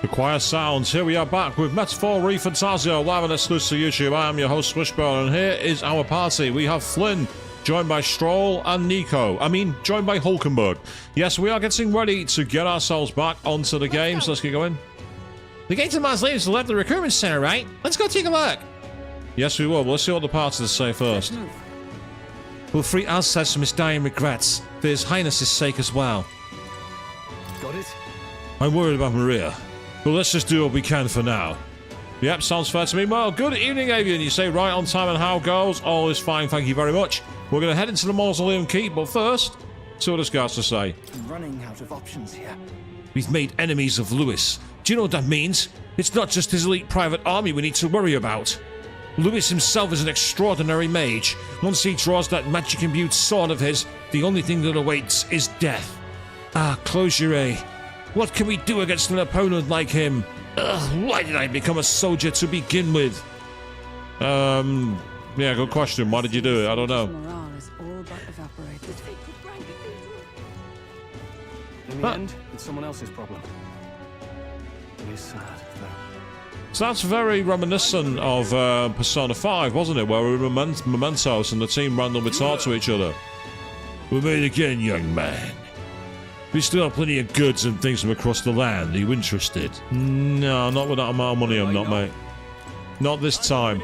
The choir sounds. Here we are back with Metaphor Refantazio, live and exclusive to YouTube. I am your host, Swishbone, and here is our party. We have Flynn, joined by Stroll and Nico. Joined by Hulkenberg. Yes, we are getting ready to get ourselves back onto the game, so let's get going. The gate to Mausoleum is left the recruitment center, right? Let's go take a look. Yes, we will. Let's see what the party say first. We'll free Alcest from his dying regrets, for his highness's sake as well. Got it? I'm worried about Maria, but let's just do what we can for now. Yep, sounds fair to me. Well, good evening, Avian. You say right on time, and how goes? All is fine, thank you very much. We're going to head into the Mausoleum Keep, but first, see what this guy's to say. I'm running out of options here. We've made enemies of Lewis. Do you know what that means? It's not just his elite private army we need to worry about. Lewis himself is an extraordinary mage. Once he draws that magic-imbued sword of his, the only thing that awaits is death. Ah, Closure. What can we do against an opponent like him? Ugh, why did I become a soldier to begin with? Yeah, good question. Why did you do it? I don't know. Morale is all but evaporated. In the end, it's someone else's problem. It is sad, though. So that's very reminiscent of Persona 5, wasn't it? Where we were Mementos and the team randomly talked to each other. We made again, young man. We still have plenty of goods and things from across the land. Are you interested? No, not with that amount of money I'm not, mate. Not this time.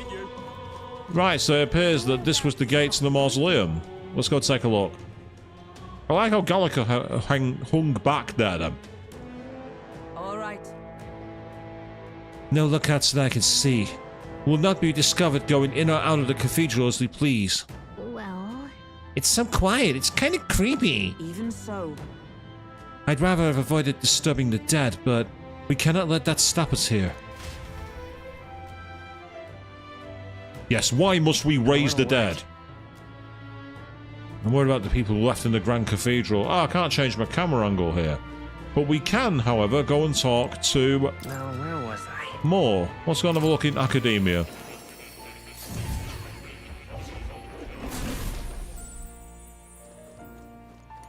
Right, so it appears that this was the gate to the mausoleum. Let's go take a look. I like how Gallica hung back there, then. All right. No lookouts that I can see. Will not be discovered going in or out of the cathedral as we please. Well... It's so quiet, it's kind of creepy. Even so. I'd rather have avoided disturbing the dead, but we cannot let that stop us here. Yes, why must we raise the dead? I'm worried about the people left in the Grand Cathedral. Oh, I can't change my camera angle here. But we can, however, go and talk to... Now, where was I? more. Let's go and have a look in Academia.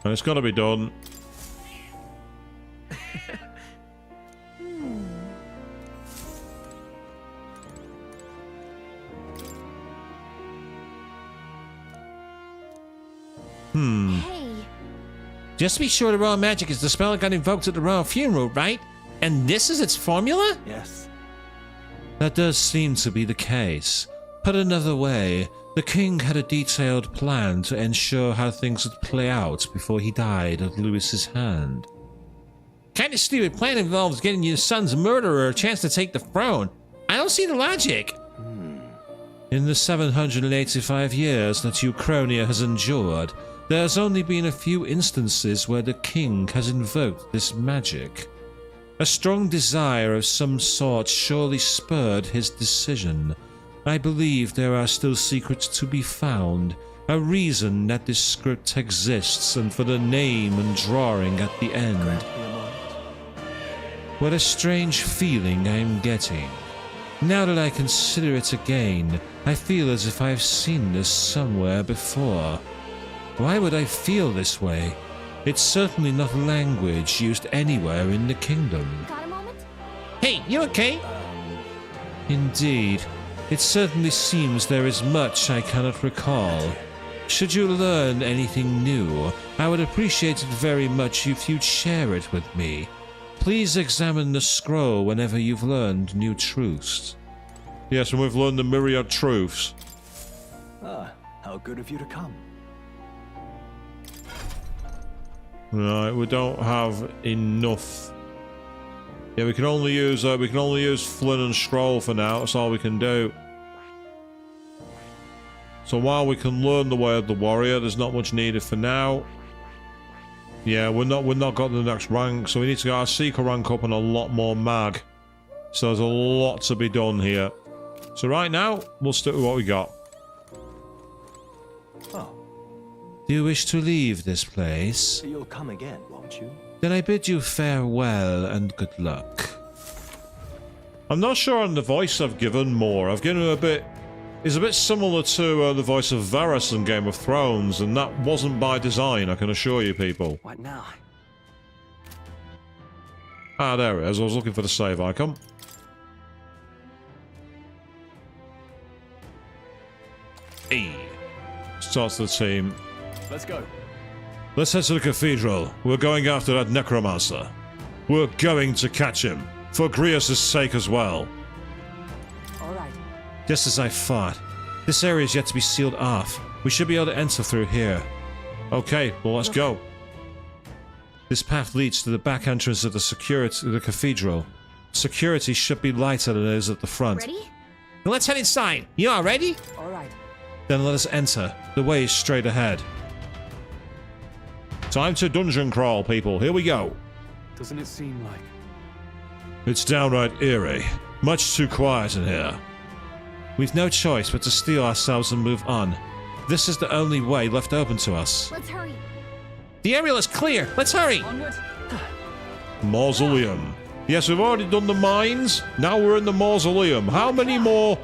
And it's got to be done. Hey. Just be sure the royal magic is the spell that got invoked at the royal funeral, right? And this is its formula? Yes. That does seem to be the case. Put another way, the king had a detailed plan to ensure how things would play out before he died at Lewis's hand. Kinda stupid plan involves getting your son's murderer a chance to take the throne. I don't see the logic. In the 785 years that Uchronia has endured, there has only been a few instances where the king has invoked this magic. A strong desire of some sort surely spurred his decision. I believe there are still secrets to be found, a reason that this script exists, and for the name and drawing at the end. What a strange feeling I'm getting. Now that I consider it again, I feel as if I've seen this somewhere before. Why would I feel this way? It's certainly not language used anywhere in the kingdom. Got a moment? Hey, you okay? Indeed. It certainly seems there is much I cannot recall. Should you learn anything new, I would appreciate it very much if you'd share it with me. Please examine the scroll whenever you've learned new truths. Yes, and we've learned the myriad truths. Ah, how good of you to come. Right, we don't have enough. Yeah, we can only use Flynn and Stroll for now. That's all we can do. So while we can learn the way of the warrior, there's not much needed for now. Yeah, we're not got to the next rank, so we need to get our seeker rank up and a lot more mag. So there's a lot to be done here. So right now, we'll stick with what we got. Oh, Do you wish to leave this place? so you'll come again, won't you? Then I bid you farewell and good luck. I'm not sure on the voice I've given more. I've given a bit... It's a bit similar to the voice of Varys in Game of Thrones, and that wasn't by design, I can assure you people. What now? Ah, there it is. I was looking for the save icon. E. Starts the team. Let's go. Let's head to the cathedral. We're going after that necromancer. We're going to catch him. For Grius' sake as well. All right. Just as I thought. This area is yet to be sealed off. We should be able to enter through here. Okay, well, let's go. This path leads to the back entrance of the cathedral. Security should be lighter than it is at the front. Ready? Let's head inside. You all ready? All right. Then let us enter. The way is straight ahead. Time to dungeon crawl, people. Here we go. Doesn't it seem like... It's downright eerie. Much too quiet in here. We've no choice but to steel ourselves and move on. This is the only way left open to us. Let's hurry. The aerial is clear. Let's hurry. Onward. Mausoleum. Yes, we've already done the mines. Now we're in the mausoleum. How many more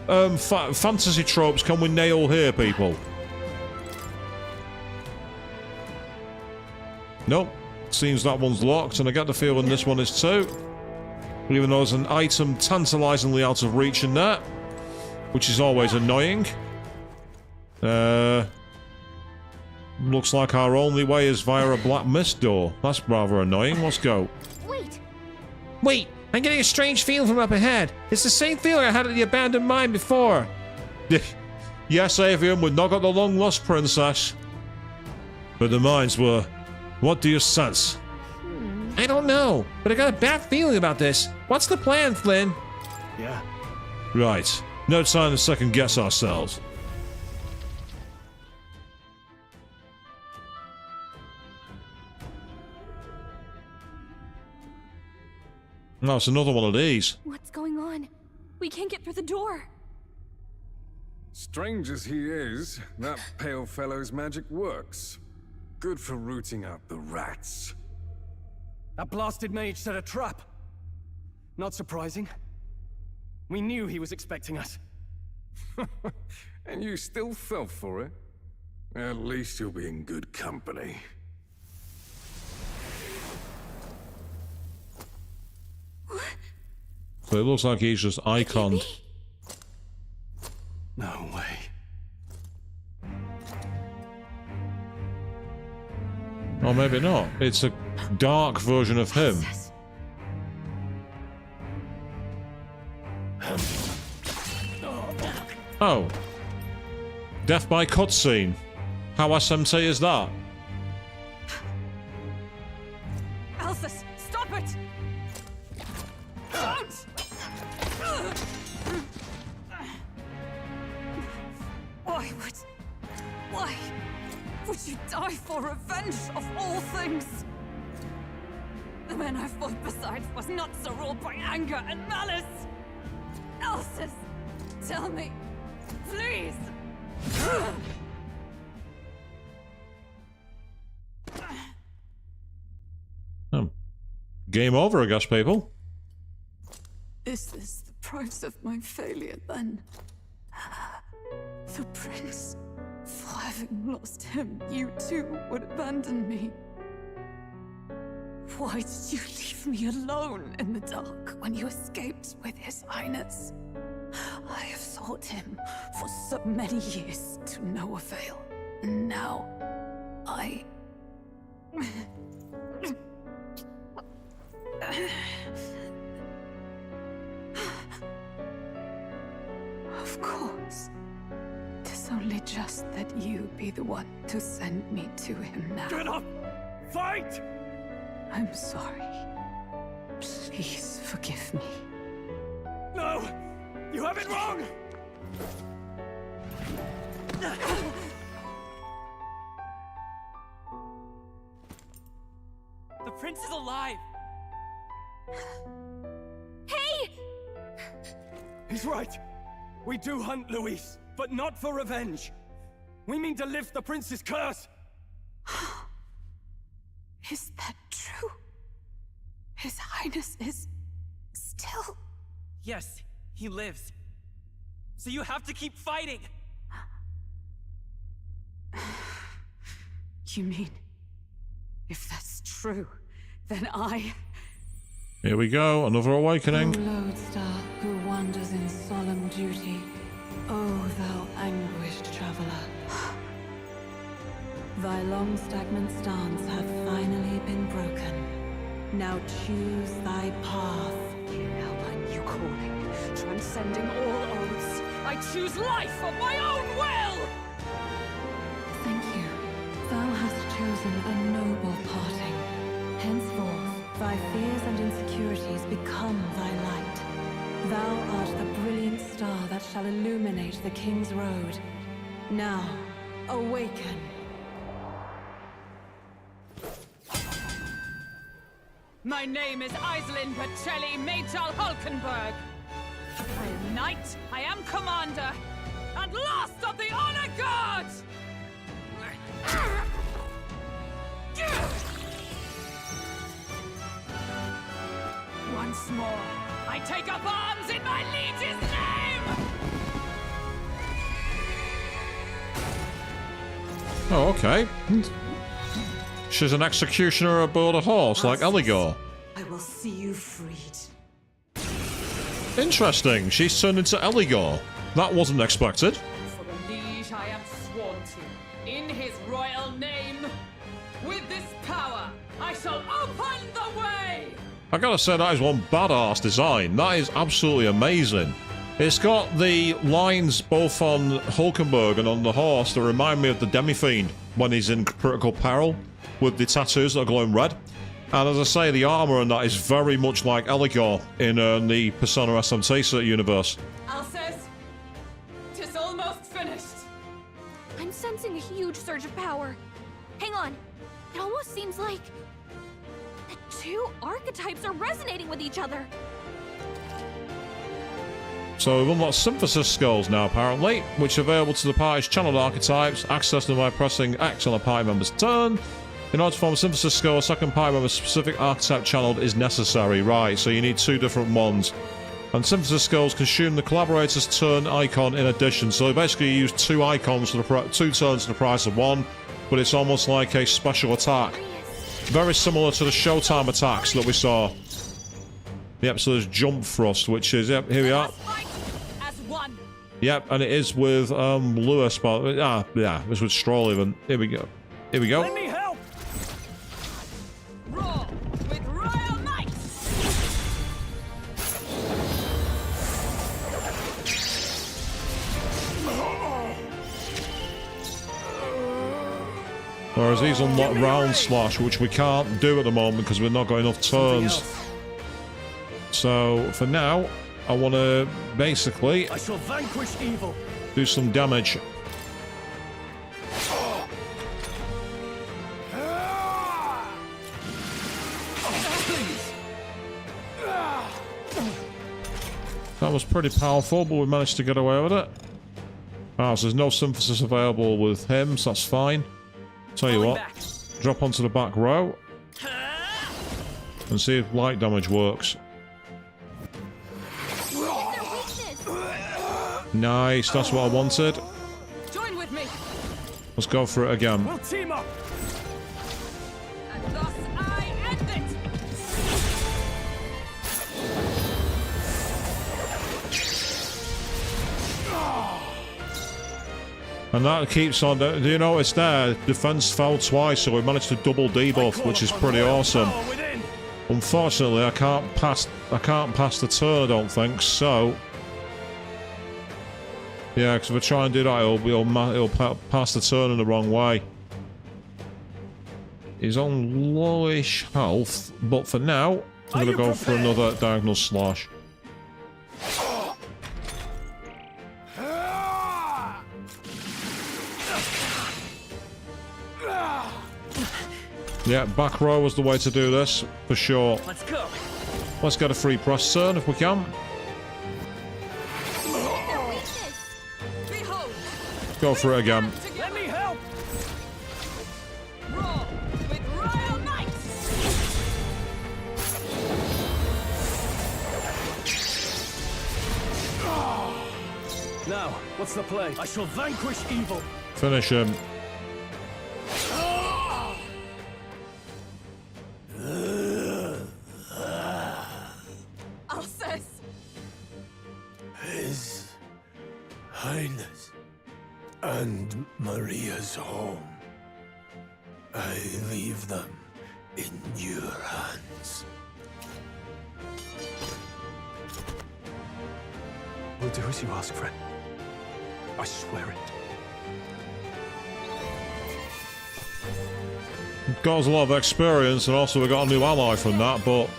fantasy tropes can we nail here, people? Nope. Seems that one's locked, and I get the feeling this one is too. Even though there's an item tantalizingly out of reach in there, which is always annoying. Looks like our only way is via a black mist door. That's rather annoying. Let's go. Wait. Wait, I'm getting a strange feeling from up ahead. It's the same feeling I had at the abandoned mine before. Yes, Avian, we've not got the long-lost princess. But the mines were... What do you sense? I don't know, but I got a bad feeling about this. What's the plan, Flynn? Yeah. Right. No time to second-guess ourselves. No, it's another one of these. What's going on? We can't get through the door. Strange as he is, that pale fellow's magic works. Good for rooting out the rats. That blasted mage set a trap. Not surprising. We knew he was expecting us. And you still fell for it? At least you'll be in good company. So it looks like he's just iconed. No way. Or maybe not. It's a dark version of him. Oh. Death by cutscene. How SMT is that? Alphys, stop it! Don't! Why would you die for revenge of all things? The man I fought beside was not so ruled by anger and malice. Alphys, tell me, please. Game over, I guess, people. Is this the price of my failure, then? The prince, for having lost him, you too would abandon me. Why did you leave me alone in the dark when you escaped with his highness? I have sought him for so many years to no avail, and now I... Of course. 'Tis only just that you be the one to send me to him now. Get up! Fight! I'm sorry. Please forgive me. No! You have it wrong! The prince is alive! Hey! He's right. We do hunt Luis, but not for revenge. We mean to lift the prince's curse. Is that true? His highness is still... Yes, he lives. So you have to keep fighting! You mean, if that's true, then I... Here we go, another awakening. Lodestar, who wanders in solemn duty, O thou anguished traveler. Thy long stagnant stance hath finally been broken. Now choose thy path. Now my new calling, transcending all oaths, I choose life of my own will! Thank you. Thou hast chosen a noble parting. Henceforth, thy fears and insecurities become thy light. Thou art the brilliant star that shall illuminate the King's Road. Now, awaken. My name is Iselin Pacelli Majal Hulkenberg. I am knight, I am commander, and last of the Honor Guard! Once more, I take up arms in my liege's name! Oh, okay. She's an executioner aboard a horse, like Eligor. I will see you freed. Interesting, she's turned into Eligor. That wasn't expected. For the liege I am sworn to, in his royal name. With this power, I shall open the way! I gotta say, that is one badass design. That is absolutely amazing. It's got the lines both on Hulkenberg and on the horse that remind me of the Demi-Fiend when he's in critical peril with the tattoos that are glowing red. And as I say, the armor and that is very much like Eligor in the Persona SMT universe. Alcest, 'tis almost finished. I'm sensing a huge surge of power. Hang on. It almost seems like the two archetypes are resonating with each other. So we've unlocked synthesis skills now, apparently, which are available to the party's channeled archetypes. Access them by pressing X on a party member's turn. In order to form a synthesis skill, a second party member's specific archetype channeled is necessary. Right, so you need two different ones. And synthesis skills consume the collaborator's turn icon in addition. So basically you use two icons for two turns for the price of one, but it's almost like a special attack. Very similar to the Showtime attacks that we saw. Yep, so there's Jump Thrust, which is, yep, here we are. As one. Yep, and it is with Lewis, but yeah, it's with Stroll even. Here we go. Here we go. Let me help! Roar with royal might! Whereas he's unlocked Round Slash, which we can't do at the moment because we've not got enough turns. So, for now, I want to basically I shall vanquish evil. do some damage. That was pretty powerful, but we managed to get away with it. Ah, so there's no synthesis available with him, so that's fine. Tell you what, drop onto the back row and see if light damage works. Nice, that's what I wanted. Join with me, Let's go for it again. We'll team up. and thus I end it! And that keeps on. Do you notice there? Defense fell twice, so we managed to double debuff, which is pretty awesome. Unfortunately, I can't pass the turn, I don't think. So, yeah, because if I try and do that, it'll pass the turn in the wrong way. He's on lowish health, but for now, I'm gonna go for another diagonal slash. Yeah, back row was the way to do this, for sure. Let's go. Let's get a free press turn if we can. Behold, Go for it again. Let me help. roar with royal might! Now, what's the play? I shall vanquish evil. Finish him. is home. I leave them in your hands. We'll do as you ask, friend. I swear it. Got us a lot of experience, and also we got a new ally from that, but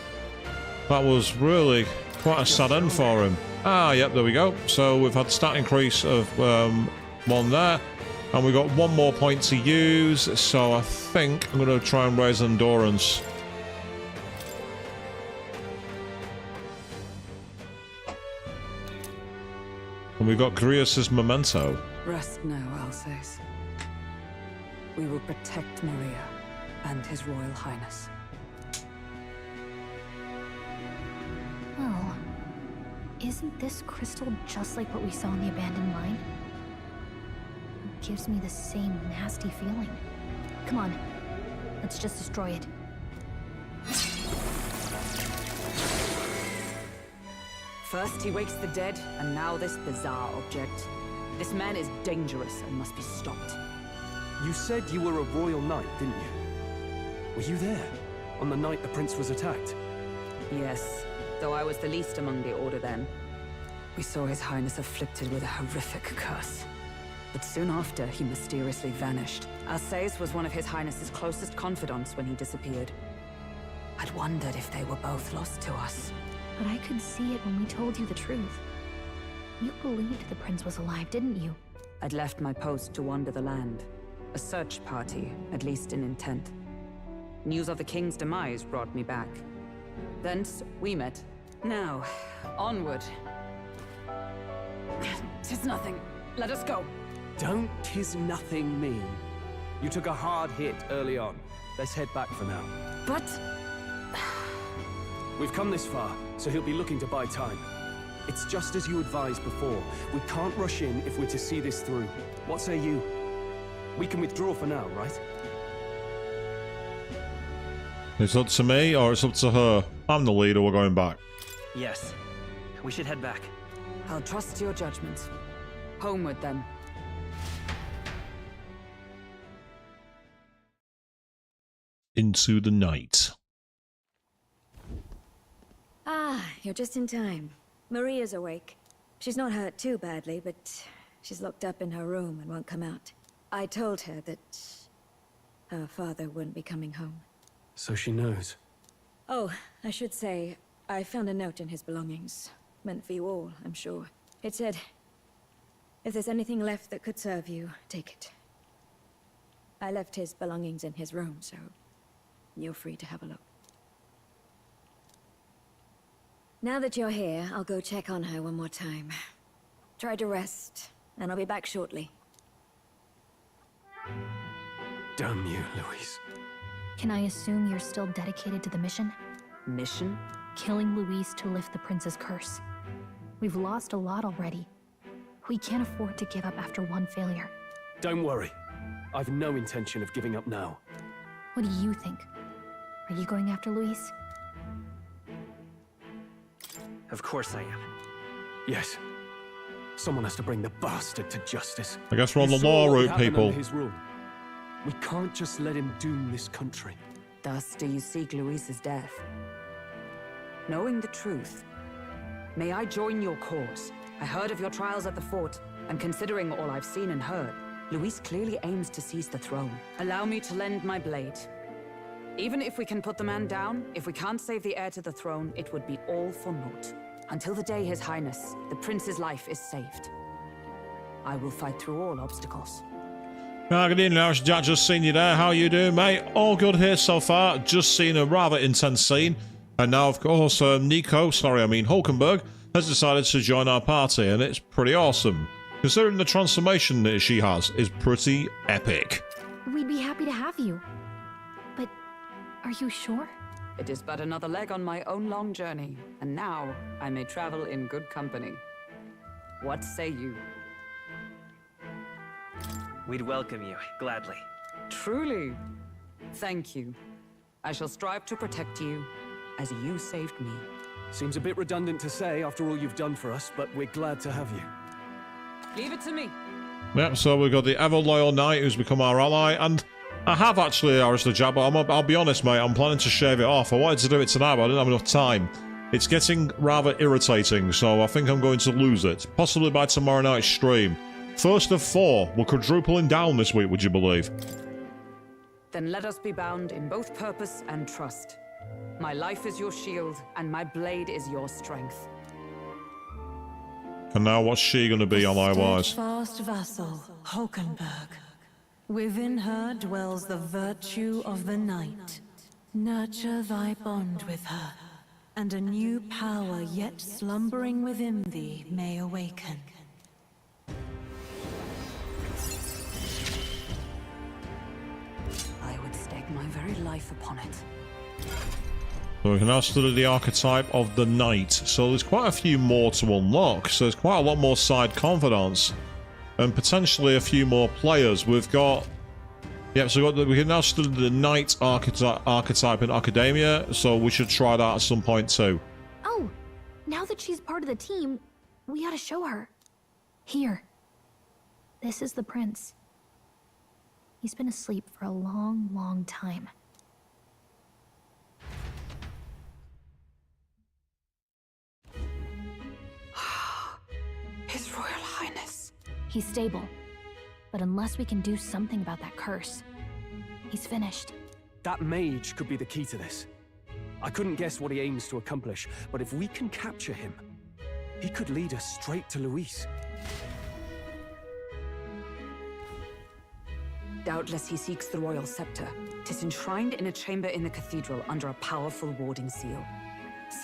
that was really quite a sad end for him. Ah, yep, there we go. So we've had stat increase of 1 there, and we got 1 more point to use, so I think I'm going to try and raise endurance. And we've got Grius' memento. Rest now, Alsace. We will protect Maria and His Royal Highness. Well, isn't this crystal just like what we saw in the abandoned mine? It gives me the same nasty feeling. Come on, let's just destroy it. First he wakes the dead, and now this bizarre object. This man is dangerous and must be stopped. You said you were a royal knight, didn't you? Were you there on the night the prince was attacked? Yes, though I was the least among the Order then. We saw His Highness afflicted with a horrific curse. But soon after, he mysteriously vanished. Alsace was one of His Highness's closest confidants when he disappeared. I'd wondered if they were both lost to us. But I could see it when we told you the truth. You believed the prince was alive, didn't you? I'd left my post to wander the land. A search party, at least in intent. News of the king's demise brought me back. Thence, we met. Now, onward. 'Tis nothing. Let us go. Don't "'tis nothing" mean. You took a hard hit early on. Let's head back for now. But... We've come this far, so he'll be looking to buy time. It's just as you advised before. We can't rush in if we're to see this through. What say you? We can withdraw for now, right? It's up to me, or it's up to her. I'm the leader, we're going back. Yes. We should head back. I'll trust your judgment. Homeward, then. Into the night. Ah, you're just in time. Maria's awake. She's not hurt too badly, but she's locked up in her room and won't come out. I told her that her father wouldn't be coming home. So she knows. Oh, I should say, I found a note in his belongings. Meant for you all, I'm sure. It said, if there's anything left that could serve you, take it. I left his belongings in his room, so you're free to have a look. Now that you're here, I'll go check on her one more time. Try to rest, and I'll be back shortly. Damn you, Louise. Can I assume you're still dedicated to the mission? Mission? Killing Luis to lift the prince's curse. We've lost a lot already. We can't afford to give up after one failure. Don't worry. I've no intention of giving up now. What do you think? Are you going after Luis? Of course I am. Yes. Someone has to bring the bastard to justice. I guess we're on You the saw law what route, happened people. under his rule. We can't just let him doom this country. Thus do you seek Luis's death. Knowing the truth, may I join your cause? I heard of your trials at the fort, and considering all I've seen and heard, Luis clearly aims to seize the throne. Allow me to lend my blade. Even if we can put the man down, if we can't save the heir to the throne, it would be all for naught. Until the day His Highness, the prince's life is saved. I will fight through all obstacles. Good evening, Irish Jack. Just seen you there. How you doing, mate? All good here so far. Just seen a rather intense scene. And now, of course, Hulkenberg has decided to join our party, and it's pretty awesome. Considering the transformation that she has is pretty epic. We'd be happy to have you. But are you sure? It is but another leg on my own long journey, and now I may travel in good company. What say you? We'd welcome you, gladly. Truly. Thank you. I shall strive to protect you, as you saved me. Seems a bit redundant to say after all you've done for us, but we're glad to have you. Leave it to me. Yep, so we've got the ever-loyal knight who's become our ally, and I have actually harassed the jab, but I'll be honest, mate, I'm planning to shave it off. I wanted to do it tonight, but I didn't have enough time. It's getting rather irritating, so I think I'm going to lose it. Possibly by tomorrow night's stream. First of 4. We're quadrupling down this week, would you believe? Then let us be bound in both purpose and trust. My life is your shield, and my blade is your strength. And now what's she going to be, ally-wise? Steadfast vassal, Hulkenberg. Within her dwells the virtue of the knight. Nurture thy bond with her, and a new power yet slumbering within thee may awaken. I would stake my very life upon it. So we can now study the archetype of the knight. So there's quite a few more to unlock. So there's quite a lot more side confidants. And potentially a few more players. We've got... Yep, so we can now study the knight archetype in Academia. So we should try that at some point too. Oh, now that she's part of the team, we gotta show her. Here. This is the prince. He's been asleep for a long, long time. His Royal Highness. He's stable. But unless we can do something about that curse, he's finished. That mage could be the key to this. I couldn't guess what he aims to accomplish, but if we can capture him, he could lead us straight to Luis. Doubtless he seeks the royal scepter. 'Tis enshrined in a chamber in the cathedral under a powerful warding seal.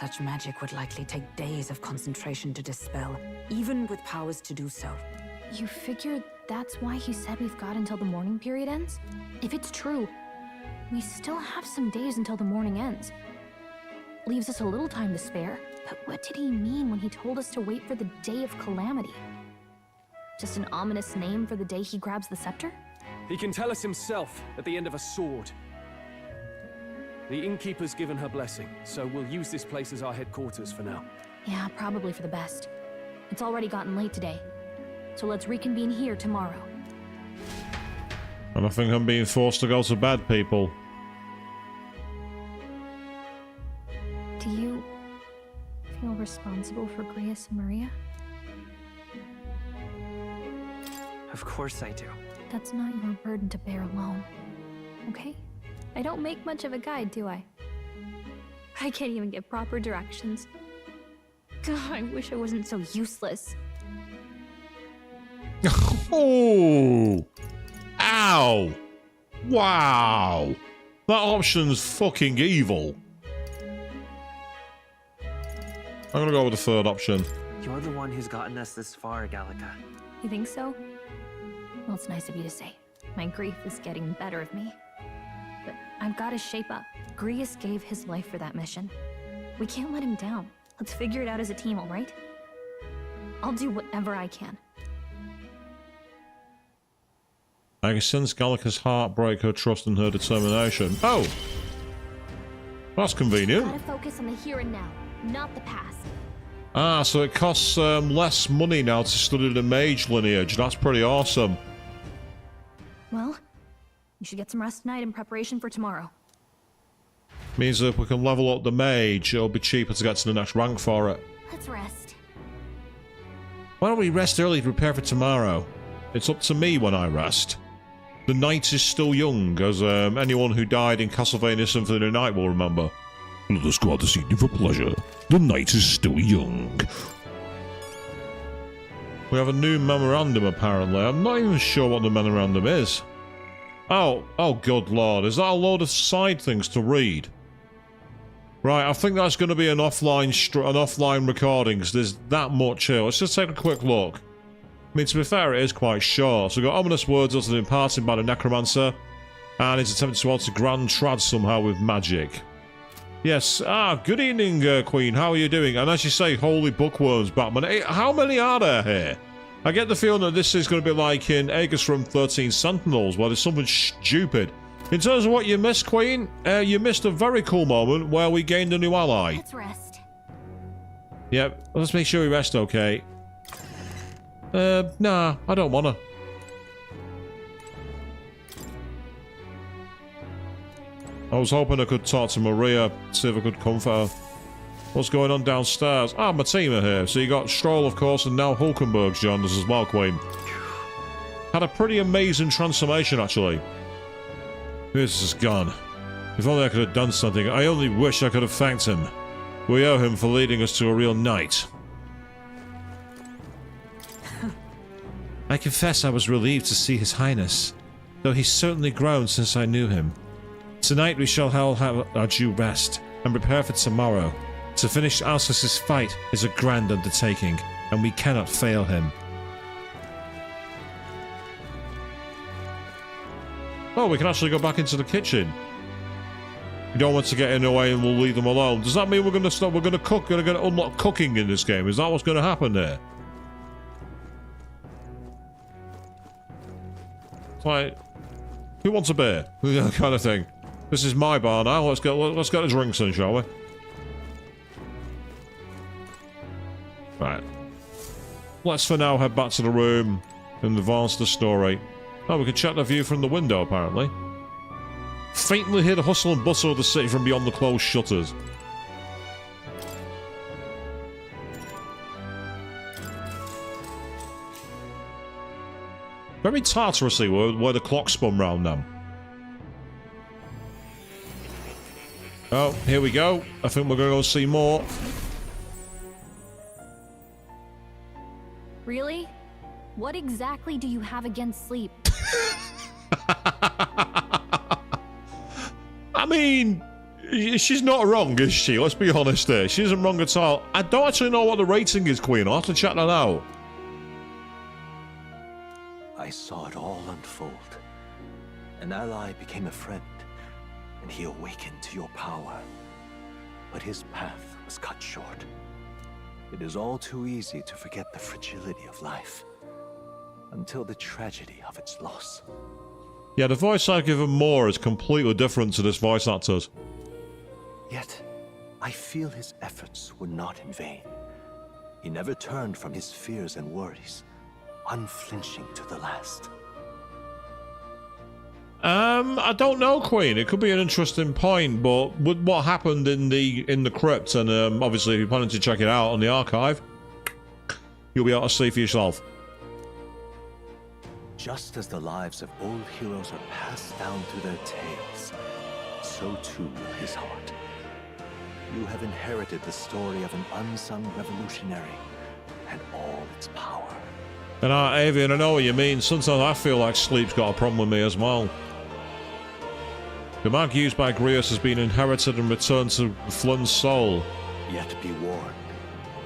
Such magic would likely take days of concentration to dispel, even with powers to do so. You figure that's why he said we've got until the mourning period ends? If it's true, we still have some days until the mourning ends. Leaves us a little time to spare, but what did he mean when he told us to wait for the Day of Calamity? Just an ominous name for the day he grabs the scepter? He can tell us himself at the end of a sword. The innkeeper's given her blessing, so we'll use this place as our headquarters for now. Yeah, probably for the best. It's already gotten late today, so let's reconvene here tomorrow. And I think I'm being forced to go to bed, people. Do you feel responsible for Grius and Maria? Of course I do. That's not your burden to bear alone, okay? I don't make much of a guide, do I? I can't even give proper directions. God, I wish I wasn't so useless. Oh! Ow! Wow! That option's fucking evil. I'm gonna go with the third option. You're the one who's gotten us this far, Gallica. You think so? Well, it's nice of you to say. My grief is getting the better of me. But I've got to shape up. Grius gave his life for that mission. We can't let him down. Let's figure it out as a team, all right? I'll do whatever I can. I can sense Gallica's heart break her trust and her determination. Oh! That's convenient. Gotta focus on the here and now, not the past. Ah, so it costs less money now to study the mage lineage. That's pretty awesome. Well, you should get some rest tonight in preparation for tomorrow. Means that if we can level up the mage, it'll be cheaper to get to the next rank for it. Let's rest. Why don't we rest early to prepare for tomorrow? It's up to me when I rest. The night is still young, as anyone who died in Castlevania Symphony of the Night will remember. Let us go out this evening for pleasure. The night is still young. We have a new memorandum, apparently. I'm not even sure what the memorandum is. Oh good lord. Is that a load of side things to read? Right, I think that's going to be an offline recording, because there's that much here. Let's just take a quick look. I mean, to be fair, it is quite short. So we've got ominous words that have been imparted by the necromancer, and he's attempting to alter Grand Trad somehow with magic. Yes, good evening, Queen. How are you doing? And as you say, holy bookworms, Batman. How many are there here? I get the feeling that this is going to be like in Aegis from 13 Sentinels, where there's something stupid. In terms of what you missed, Queen, you missed a very cool moment where we gained a new ally. Let's rest. Yep, let's make sure we rest, okay? Nah, I don't wanna. I was hoping I could talk to Maria, see if I could comfort her. What's going on downstairs? Ah, my team are here. So you got Stroll, of course, and now Hulkenberg's joined us as well, Queen. Had a pretty amazing transformation, actually. This is gone. If only I could have done something. I only wish I could have thanked him. We owe him for leading us to a real knight. I confess I was relieved to see His Highness, though he's certainly grown since I knew him. Tonight we shall all have our due rest, and prepare for tomorrow. To finish Alcestis' fight is a grand undertaking, and we cannot fail him. Oh, we can actually go back into the kitchen. You don't want to get in the way and we'll leave them alone. Does that mean we're going to stop? We're going to cook? We're going to unlock cooking in this game? Is that what's going to happen there? It's like, who wants a beer? Kind of thing. This is my bar now. Let's get the drinks in, shall we? Right. Let's for now head back to the room and advance the story. Oh, we can check the view from the window, apparently. Faintly hear the hustle and bustle of the city from beyond the closed shutters. Very Tartarously where the clock spun round now. Oh, here we go. I think we're going to go see more. Really? What exactly do you have against sleep? I mean, she's not wrong, is she? Let's be honest here. She isn't wrong at all. I don't actually know what the rating is, Queen. I'll have to check that out. I saw it all unfold. An ally became a friend, and he awakened to your power. But his path was cut short. It is all too easy to forget the fragility of life, until the tragedy of its loss. Yeah, the voice I've given more is completely different to this voice actor's. Yet, I feel his efforts were not in vain. He never turned from his fears and worries, unflinching to the last. I don't know, Queen. It could be an interesting point, but with what happened in the crypt, and obviously if you're planning to check it out on the archive, you'll be able to see for yourself. Just as the lives of old heroes are passed down through their tales, so too will his heart. You have inherited the story of an unsung revolutionary and all its power. And Avian, I know what you mean. Sometimes I feel like sleep's got a problem with me as well. The mark used by Grius has been inherited and returned to Flun's soul. Yet be warned,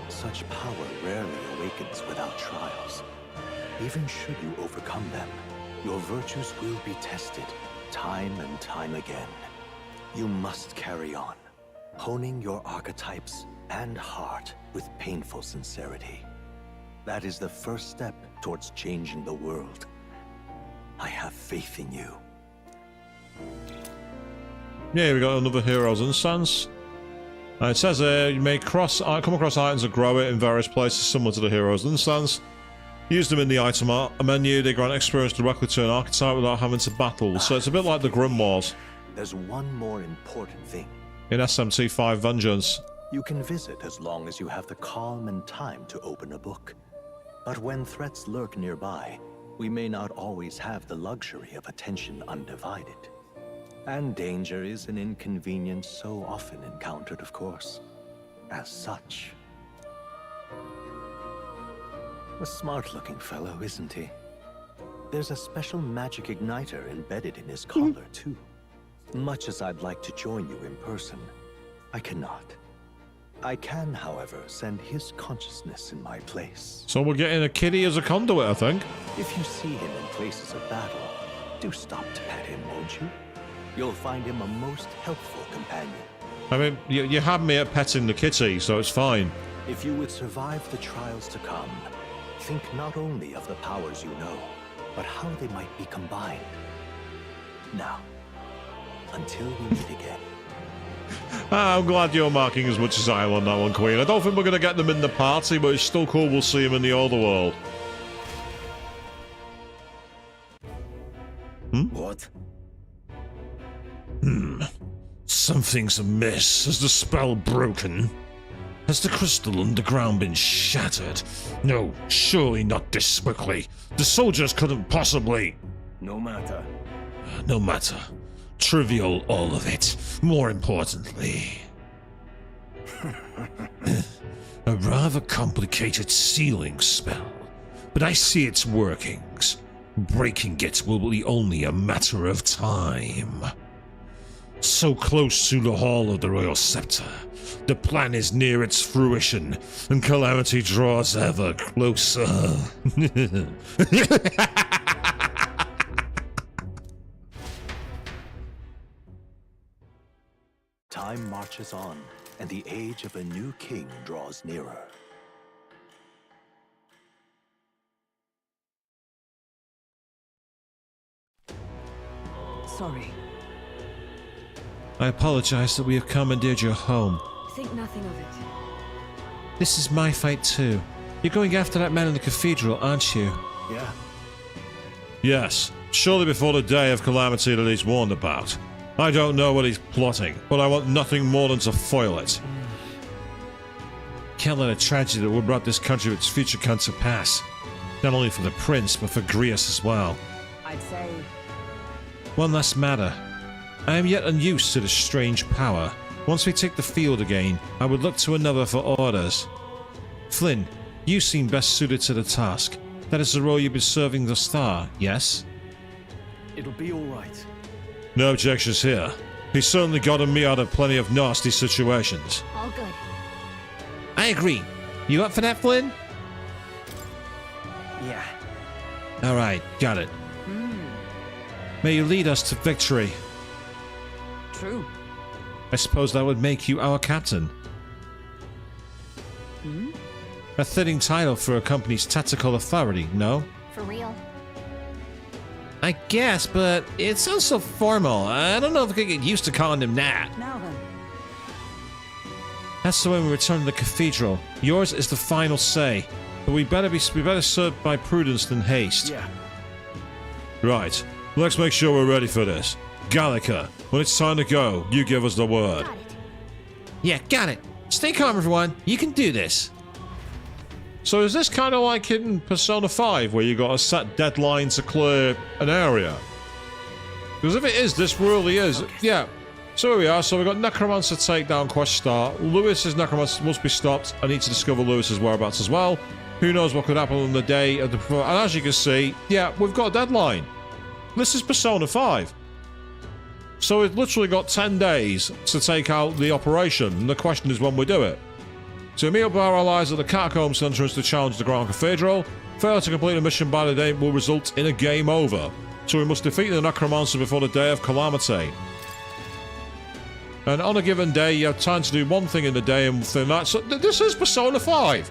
such power rarely awakens without trials. Even should you overcome them, your virtues will be tested, time and time again. You must carry on, honing your archetypes and heart with painful sincerity. That is the first step towards changing the world. I have faith in you. Yeah, we got another Hero's Instance. It says here, you may come across items that grow it in various places similar to the Hero's Instance. Use them in the item menu, they grant experience directly to an archetype without having to battle, so it's a bit like the Grimoires. There's one more important thing. In SMT5 Vengeance. You can visit as long as you have the calm and time to open a book. But when threats lurk nearby, we may not always have the luxury of attention undivided. And danger is an inconvenience so often encountered, of course. As such. A smart-looking fellow, isn't he? There's a special magic igniter embedded in his collar, too. Much as I'd like to join you in person, I cannot. I can, however, send his consciousness in my place. So we're getting a kitty as a conduit, I think. If you see him in places of battle, do stop to pet him, won't you? You'll find him a most helpful companion. I mean, you had me at petting the kitty, so it's fine. If you would survive the trials to come, think not only of the powers you know, but how they might be combined. Now, until we meet again. I'm glad you're marking as much as I am on that one, Queen. I don't think we're going to get them in the party, but it's still cool we'll see them in the older world. What? Something's amiss. Has the spell broken? Has the crystal underground been shattered? No, surely not this quickly. The soldiers couldn't possibly... No matter. No matter. Trivial, all of it. More importantly... a rather complicated sealing spell. But I see its workings. Breaking it will be only a matter of time. So close to the Hall of the Royal Scepter. The plan is near its fruition, and calamity draws ever closer. Time marches on, and the age of a new king draws nearer. Sorry. I apologize that we have commandeered your home. Think nothing of it. This is my fight too. You're going after that man in the cathedral, aren't you? Yeah. Yes, surely before the day of calamity that he's warned about. I don't know what he's plotting, but I want nothing more than to foil it. Can't let a tragedy that would brought this country its future come to pass. Not only for the prince, but for Grius as well. I'd say... One last matter. I am yet unused to this strange power. Once we take the field again, I would look to another for orders. Flynn, you seem best suited to the task. That is the role you've been serving thus far, yes? It'll be all right. No objections here. He's certainly gotten me out of plenty of nasty situations. All good. I agree. You up for that, Flynn? Yeah. Alright, got it. May you lead us to victory. True. I suppose that would make you our captain. A fitting title for a company's tactical authority, no? For real. I guess, but it sounds so formal. I don't know if I could get used to calling him that. Now then. That's the way we return to the cathedral. Yours is the final say, but we better serve by prudence than haste. Yeah. Right, let's make sure we're ready for this. Gallica, when it's time to go, you give us the word. Got it. Yeah, got it. Stay calm, everyone. You can do this. So is this kind of like in Persona 5, where you got a set deadline to clear an area? Because if it is, this really is. Yeah. So here we are. So we've got Necromancer takedown quest start. Lewis's Necromancer must be stopped. I need to discover Lewis's whereabouts as well. Who knows what could happen on the day of the... And as you can see, yeah, we've got a deadline. This is Persona 5. So we've literally got 10 days to take out the operation. And the question is when we do it. To meet up with our allies at the Catacombs entrance to challenge the Grand Cathedral. Fail to complete a mission by the day will result in a game over. So we must defeat the Necromancer before the day of calamity. And on a given day, you have time to do one thing in the day and within that. So this is Persona 5.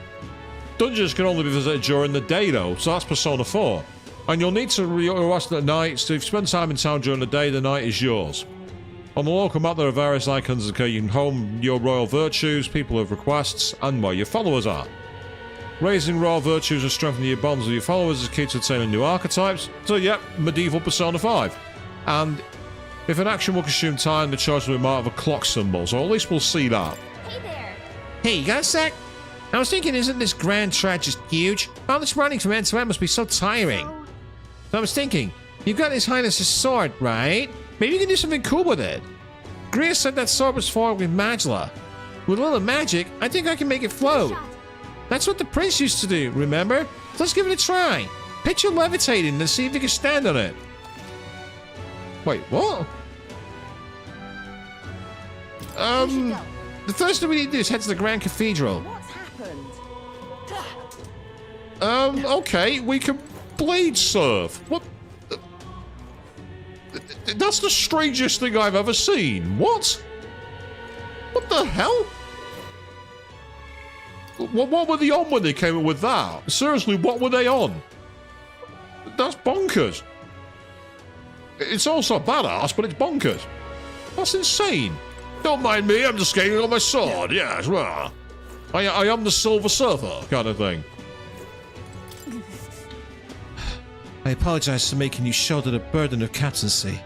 Dungeons can only be visited during the day though, so that's Persona 4. And you'll need to rest at night, so if you spend time in town during the day, the night is yours. On the local map, there are various icons that you can home your royal virtues, people of requests, and where your followers are. Raising royal virtues and strengthening your bonds with your followers is key to attaining new archetypes. So yep, medieval Persona 5. And if an action will consume time, the choice will be marked with a clock symbol, so at least we'll see that. Hey there. Hey, you got a sec? I was thinking, isn't this grand track just huge? All this running from end to end must be so tiring. So I was thinking, you've got His Highness's sword, right? Maybe you can do something cool with it. Grius said that sword was forged with magla. With a little magic, I think I can make it float. That's what the prince used to do, remember? Let's give it a try. Picture levitating and see if you can stand on it. Wait, what? The first thing we need to do is head to the Grand Cathedral. What's happened? Okay, we can blade surf. What? That's the strangest thing I've ever seen. What? What the hell? What were they on when they came up with that? Seriously, what were they on? That's bonkers. It's also badass, but it's bonkers. That's insane. Don't mind me, I'm just skating on my sword. Yes, well, I am the Silver Surfer kind of thing. I apologize for making you shoulder the burden of captaincy.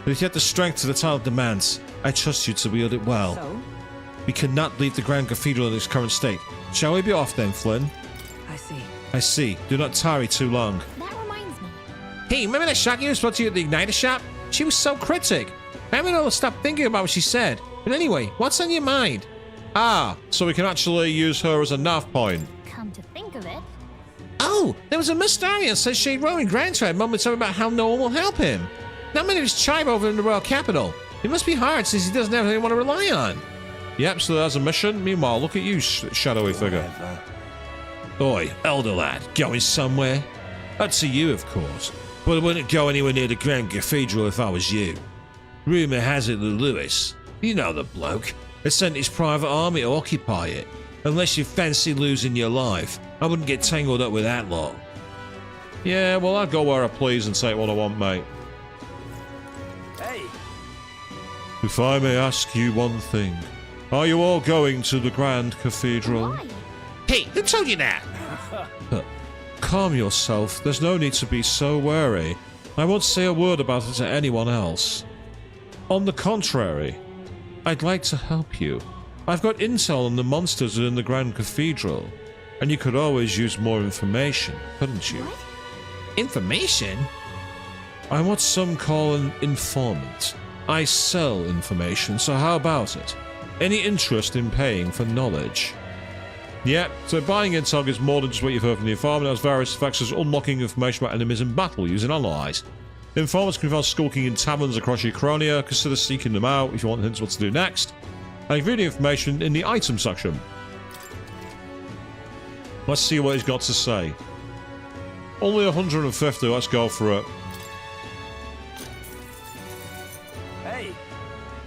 But if you have the strength the title demands, I trust you to wield it well. So? We cannot leave the Grand Cathedral in its current state. Shall we be off then, Flynn? I see. I see. Do not tarry too long. That reminds me. Hey, remember that shot you spoke to you at the Igniter shop? She was so cryptic. I haven't able to stop thinking about what she said. But anyway, what's on your mind? Ah, so we can actually use her as a nav point. Come to think of it. Oh, there was a Mystarian says Shade Rowan Grand tried momentarily about how no one will help him. Not many of his tribe over in the royal capital. It must be hard since he doesn't have anyone to rely on. Yep, so there's a mission. Meanwhile, look at you, shadowy figure. Oi, elder lad, going somewhere? Up to you, of course. But I wouldn't go anywhere near the Grand Cathedral if I was you. Rumour has it that Lewis, you know the bloke, has sent his private army to occupy it. Unless you fancy losing your life, I wouldn't get tangled up with that lot. Yeah, well, I'd go where I please and take what I want, mate. Hey! If I may ask you one thing, are you all going to the Grand Cathedral? Why? Hey, who told you that? Calm yourself. There's no need to be so wary. I won't say a word about it to anyone else. On the contrary, I'd like to help you. I've got intel on the monsters in the Grand Cathedral, and you could always use more information, couldn't you? What? Information? I'm what some call an informant. I sell information, so how about it? Any interest in paying for knowledge? Yeah, so buying intel is more than just what you've heard from the informant. It has various effects such as unlocking information about enemies in battle using allies. Informants can be found skulking in taverns across Uchronia. Consider seeking them out if you want hints what to do next. And you view the information in the item section. Let's see what he's got to say. Only 150, let's go for it. Hey!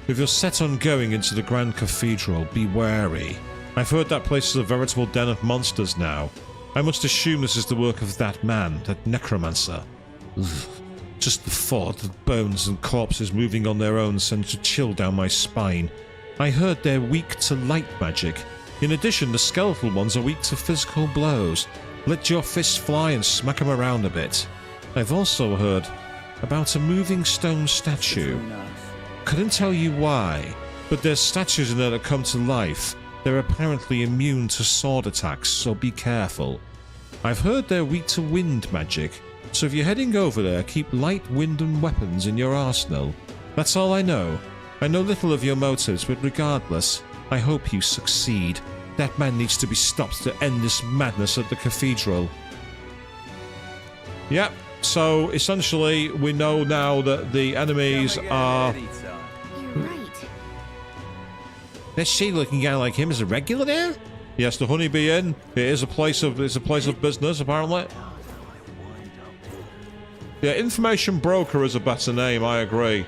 If you're set on going into the Grand Cathedral, be wary. I've heard that place is a veritable den of monsters now. I must assume this is the work of that man, that necromancer. Ugh. Just the thought of bones and corpses moving on their own sends a chill down my spine. I heard they're weak to light magic. In addition, the skeletal ones are weak to physical blows. Let your fists fly and smack them around a bit. I've also heard about a moving stone statue. Couldn't tell you why, but there's statues in there that come to life. They're apparently immune to sword attacks, so be careful. I've heard they're weak to wind magic, so if you're heading over there, keep light wind and weapons in your arsenal. That's all I know. I know little of your motives, but regardless, I hope you succeed. That man needs to be stopped to end this madness at the cathedral. Yep, so essentially we know now that the enemies are... You're right. That shady looking guy like him is a regular there? Yes, the Honeybee Inn. It's a place of business, apparently. Yeah, Information Broker is a better name, I agree.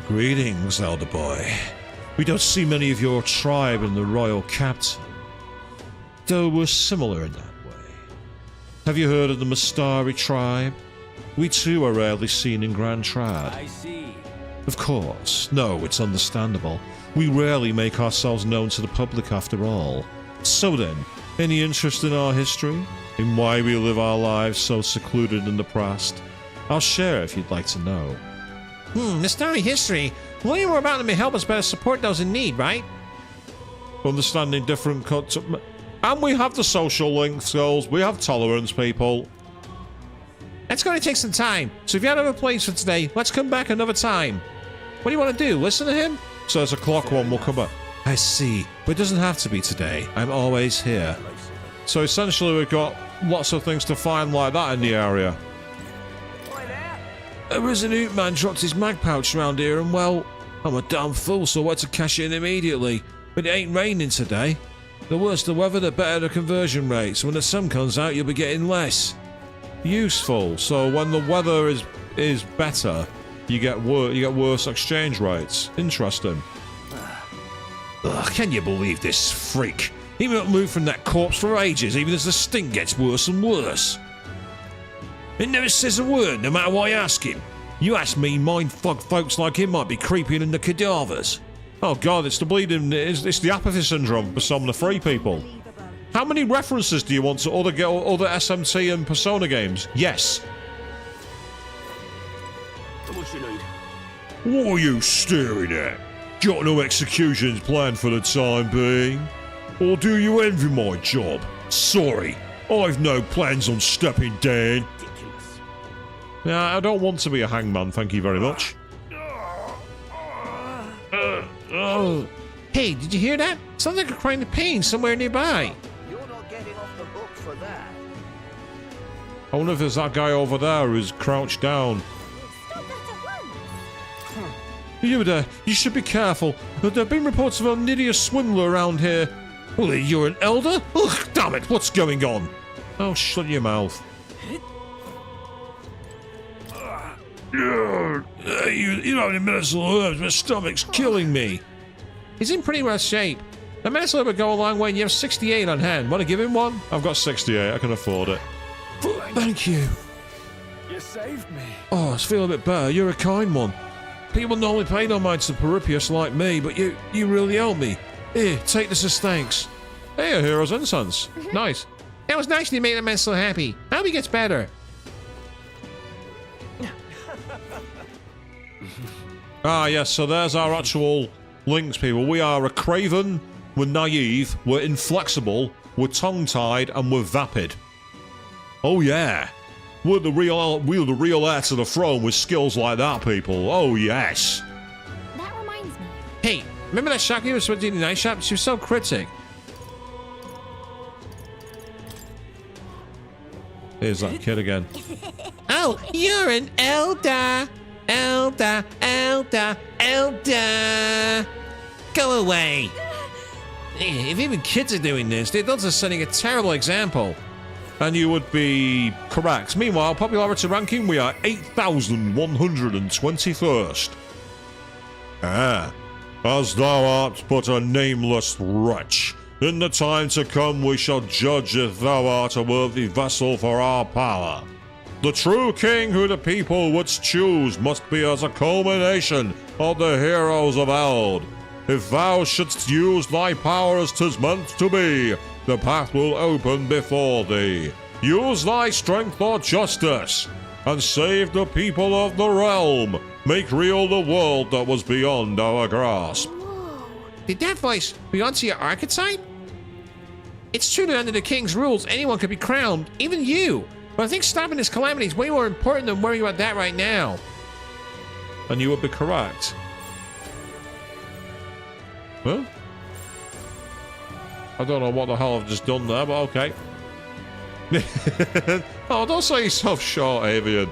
Greetings, elder boy. We don't see many of your tribe in the royal captain, though we're similar in that way. Have you heard of the Mystari tribe? We too are rarely seen in Grand Trad. I see. Of course. No, it's understandable. We rarely make ourselves known to the public after all. So then, any interest in our history? In why we live our lives so secluded in the past? I'll share if you'd like to know. Mystari history. Learning more about them may help us better support those in need, right? Understanding different cultures. And we have the social link skills. We have tolerance, people. That's going to take some time, so if you have other plans for today, let's come back another time. What do you want to do, listen to him? So there's a clock one, we'll come back. I see, but it doesn't have to be today. I'm always here. So essentially we've got lots of things to find like that in the area. A resolute man dropped his mag pouch around here and, well, I'm a damn fool, so I went to cash it in immediately. But it ain't raining today. The worse the weather, the better the conversion rate, so when the sun comes out, you'll be getting less. Useful. So when the weather is better, you get worse exchange rates. Interesting. Ugh, can you believe this freak? He won't move from that corpse for ages, even as the stink gets worse and worse. He never says a word, no matter what I ask him. You ask me, mindfuck folks like him might be creeping in the cadavers. Oh god, it's the bleeding, it's the apathy syndrome for Persona 3 people. How many references do you want to other SMT and Persona games? Yes. What you need? What are you staring at? Got no executions planned for the time being? Or do you envy my job? Sorry, I've no plans on stepping down. Ridiculous. Yeah, I don't want to be a hangman, thank you very much. Hey, did you hear that? Sounds like a crying of pain somewhere nearby. You're not getting off the hook for that. I wonder if there's that guy over there who's crouched down. Stop that at once! You should be careful. There have been reports of an idiot swindler around here. Well, you're an elder? Ugh, damn it, what's going on? Oh, shut your mouth. You know, the medicinal herbs, my stomach's killing me. He's in pretty rough shape. The medicine would go a long way, and you have 68 on hand. Want to give him one? I've got 68, I can afford it. Thank you. You saved me. Oh, I feel a bit better, you're a kind one. People normally pay no mind to Peripius like me, but you really helped me. Here, take this as thanks. Hey, a hero's incense. Nice. It was nice to make the man so happy. I hope he gets better. Ah, yes, so there's our actual links, people. We are a craven, we're naive, we're inflexible, we're tongue-tied, and we're vapid. Oh, yeah. We're the real heir to the throne with skills like that, people. Oh, yes. That reminds me. Hey, remember that Shaki was in the night shop? She was so cryptic. Here's that kid again. Oh, you're an elder. Elder. Go away. If even kids are doing this, the adults are setting a terrible example. And you would be correct. Meanwhile, popularity ranking, we are 8,121st. Ah, as thou art but a nameless wretch, in the time to come we shall judge if thou art a worthy vessel for our power. The true king who the people would choose must be as a culmination of the heroes of Eld. If thou shouldst use thy power as 'tis meant to be, the path will open before thee. Use thy strength for justice, and save the people of the realm. Make real the world that was beyond our grasp. Did that voice belong to your archetype? It's true that under the king's rules, anyone could be crowned, even you. But I think stopping this calamity is way more important than worrying about that right now. And you would be correct. Huh? I don't know what the hell I've just done there, but okay. Oh, don't say yourself short, Avian.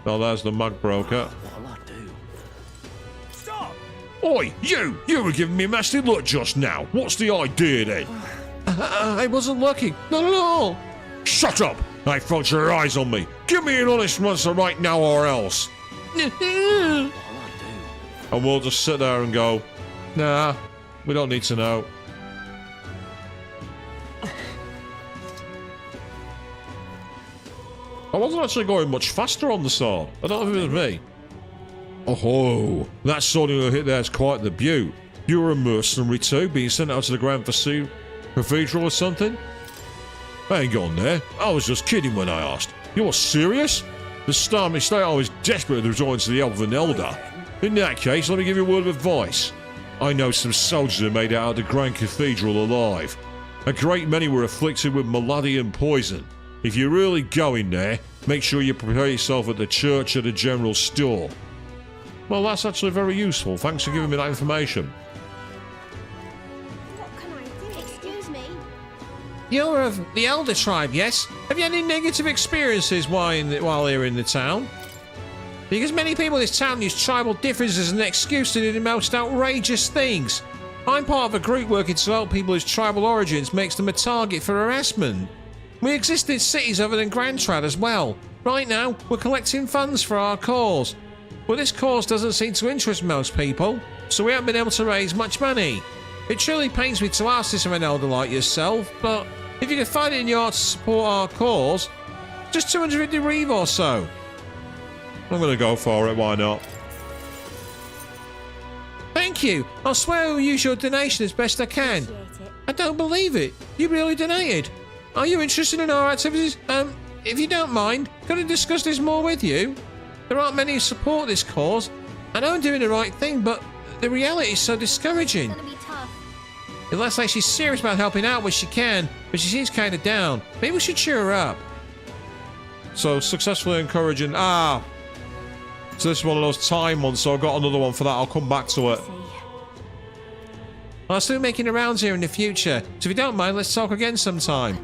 Oh, there's the mag broker. What'll I do? Stop! Oi, you! You were giving me a nasty look just now. What's the idea then? I wasn't looking. Not at all. Shut up! I thought your eyes on me. Give me an honest answer right now or else. What'll I do? And we'll just sit there and go, nah, we don't need to know. I wasn't actually going much faster on the sword. I don't know if it was me. Oh, that sword you hit there is quite the beaut. You were a mercenary too, being sent out to the Grand Cathedral or something? Hang on there. I was just kidding when I asked. You're serious? The Starmy State I was desperate to join to the Elven Elder. In that case, let me give you a word of advice. I know some soldiers who made it out of the Grand Cathedral alive. A great many were afflicted with malady and poison. If you're really going there, make sure you prepare yourself at the church or the general store. Well, that's actually very useful. Thanks for giving me that information. What can I do? Excuse me. You're of the Elder tribe, yes? Have you had any negative experiences while here in the town? Because many people in this town use tribal differences as an excuse to do the most outrageous things. I'm part of a group working to help people whose tribal origins makes them a target for harassment. We exist in cities other than Grand Trad as well. Right now, we're collecting funds for our cause. But this cause doesn't seem to interest most people, so we haven't been able to raise much money. It truly pains me to ask this of an elder like yourself, but if you can find it in your heart to support our cause, just 250 reeve or so. I'm gonna go for it, why not? Thank you. I'll swear I'll use your donation as best I can. I don't believe it. You really donated. Are you interested in our activities? If you don't mind, could I discuss this more with you? There aren't many who support this cause. I know I'm doing the right thing, but the reality is so discouraging. It's gonna be tough. It looks like she's serious about helping out when she can, but she seems kind of down. Maybe we should cheer her up. So, successfully encouraging... So this is one of those time ones, so I've got another one for that. I'll come back to it. I'll still be making the rounds here in the future, so if you don't mind, let's talk again sometime.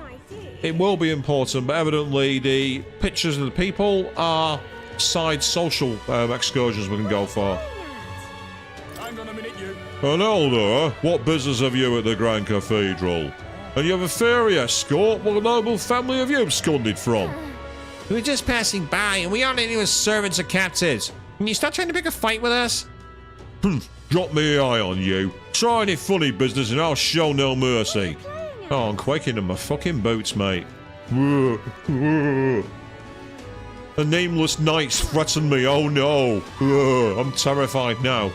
It will be important, but evidently the pictures of the people are side social excursions we can go for. Hang on a minute, you. An elder, what business have you at the Grand Cathedral? And you have a fairy escort? What noble family have you absconded from? We were just passing by, and we aren't any servants or captives. Can you stop trying to pick a fight with us? Drop me an eye on you. Try any funny business and I'll show no mercy. Oh, I'm quaking in my fucking boots, mate. The nameless knights threaten me, oh no. I'm terrified now.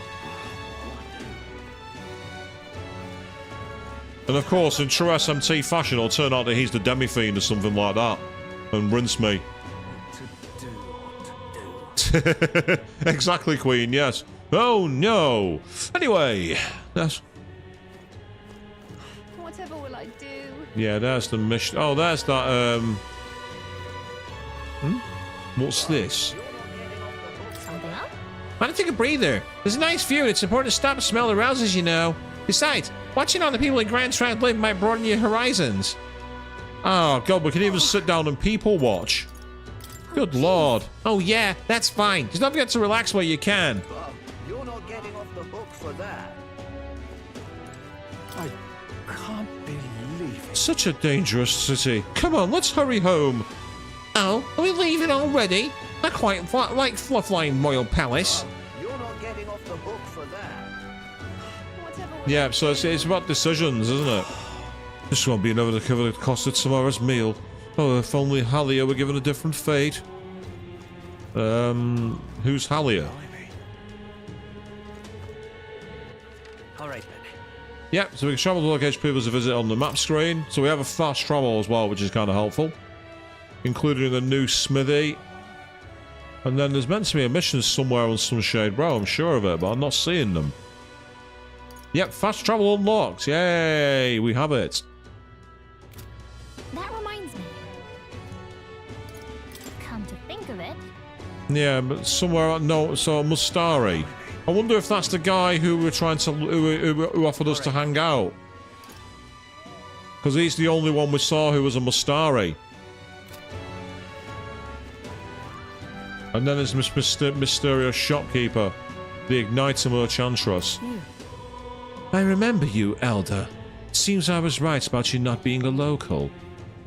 And of course, in true SMT fashion, it'll turn out that he's the demi-fiend or something like that. And rinse me. Exactly, Queen, yes. Oh no. Anyway, that's... Whatever will I do? Yeah, there's the mission. Oh, there's that, What's this? Something up? Why don't you take a breather? There's a nice view, and it's important to stop and smell the roses, you know. Besides, watching all the people in Grand Strand live might broaden your horizons. Oh, God, we can even sit down and people watch. Good lord. Oh yeah, that's fine. Just don't forget to relax where you can. You're not getting off the hook for that. I can't believe it. Such a dangerous city. Come on, let's hurry home. Oh, are we leaving already? I quite like Fluffline Royal Palace. You're not getting off the hook for that. Whatever will Yeah, so it's about decisions, isn't it? This won't be enough to cover the cost of tomorrow's meal. Oh, if only Halia were given a different fate. Who's Halia? Alright then. Yep, so we can travel to location people to visit on the map screen. So we have a fast travel as well, which is kind of helpful. Including the new smithy. And then there's meant to be a mission somewhere on Sunshade Row, I'm sure of it, but I'm not seeing them. Yep, fast travel unlocked. Yay, we have it. That reminds me. Come to think of it, Yeah, but somewhere, no, so Mustari. I wonder if that's the guy who we're trying to, who offered us to hang out. Because he's the only one we saw who was a Mustari. And then there's mysterious shopkeeper, the Igniter Enchantress. I remember you, Elder. Seems I was right about you not being a local.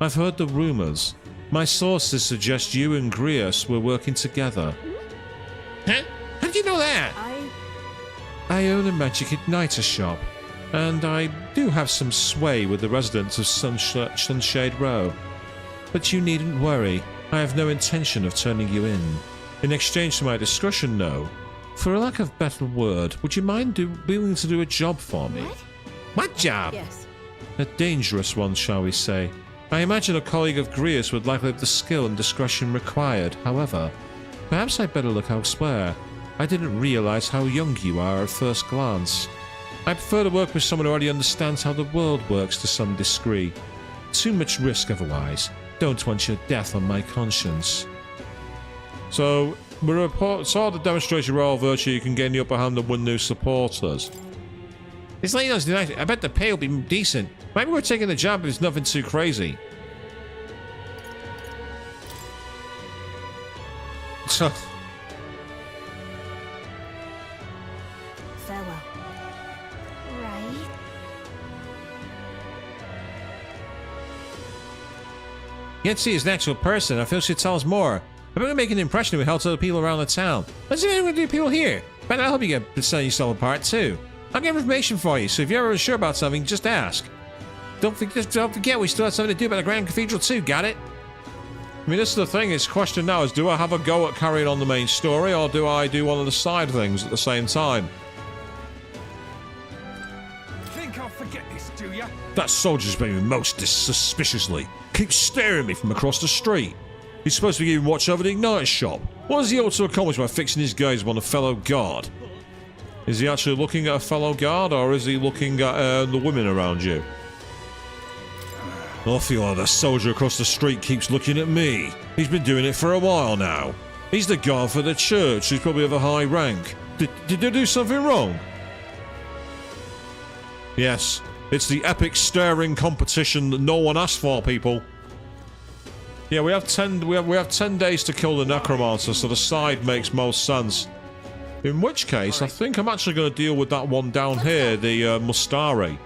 I've heard the rumors. My sources suggest you and Grius were working together. Huh? How did you know that? I own a magic igniter shop, and I do have some sway with the residents of Sunshade Row. But you needn't worry. I have no intention of turning you in. In exchange for my discretion, no. For a lack of better word, would you mind willing to do a job for me? What job? Yes. A dangerous one, shall we say. I imagine a colleague of Grius would likely have the skill and discretion required. However, perhaps I'd better look elsewhere. I didn't realize how young you are at first glance. I prefer to work with someone who already understands how the world works to some degree. Too much risk otherwise. Don't want your death on my conscience. So, we saw the demonstration royal virtue, you can gain the upper hand and win new supporters. This lady knows tonight. I bet the pay will be decent. Maybe we're taking the job if it's nothing too crazy. So, farewell. Right? can't see his actual person. I feel she'd tell us more. I better make an impression we help other people around the town. Let's see what we do people here. But I'll help you get selling yourself apart too. I'll get information for you, so if you're ever unsure about something, just ask. Don't forget we still have something to do about the Grand Cathedral too, got it? I mean, this is the thing, his question now is, do I have a go at carrying on the main story, or do I do one of the side things at the same time? That soldier's behaving most suspiciously. Keeps staring at me from across the street. He's supposed to be giving watch over the igniter shop. What does he ought to accomplish by fixing his gaze upon a fellow guard? Is he actually looking at a fellow guard, or is he looking at the women around you? I feel like the soldier across the street keeps looking at me. He's been doing it for a while now. He's the guard for the church. He's probably of a high rank. Did I do something wrong? Yes, it's the epic staring competition that no one asked for, people. Yeah, we have 10 days to kill the necromancer, so the side makes most sense. In which case, I think I'm actually going to deal with that one down here, the Mustari.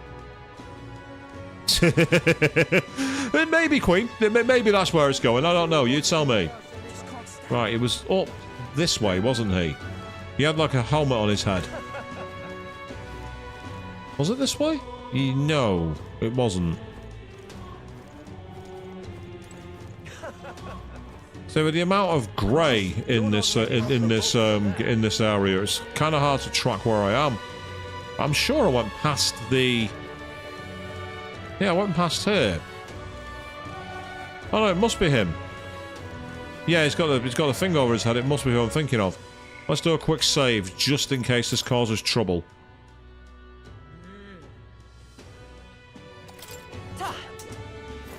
Maybe, Queen. Maybe that's where it's going. I don't know. You tell me. Right, it was up this way, wasn't he? He had like a helmet on his head. Was it this way? No, it wasn't. So with the amount of grey in this area, it's kind of hard to track where I am. I'm sure I went past the. Yeah, I went past here. Oh no, it must be him. Yeah, he's got the thing over his head. It must be who I'm thinking of. Let's do a quick save just in case this causes trouble.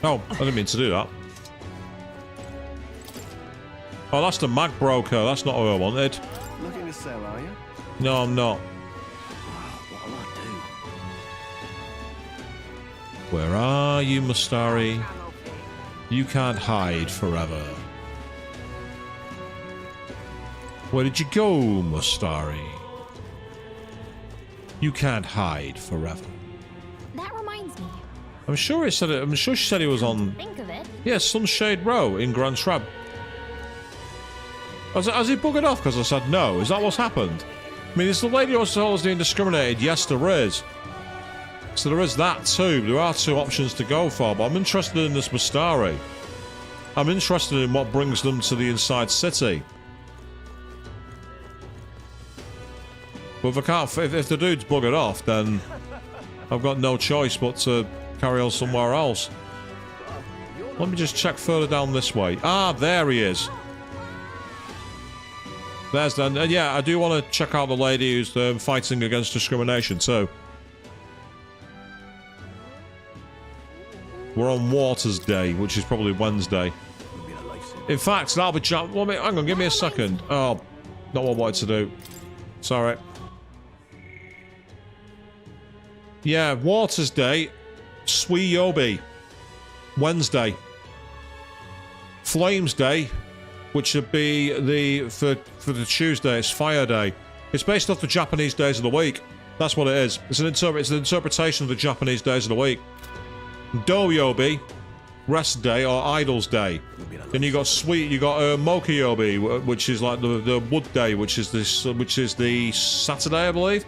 Oh, I didn't mean to do that. Oh, that's the mag broker. That's not who I wanted. Looking to sell, are you? No, I'm not. What'll I do? Where are you, Mustari? You can't hide forever. Where did you go, Mustari? You can't hide forever. That reminds me. I'm sure he said it. I'm sure she said he was on. Think of it. Yeah, Sunshade Row in Grand Trab. Has he buggered off because I said no? Is that what's happened? I mean, is the lady also always being discriminated? Yes, there is. So there is that too. There are two options to go for, but I'm interested in this Mustari. I'm interested in what brings them to the inside city. But if I can't, if the dude's buggered off, then I've got no choice but to carry on somewhere else. Let me just check further down this way. Ah, there he is. There's then. Yeah, I do want to check out the lady who's fighting against discrimination too. We're on Waters Day, which is probably Wednesday. In fact, that'll be hang on, give me a second. Oh, not what I wanted to do. Sorry. Yeah, Waters Day, Sui Yobi, Wednesday. Flames Day, which would be for the Tuesday, it's Fire Day. It's based off the Japanese days of the week. That's what it is. It's an interpretation of the Japanese days of the week. Do-Yobi, Rest Day or Idols Day. Then you got Moki-Yobi, which is like the Wood Day, which is the Saturday, I believe.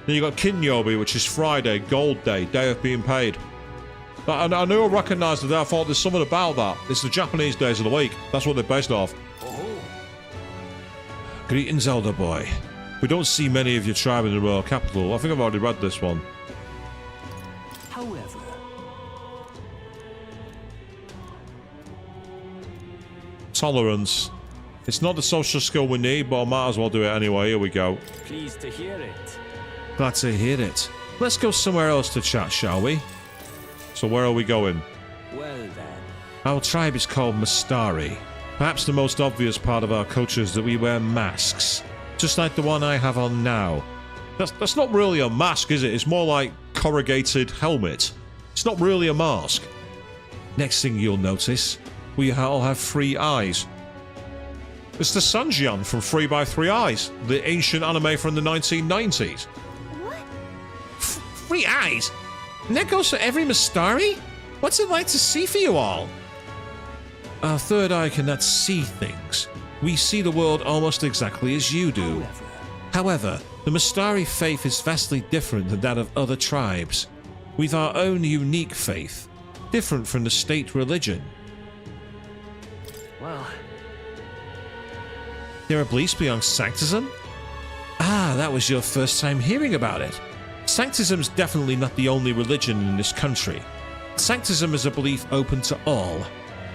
Then you got Kin-Yobi, which is Friday, Gold Day, Day of Being Paid. I knew I recognised it. I thought there's something about that. It's the Japanese days of the week. That's what they're based off. Greetings, Elder Boy. We don't see many of your tribe in the royal capital. I think I've already read this one. However, tolerance. It's not the social skill we need, but I might as well do it anyway. Here we go. pleased to hear it. Glad to hear it. Let's go somewhere else to chat, shall we? So where are we going? Well then. Our tribe is called Mustari. Perhaps the most obvious part of our culture is that we wear masks. Just like the one I have on now. That's not really a mask, is it? It's more like corrugated helmet. It's not really a mask. Next thing you'll notice, We all have 3 eyes. It's the Sanjian from 3 by 3 Eyes, the ancient anime from the 1990s. What? 3 eyes? And that goes for every Mustari? What's it like to see for you all? Our third eye cannot see things. We see the world almost exactly as you do. However, the Mustari faith is vastly different than that of other tribes. We've our own unique faith, different from the state religion. Well, There are beliefs beyond Sanctism? Ah, that was your first time hearing about it. Sanctism's definitely not the only religion in this country. Sanctism is a belief open to all.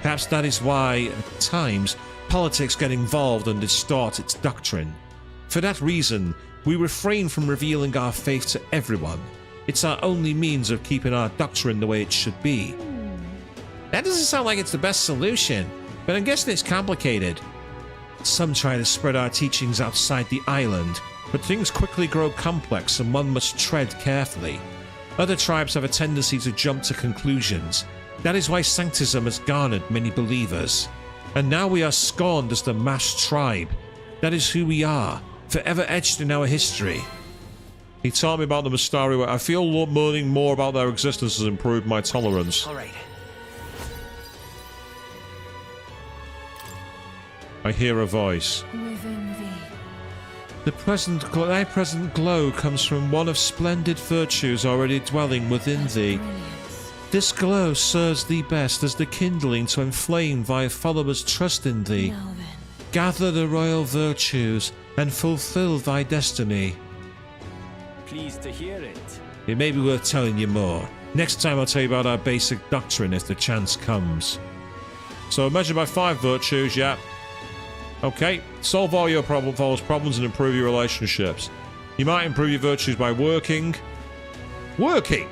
Perhaps that is why, at times, politics get involved and distort its doctrine. For that reason, we refrain from revealing our faith to everyone. It's our only means of keeping our doctrine the way it should be. That doesn't sound like it's the best solution, but I'm guessing it's complicated. Some try to spread our teachings outside the island, but things quickly grow complex and one must tread carefully. Other tribes have a tendency to jump to conclusions. That is why Sanctism has garnered many believers. And now we are scorned as the masked tribe. That is who we are, forever etched in our history. He taught me about the Mystari. I feel learning more about their existence has improved my tolerance. All right. I hear a voice. Within thee. Thy present glow comes from one of splendid virtues already dwelling within thee. Brilliance. This glow serves thee best as the kindling to inflame thy followers' trust in thee. Now then. Gather the royal virtues and fulfill thy destiny. Pleased to hear it. It may be worth telling you more. Next time I'll tell you about our basic doctrine if the chance comes. So measure by 5 virtues, yeah. Okay, solve all your problems and improve your relationships. You might improve your virtues by working. Working?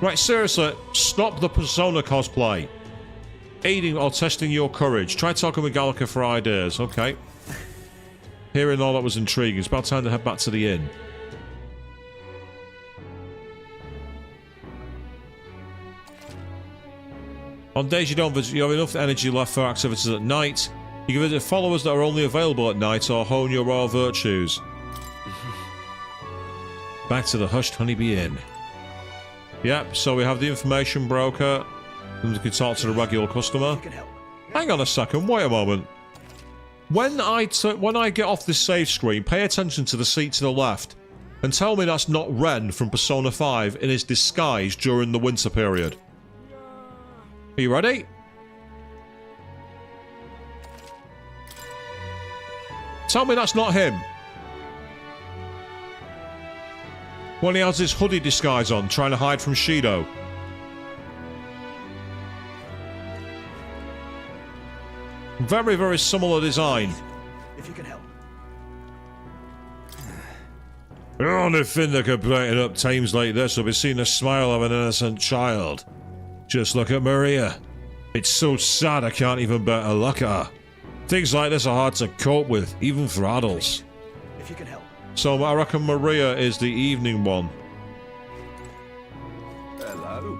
Right, seriously, stop the Persona cosplay. Aiding or testing your courage. Try talking with Gallica for ideas. Okay. Hearing all that was intriguing. It's about time to head back to the inn. On days you don't visit, you have enough energy left for activities at night. You can visit followers that are only available at night or hone your royal virtues. Back to the Hushed Honeybee Inn. Yep, so we have the information broker. And we can talk to the regular customer. Hang on a second, wait a moment. When I get off this save screen, pay attention to the seat to the left. And tell me that's not Ren from Persona 5 in his disguise during the winter period. Are you ready? Tell me that's not him. When he has his hoodie disguise on, trying to hide from Shido. Very, very similar design. If you can help. The only thing that could brighten up times like this will be seeing the smile of an innocent child. Just look at Maria. It's so sad I can't even bear to look at her. Things like this are hard to cope with, even for adults. If you can help. So I reckon Maria is the evening one. Hello.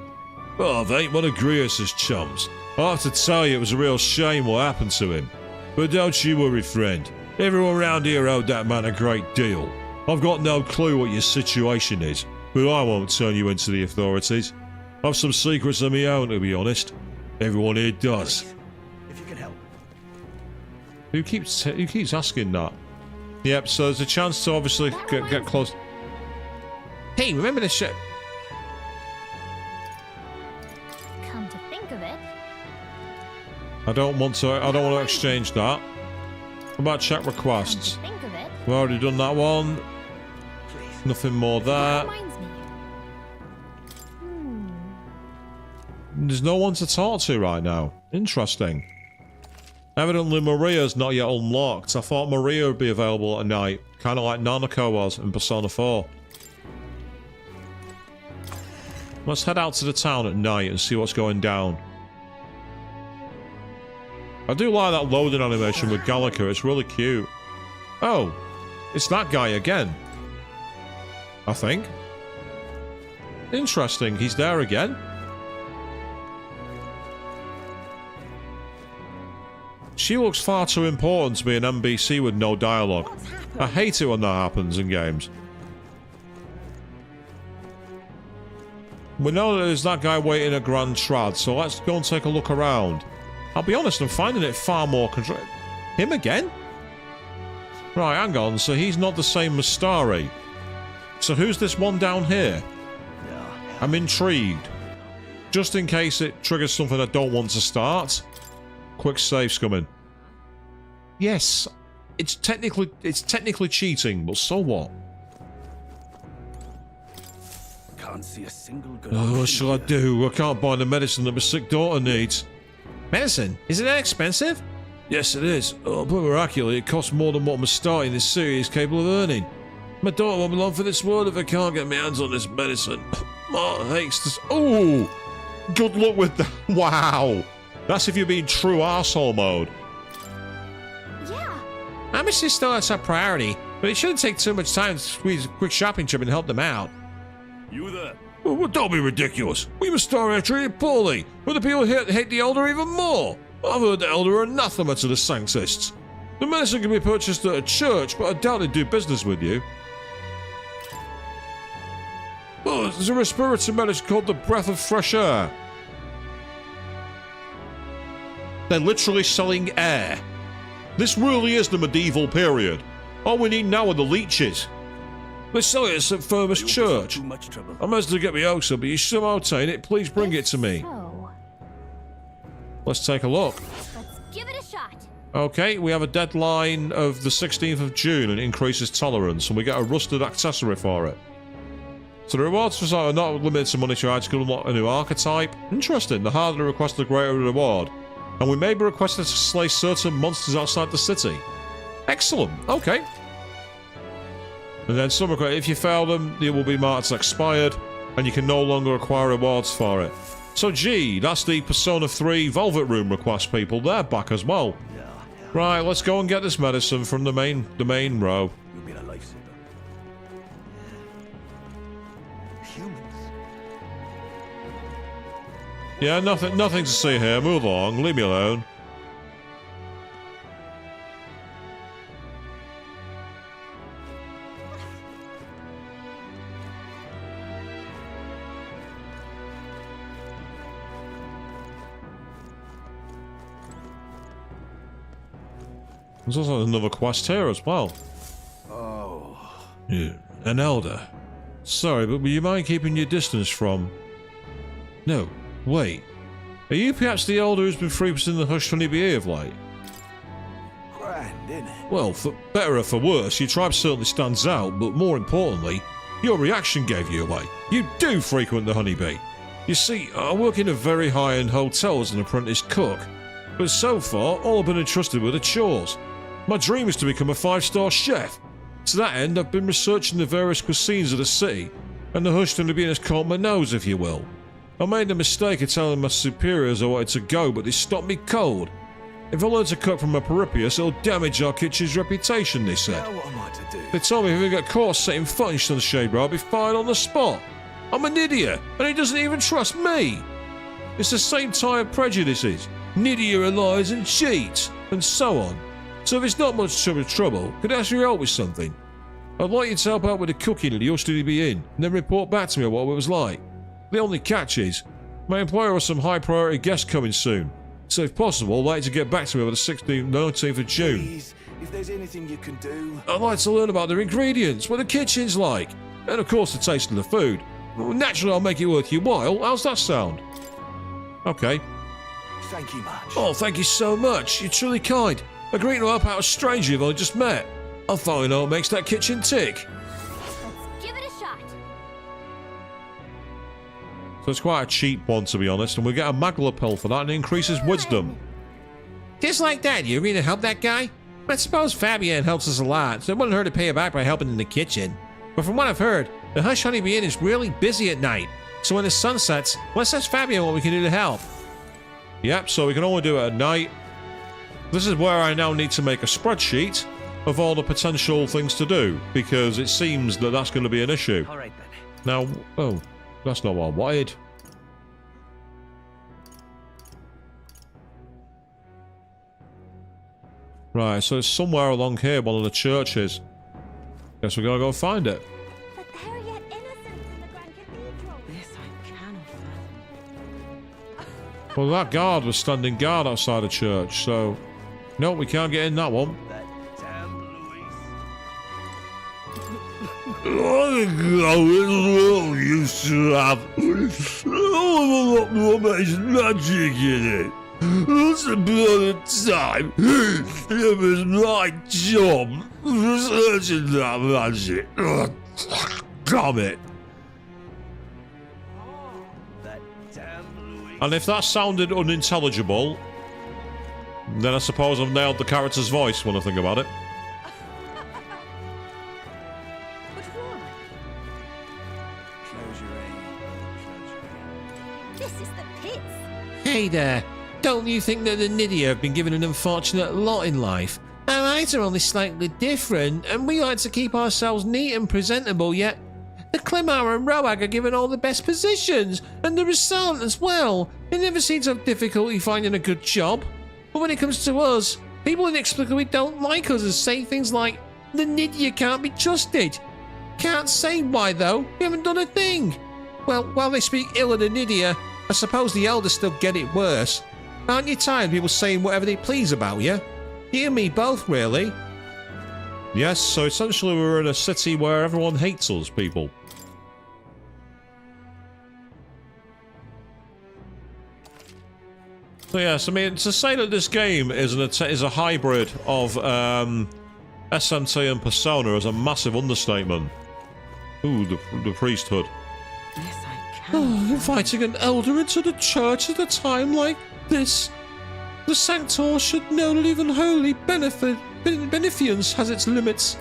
Oh, they ain't one of Grius' chums. I'll have to tell you it was a real shame what happened to him. But don't you worry, friend. Everyone around here owed that man a great deal. I've got no clue what your situation is, but I won't turn you into the authorities. I've some secrets of my own, to be honest. Everyone here does. If you can help. Who keeps asking that? Yep, so there's a chance to obviously get close. Hey, remember this shit? Come to think of it. I don't want to exchange that. How about check requests? Come to think of it. We've already done that one. Please. Nothing more That there. reminds me. There's no one to talk to right now. Interesting. Evidently Maria's not yet unlocked. I thought Maria would be available at night. Kind of like Nanako was in Persona 4. Let's head out to the town at night and see what's going down. I do like that loading animation with Gallica. It's really cute. Oh, it's that guy again. I think. Interesting. He's there again. She looks far too important to be an NPC with no dialogue. I hate it when that happens in games. We know that there's that guy waiting at Grand Trad, so let's go and take a look around. I'll be honest, I'm finding it far more control. Him again? Right, hang on, so he's not the same Mystari. So who's this one down here? I'm intrigued. Just in case it triggers something I don't want to start. Quick save coming. Yes, it's technically cheating, but so what? can't see a single good Oh, what option shall I here. do? I can't buy the medicine that my sick daughter needs. Medicine? Is it that expensive? Yes, it is. Oh, but miraculously, it costs more than what my star in this series is capable of earning. My daughter won't be long for this world if I can't get my hands on this medicine. My heart aches to... Oh! Good luck with that. Wow! That's if you're being true arsehole mode. Yeah. I'm sure still has top priority, but it shouldn't take too much time to squeeze a quick shopping trip and help them out. You there? Oh, well, don't be ridiculous. We must start are treated poorly, but the people here hate the Elder even more. I've heard the Elder are anathema to the Sanctists. The medicine can be purchased at a church, but I doubt they'd do business with you. Oh, there's a respiratory medicine called the Breath of Fresh Air. They're literally selling air. This really is the medieval period. All we need now are the leeches. They sell it at St. Firmus Church. Too much trouble. I managed to get my hopes up, but you somehow obtain it. Please bring it to me. So, Let's take a look. let's give it a shot. Okay, we have a deadline of the 16th of June and it increases tolerance, and we get a rusted accessory for it. So the rewards for sale are not limited to monetary items, can unlock a new archetype. Interesting, the harder the request, the greater the reward. And we may be requested to slay certain monsters outside the city. Excellent, okay. And then some request, if you fail them, they will be marked as expired, and you can no longer acquire rewards for it. So gee, that's the Persona 3 Velvet Room request, people. They're back as well. Right, let's go and get this medicine from the main row. You've been a lifesaver. Humans. Yeah, nothing to see here. Move along. Leave me alone. There's also another quest here as well. Oh. Yeah, an elder. Sorry, but will you mind keeping your distance from... No, wait. Are you perhaps the elder who's been frequenting the hushed honeybee of late? Grand, innit? Well, for better or for worse, your tribe certainly stands out, but more importantly, your reaction gave you away. You do frequent the honeybee. You see, I work in a very high-end hotel as an apprentice cook, but so far, all I've been entrusted with are chores. My dream is to become a 5-star chef. To that end, I've been researching the various cuisines of the city, and the hushed honeybee has caught my nose, if you will. I made the mistake of telling my superiors I wanted to go, but they stopped me cold. If I learn to cook from a Peripius, it'll damage our kitchen's reputation, they said. Now what am I to do? They told me if I get caught setting foot in Sunshade Row, I'll be fired on the spot. I'm an idiot, and he doesn't even trust me. It's the same type of prejudices. Nidia lies and cheats, and so on. So if it's not much trouble, could I ask your help with something? I'd like you to help out with the cooking at the Hushed Honeybee Inn, and then report back to me what it was like. The only catch is, my employer has some high priority guests coming soon, so if possible, I'd like to get back to me by the 16th, 19th of June. Please, if there's anything you can do. I'd like to learn about their ingredients, what the kitchen's like, and of course the taste of the food. Well, naturally, I'll make it worth your while. How's that sound? Okay. Thank you much. Oh, thank you so much. You're truly kind. Agreeing to help out a stranger you've only just met. I'll find out what makes that kitchen tick. Let's give it a shot. So it's quite a cheap one, to be honest, and we get a Magla pill for that, and it increases wisdom. Just like that, you really help that guy? I suppose Fabian helps us a lot, so it wouldn't hurt to pay her back by helping in the kitchen. But from what I've heard, the Hush Honeybee Inn is really busy at night, so when the sun sets, let's ask Fabian what we can do to help. Yep, so we can only do it at night. This is where I now need to make a spreadsheet of all the potential things to do, because it seems that that's going to be an issue. All right, then. Now, oh, that's not what I wanted. Right, so it's somewhere along here, one of the churches. Guess we're gonna go find it. But there are yet innocents in the Grand Cathedral. This I cannot fathom. Well, that guard was standing guard outside the church, so... No, we can't get in that one. That damn Louis. Oh, used to have a lot more magic in it. Once upon a time, it was my job researching that magic. Damn it. And if that sounded unintelligible, then I suppose I've nailed the character's voice when I think about it. But why? This is the pits. Hey there, don't you think that the Nydia have been given an unfortunate lot in life? Our eyes are only slightly different, and we like to keep ourselves neat and presentable, yet the Clemar and Roag are given all the best positions, and the Result as well. They never seem to have difficulty finding a good job. But when it comes to us, people inexplicably don't like us and say things like, the Nydia can't be trusted. Can't say why though, we haven't done a thing. Well, while they speak ill of the Nydia, I suppose the elders still get it worse. Aren't you tired of people saying whatever they please about you? You and me both, really. Yes, so essentially we're in a city where everyone hates us, people. So yes, I mean, to say that this game is a hybrid of SMT and Persona is a massive understatement. Ooh, the priesthood. Yes, I can. Oh, inviting an elder into the church at a time like this. The Sanctor should know that even holy beneficence has its limits.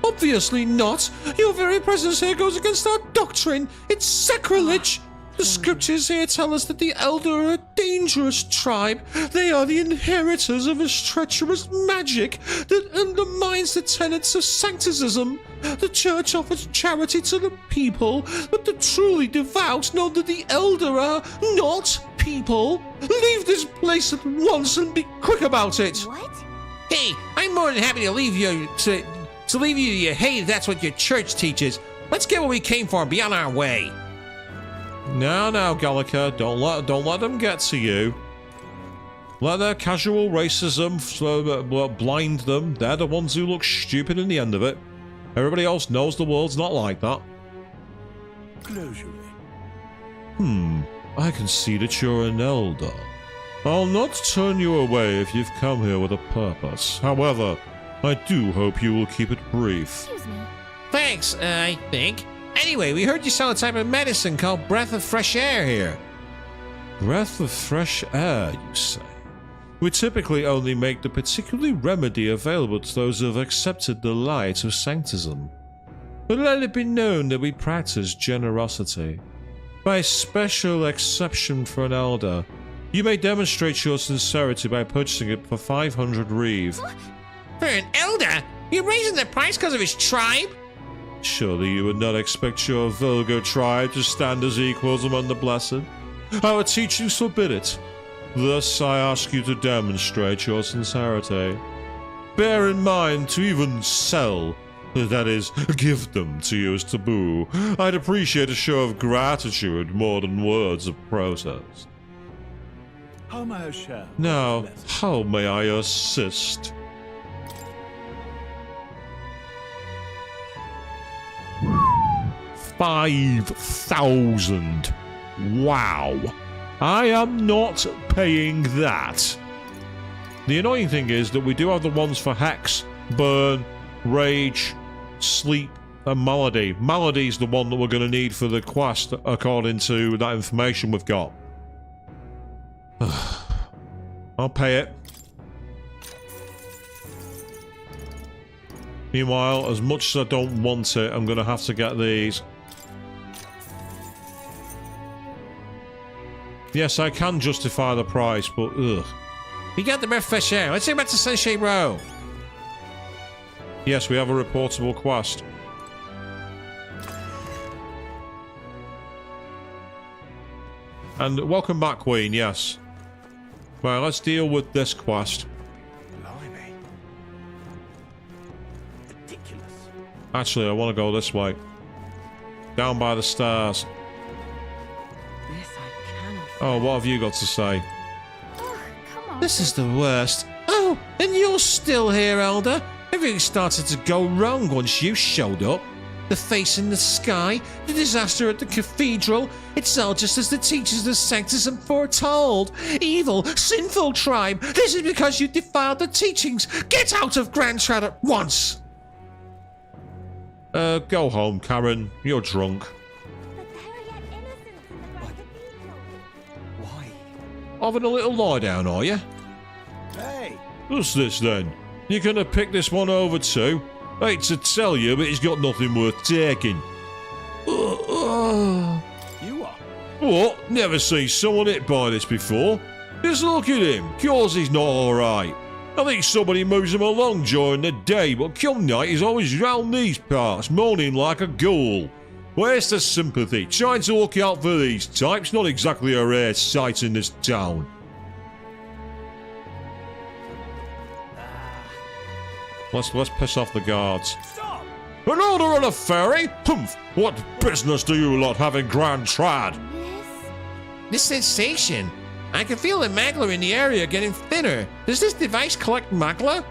Obviously not. Your very presence here goes against our doctrine. It's sacrilege. The scriptures here tell us that the Elder are a dangerous tribe. They are the inheritors of a treacherous magic that undermines the tenets of sancticism. The church offers charity to the people, but the truly devout know that the Elder are not people. Leave this place at once and be quick about it. What? Hey, I'm more than happy to leave you to leave you to your hate if that's what your church teaches. Let's get what we came for and be on our way. Now, Gallica, don't let them get to you. Let their casual racism blind them. They're the ones who look stupid in the end of it. Everybody else knows the world's not like that. I can see that you're an elder. I'll not turn you away if you've come here with a purpose. However, I do hope you will keep it brief. Excuse me. Thanks, I think. Anyway, we heard you sell a type of medicine called breath of fresh air here. Breath of fresh air, you say? We typically only make the particular remedy available to those who have accepted the light of sanctism. But let it be known that we practice generosity. By special exception for an elder, you may demonstrate your sincerity by purchasing it for 500 reeve. For an elder? You're raising the price because of his tribe? Surely you would not expect your vulgar tribe to stand as equals among the blessed. Our teachings forbid it. Thus I ask you to demonstrate your sincerity. Bear in mind to even sell, that is, give them to you as taboo. I'd appreciate a show of gratitude more than words of protest. Now, how may I assist? $5,000. Wow. I am not paying that. The annoying thing is that we do have the ones for Hex, Burn, Rage, Sleep, and Malady. Malady's the one that we're going to need for the quest, according to that information we've got. I'll pay it. Meanwhile, as much as I don't want it, I'm going to have to get these. Yes, I can justify the price, but ugh. You got the breath of fresh air. Let's take back to Sunshade Row. Yes, we have a reportable quest. And welcome back, Queen, yes. Right, let's deal with this quest. Blimey. Ridiculous. Actually, I want to go this way. Down by the stairs. This I cannot. Oh, what have you got to say? Oh, come on. This is the worst. Oh, and you're still here, Elder. Everything started to go wrong once you showed up. The face in the sky, the disaster at the cathedral. It's all just as the teachers of sanctism foretold. Evil, sinful tribe. This is because you defiled the teachings. Get out of Grand Trad at once. Go home, Karen. You're drunk. But there are yet innocents in the Grand Cathedral. Why? having a little lie down, are you? Hey! What's this then? You gonna pick this one over too? Hate to tell you, but he's got nothing worth taking. You are. What? Never seen someone hit by this before. Just look at him. Cause he's not alright. I think somebody moves him along during the day, but come night he's always round these parts, moaning like a ghoul. Where's the sympathy? Trying to look out for these types, not exactly a rare sight in this town. Let's piss off the guards. Stop! An order on a ferry? Humph! What business do you lot have in Grand Trad? This sensation. I can feel the magla in the area getting thinner. Does this device collect magla?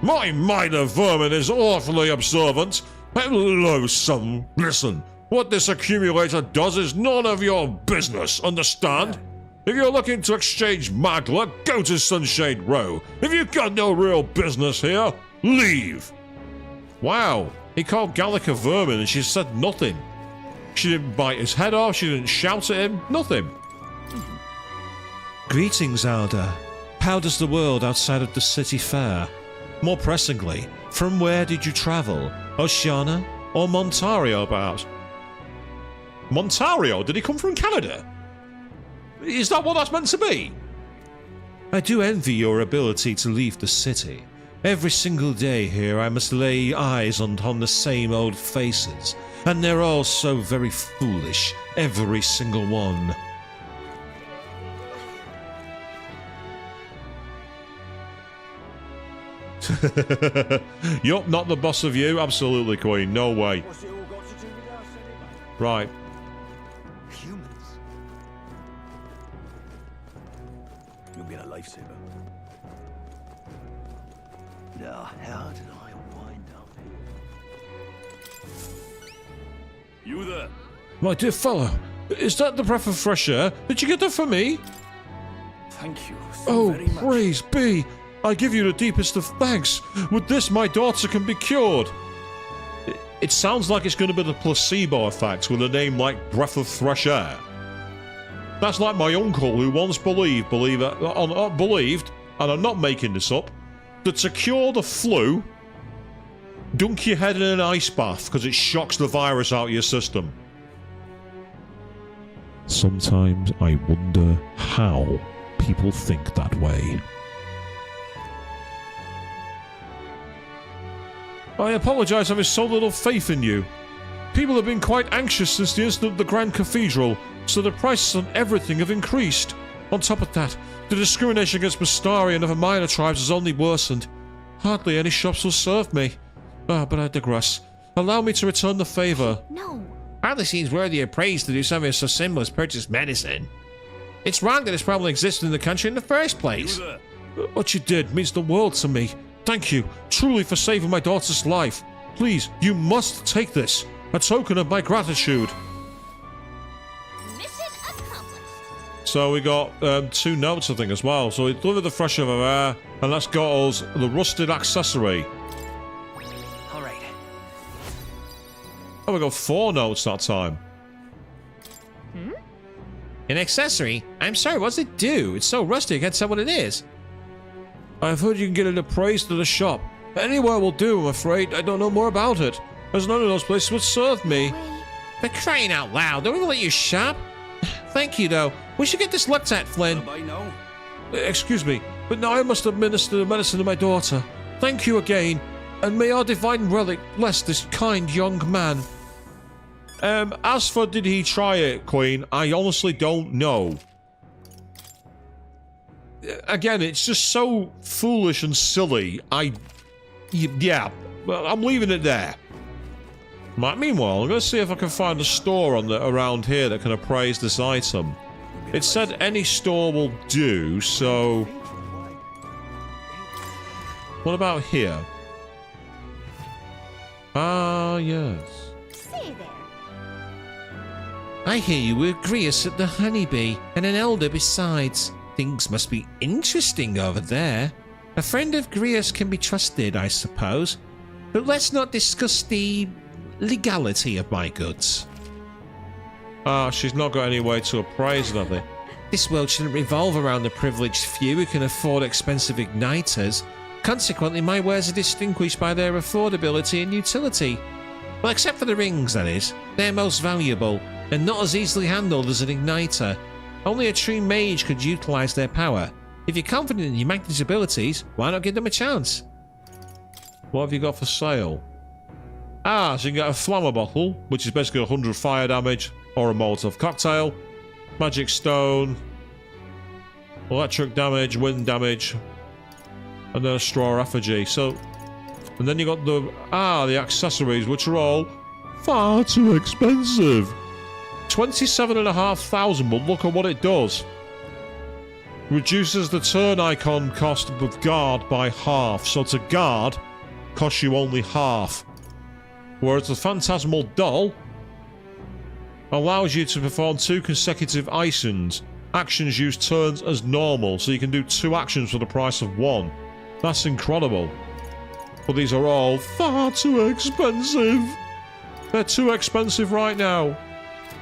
My minor vermin is awfully observant. Hello, son. Listen, what this accumulator does is none of your business, understand? If you're looking to exchange magla, go to Sunshade Row. If you've got no real business here, leave. Wow, he called Gallic a vermin and she said nothing. She didn't bite his head off, she didn't shout at him, nothing. Greetings, Alda. How does the world outside of the city fare? More pressingly, from where did you travel? Oceania or Montario, perhaps? Montario? Did he come from Canada? Is that what that's meant to be? I do envy your ability to leave the city. Every single day here I must lay eyes on the same old faces, and they're all so very foolish, every single one. Yup, not the boss of you? Absolutely, Queen. No way. What's it all got to do with us anyway? Right. Humans. You'll be a lifesaver. Now, how did I wind up here? You there? My dear fellow, is that the breath of fresh air? Did you get that for me? Thank you so Oh, very much. praise be. I give you the deepest of thanks. With this, my daughter can be cured. It sounds like it's going to be the placebo effect with a name like Breath of Fresh Air. That's like my uncle who once believed, and I'm not making this up, that to cure the flu, dunk your head in an ice bath because it shocks the virus out of your system. Sometimes I wonder how people think that way. I apologise, I have so little faith in you. People have been quite anxious since the incident at the Grand Cathedral, so the prices on everything have increased. On top of that, the discrimination against Mystari and other minor tribes has only worsened. Hardly any shops will serve me. But I digress. Allow me to return the favour. No. Hardly seems worthy of praise to do something so simple as purchase medicine. It's wrong that this problem existed in the country in the first place. What you did means the world to me. Thank you, truly, for saving my daughter's life. Please, you must take this. A token of my gratitude. Mission accomplished. So we got 2 notes, I think, as well. So we delivered the fresh of air, and that's got us the rusted accessory. All right. Oh, we got 4 notes that time. An accessory? I'm sorry, what's it do? It's so rusty I can't tell what it is. I've heard you can get it appraised at a shop. Anywhere will do, I'm afraid. I don't know more about it, as none of those places would serve me. For crying out loud, don't we let you shop? Thank you, though. We should get this looked at, Flynn. By now. Excuse me, but now I must administer the medicine to my daughter. Thank you again, and may our divine relic bless this kind young man. As for did he try it, Queen, I honestly don't know. Again, it's just so foolish and silly. Yeah, well, I'm leaving it there. Meanwhile, I'm going to see if I can find a store around here that can appraise this item. It said any store will do, so... What about here? Ah, yes. Say there. I hear you were Grius at the Honeybee, and an elder besides. Things must be interesting over there. A friend of Grius can be trusted, I suppose. But let's not discuss the legality of my goods. Ah, she's not got any way to appraise nothing. This world shouldn't revolve around the privileged few who can afford expensive igniters. Consequently, my wares are distinguished by their affordability and utility. Well, except for the rings, that is. They're most valuable, and not as easily handled as an igniter. Only a true mage could utilize their power. If you're confident in your magnet's abilities, why not give them a chance? What have you got for sale? Ah, so you can get a flammer bottle, which is basically 100 fire damage, or a Molotov cocktail, magic stone, electric damage, wind damage, and then a straw effigy. So, and then you got the accessories, which are all far too expensive. 27,500, but look at what it does. Reduces the turn icon cost of guard by half, so to guard costs you only half. Whereas the Phantasmal Doll allows you to perform 2 consecutive actions. Actions use turns as normal, so you can do 2 actions for the price of 1. That's incredible. But these are all far too expensive. They're too expensive right now.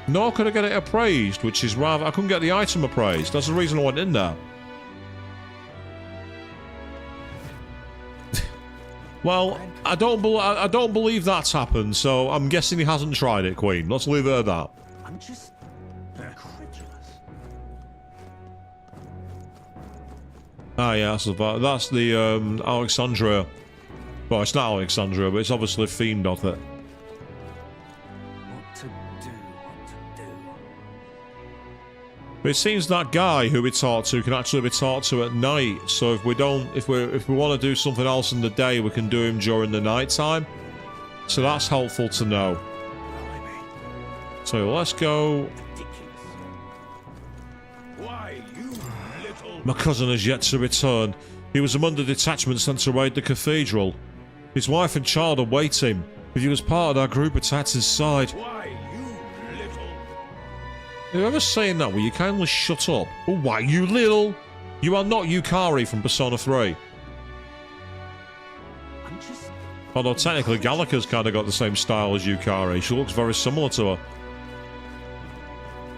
Nor could I get it appraised, which is rather... I couldn't get the item appraised. That's the reason I went in there. Well, I don't believe that's happened, so I'm guessing he hasn't tried it, Queen. Let's leave it at that. I'm just incredulous. Ah, yeah, that's the Alexandria. Well, it's not Alexandria, but it's obviously themed of it. What to do? But it seems that guy who we talked to can actually be talked to at night. So if we want to do something else in the day, we can do him during the night time. So that's helpful to know. So let's go. Why, you little... My cousin has yet to return. He was among the detachment sent to raid the cathedral. His wife and child await him. If he was part of our group attacked his side. Why, you little... Whoever's saying that, will you kindly shut up? Oh, why, you little... You are not Yukari from Persona 3. Although technically Gallica's kind of got the same style as Yukari. She looks very similar to her.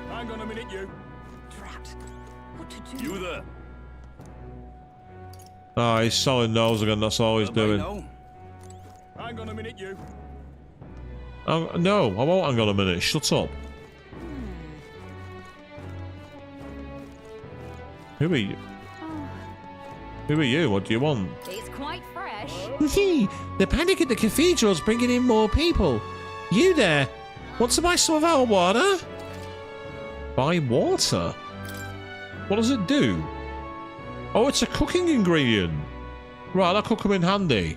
Hang on a minute, you. Trapped. What to do? You there. Ah, he's selling those again, that's all he's doing. Hang on a minute, you. No, I won't hang on a minute. Shut up. Who are you? Who are you? What do you want? It's quite fresh. The panic at the cathedral's bringing in more people. You there? Want to buy some of our water? Buy water? What does it do? Oh, it's a cooking ingredient. Right, that could come in handy.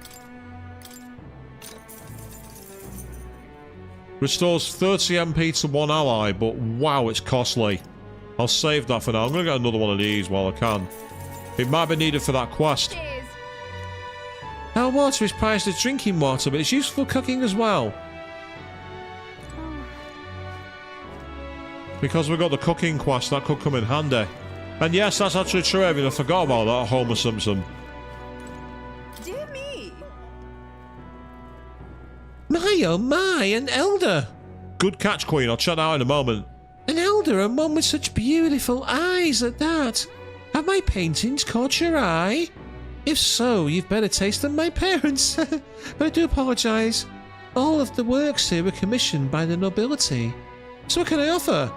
Restores 30 MP to one ally, but wow, it's costly. I'll save that for now. I'm going to get another one of these while I can. It might be needed for that quest. Cheers. Our water is prized as drinking water, but it's useful for cooking as well. Because we've got the cooking quest, that could come in handy. And yes, that's actually true, Evan. I forgot about that, Homer Simpson. Dear me. My oh my, an elder! Good catch, Queen. I'll check that out in a moment. An elder and one with such beautiful eyes at that. Have my paintings caught your eye? If so, you've better taste than my parents. But I do apologise. All of the works here were commissioned by the nobility. So what can I offer?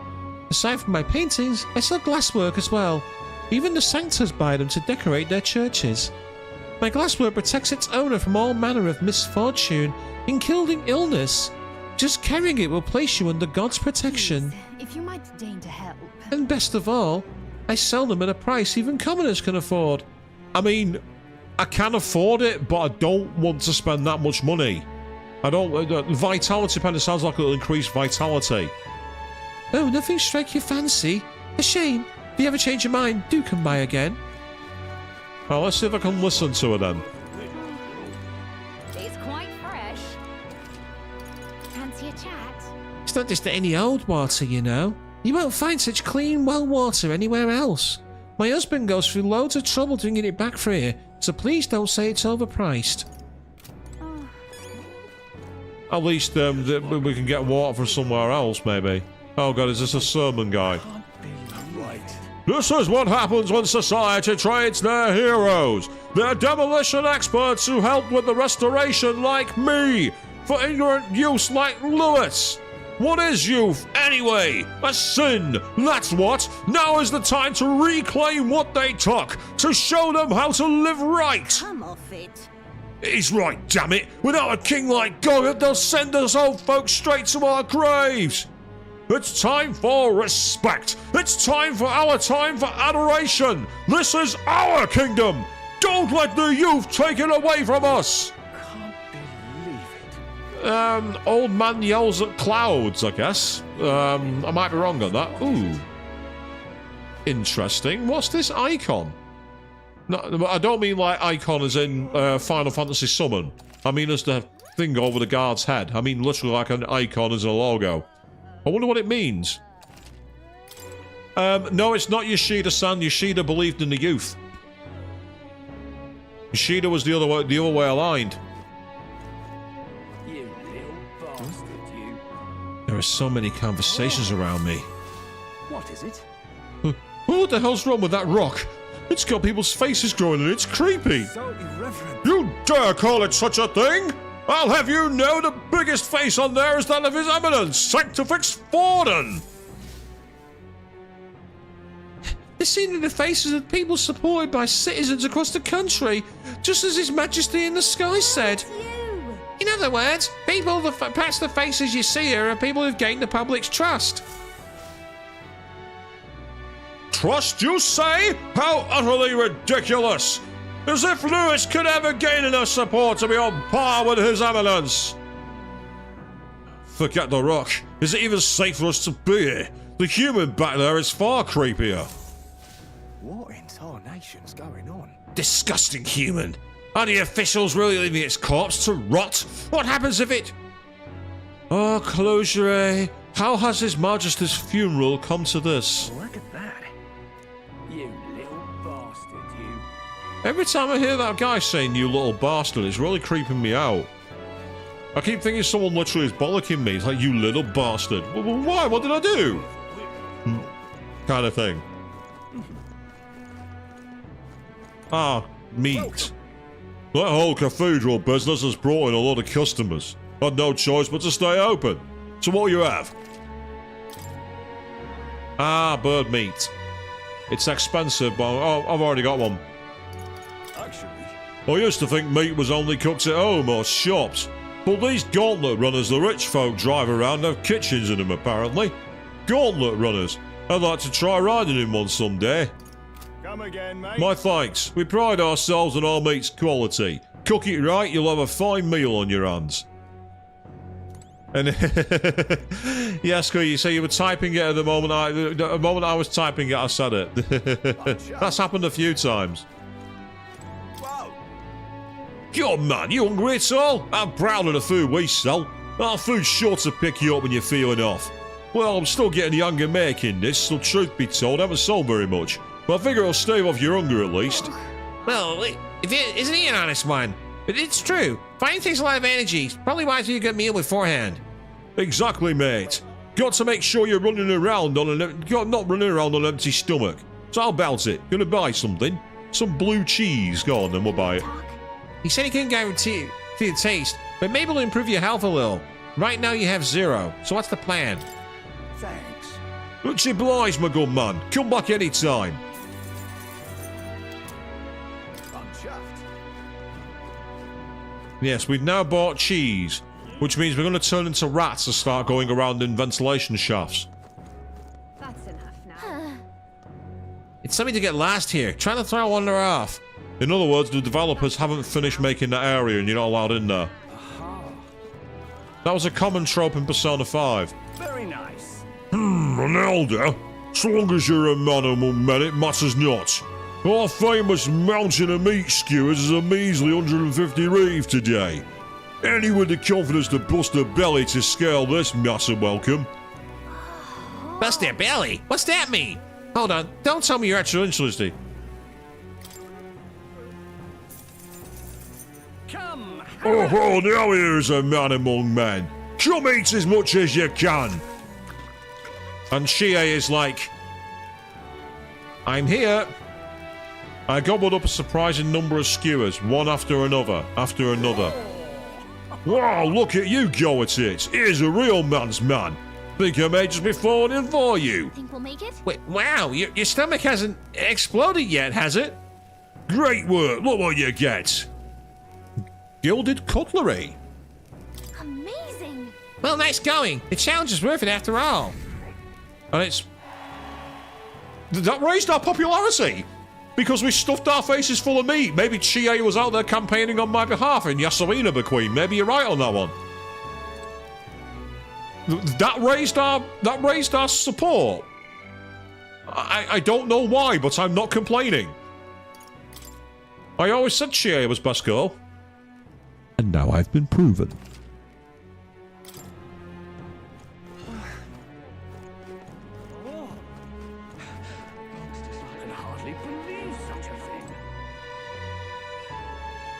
Aside from my paintings, I sell glasswork as well. Even the sanctors buy them to decorate their churches. My glasswork protects its owner from all manner of misfortune, including illness. Just carrying it will place you under God's protection. Please, if you might deign to help. And best of all, I sell them at a price even commoners can afford. I mean, I can afford it, but I don't want to spend that much money. I don't... vitality pen, it sounds like it'll increase vitality. Oh, nothing strike your fancy? A shame. If you ever change your mind, do come by again. Well, let's see if I can listen to her then. It's quite fresh. Fancy a chat? It's not just any old water, you know. You won't find such clean, well water anywhere else. My husband goes through loads of trouble bringing it back for here, so please don't say it's overpriced. At least we can get water from somewhere else, maybe. Oh god, is this a sermon guy? Right. This is what happens when society trades their heroes, their demolition experts who helped with the restoration like me, for ignorant use like Lewis. What is youth, anyway? A sin, that's what. Now is the time to reclaim what they took, to show them how to live right. Come off it. He's right, damn it. Without a king like Goddard, they'll send us old folks straight to our graves. It's time for respect. It's time for adoration. This is our kingdom. Don't let the youth take it away from us. Old man yells at clouds, I guess. I might be wrong on that. Ooh. Interesting. What's this icon? No, I don't mean like icon as in Final Fantasy Summon. I mean as the thing over the guard's head. I mean literally like an icon as a logo. I wonder what it means. No, it's not Yoshida-san. Yoshida believed in the youth. Yoshida was the other way aligned. You little bastard, you. There are so many conversations around me. What is it? What the hell's wrong with that rock? It's got people's faces growing and it's creepy. So irreverent. You dare call it such a thing? I'll have you know the biggest face on there is that of His Eminence, Sanctifex Forden. They're seen in the faces of people supported by citizens across the country, just as His Majesty in the Sky said. In other words, perhaps the faces you see here are people who've gained the public's trust. Trust, you say? How utterly ridiculous! As if Lewis could ever gain enough support to be on par with His Eminence! Forget the rock. Is it even safe for us to be here? The human back there is far creepier. What in tarnation's going on? Disgusting human. Are the officials really leaving its corpse to rot? What happens if it... Oh, Closure, how has His Majesty's funeral come to this? Look at that. You little bastard, you. Every time I hear that guy saying you little bastard, it's really creeping me out. I keep thinking someone literally is bollocking me. It's like, you little bastard. Well, why? What did I do? Kind of thing. Ah, meat. That whole cathedral business has brought in a lot of customers. Had no choice but to stay open. So what do you have? Ah, bird meat. It's expensive, but I've already got one. Actually, I used to think meat was only cooked at home or shops. But these gauntlet runners the rich folk drive around have kitchens in them, apparently. Gauntlet runners. I'd like to try riding in one someday. come again, mate. My thanks. We pride ourselves on our meat's quality. Cook it right, you'll have a fine meal on your hands. And yes, you say you were typing it at the moment I was typing it, I said it. That's happened a few times. God, man, you hungry at all? I'm proud of the food we sell. Our food's sure to pick you up when you're feeling off. Well, I'm still getting younger making this, so truth be told, I haven't sold very much. But I figure I'll stave off your hunger at least. Well, isn't he an honest one? But it's true. Fighting takes a lot of energy. Probably wise you get a meal beforehand. Exactly, mate. Got to make sure you're running around on not running around on an empty stomach. So how about it? Gonna buy something? Some blue cheese. Go on then, we'll buy it. He said he couldn't guarantee the taste, but maybe it'll improve your health a little. Right now you have 0, so what's the plan? Thanks. Much obliged, my good man. Come back any time. I'm chuffed. Yes, we've now bought cheese, which means we're going to turn into rats and start going around in ventilation shafts. That's enough now. It's something to get lost here. Try to throw one off. In other words, the developers haven't finished making that area and you're not allowed in there. That was a common trope in Persona 5. Very nice. An elder? So long as you're a man among men, it matters not. Our famous mountain of meat skewers is a measly 150 reeve today. Any with the confidence to bust their belly to scale this massive welcome. Bust their belly? What's that mean? Hold on, don't tell me you're actually interested. Come. Oh, now here's a man among men. Come eat as much as you can. And Chie is like, I'm here. I gobbled up a surprising number of skewers, one after another, Wow, look at you go at it. Here's a real man's man. Think I may just be falling in for you. Think we'll make it? Wait, wow, your stomach hasn't exploded yet, has it? Great work. Look what you get. Gilded cutlery. Amazing. Well, nice going. The challenge is worth it after all. And it's... That raised our popularity. Because we stuffed our faces full of meat. Maybe Chie was out there campaigning on my behalf in Yasserina, McQueen. Maybe you're right on that one. That raised our support. I don't know why, but I'm not complaining. I always said Chie was best girl. And now I've been proven.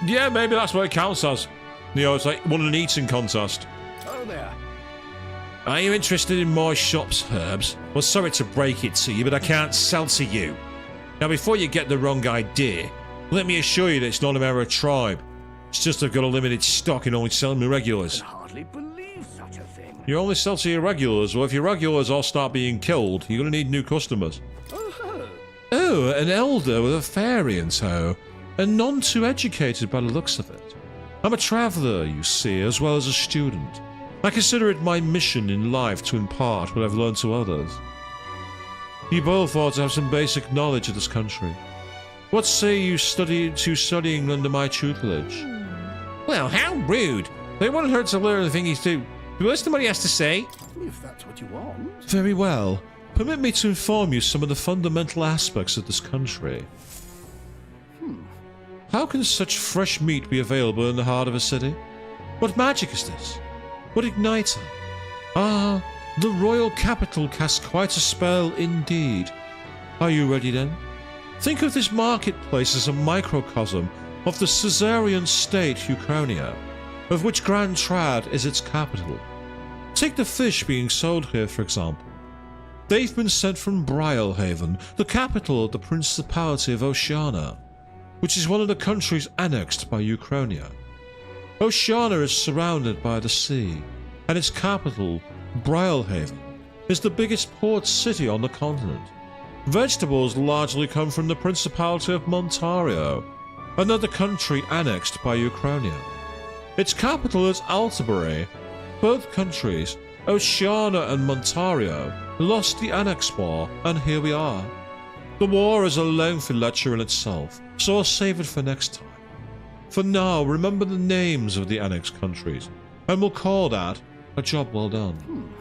Yeah, maybe that's what it counts as. You know, it's like won an eating contest. Oh there. Are you interested in my shop's herbs? Well, sorry to break it to you, but I can't sell to you. Now, before you get the wrong idea, let me assure you that it's not a matter of tribe. It's just I've got a limited stock and only selling me regulars. I can hardly believe such a thing. You only sell to your regulars. Well, if your regulars all start being killed, you're going to need new customers. Oh, an elder with a fairy in tow. And none too educated by the looks of it. I'm a traveller, you see, as well as a student. I consider it my mission in life to impart what I've learned to others. You both ought to have some basic knowledge of this country. What say you studying under my tutelage? Well, how rude. They wouldn't hurt to learn the thing he's do. Listen to what he has to say. If that's what you want. Very well. Permit me to inform you some of the fundamental aspects of this country. How can such fresh meat be available in the heart of a city? What magic is this? What igniter? Ah, the royal capital casts quite a spell indeed. Are you ready then? Think of this marketplace as a microcosm of the Caesarian state Uchronia, of which Grand Trad is its capital. Take the fish being sold here, for example. They've been sent from Brialhaven, the capital of the Principality of Oceania, which is one of the countries annexed by Uchronia. Oceania is surrounded by the sea, and its capital, Brialhaven, is the biggest port city on the continent. Vegetables largely come from the Principality of Montario, another country annexed by Uchronia. Its capital is Altabury. Both countries, Oceania and Montario, lost the Annex War, and here we are. The war is a lengthy lecture in itself, so I'll save it for next time. For now, remember the names of the annexed countries, and we'll call that a job well done.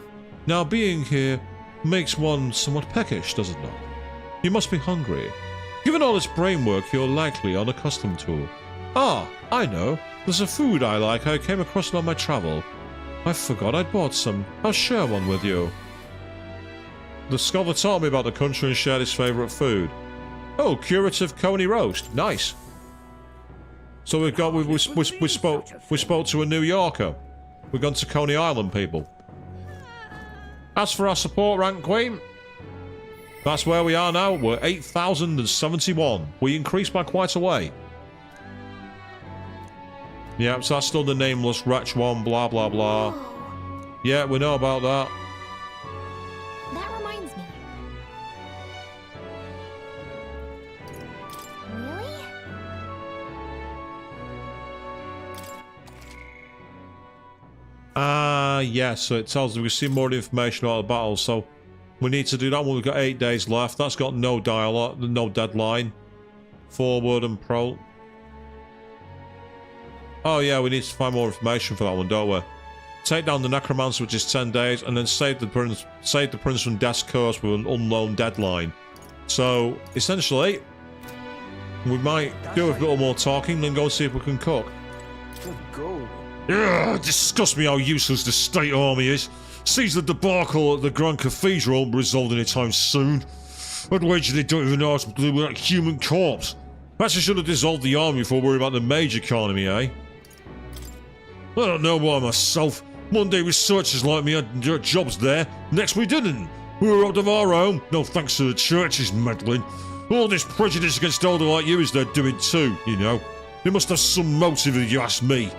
Now, being here makes one somewhat peckish, does it not? You must be hungry. Given all this brain work, you're likely unaccustomed to. Ah, I know. There's a food I like. I came across it on my travel. I forgot I'd bought some. I'll share one with you. The scholar taught me about the country and shared his favourite food. Oh, curative coney roast. Nice. So we spoke to a New Yorker. We've gone to Coney Island, people. As for our support rank, Queen, that's where we are now. We're 8,071. We increased by quite a way. Yeah, so that's still the nameless wretch one, blah, blah, blah. Yeah, we know about that. That reminds me. Really? Yeah, so it tells us we see more information about the battle, so we need to do that one. We've got 8 days left. That's got no dialogue, no deadline. Forward and pro. Oh yeah, we need to find more information for that one, don't we? Take down the Necromancer, which is 10 days, and then save the prince from Death's Curse with an unknown deadline. So, essentially, we might do a little more talking, then go and see if we can cook. Good goal. Ugh, disgusts me how useless the state army is. Sees the debacle at the Grand Cathedral resolved anytime soon. I'd wager they don't even know how to deal with that human corpse. Perhaps I should have dissolved the army before worrying about the mage economy, eh? I don't know why myself. One day researchers like me had jobs there, next we didn't. We were out of our own, no thanks to the church's meddling. All this prejudice against older like you is they're doing too, you know. They must have some motive if you ask me.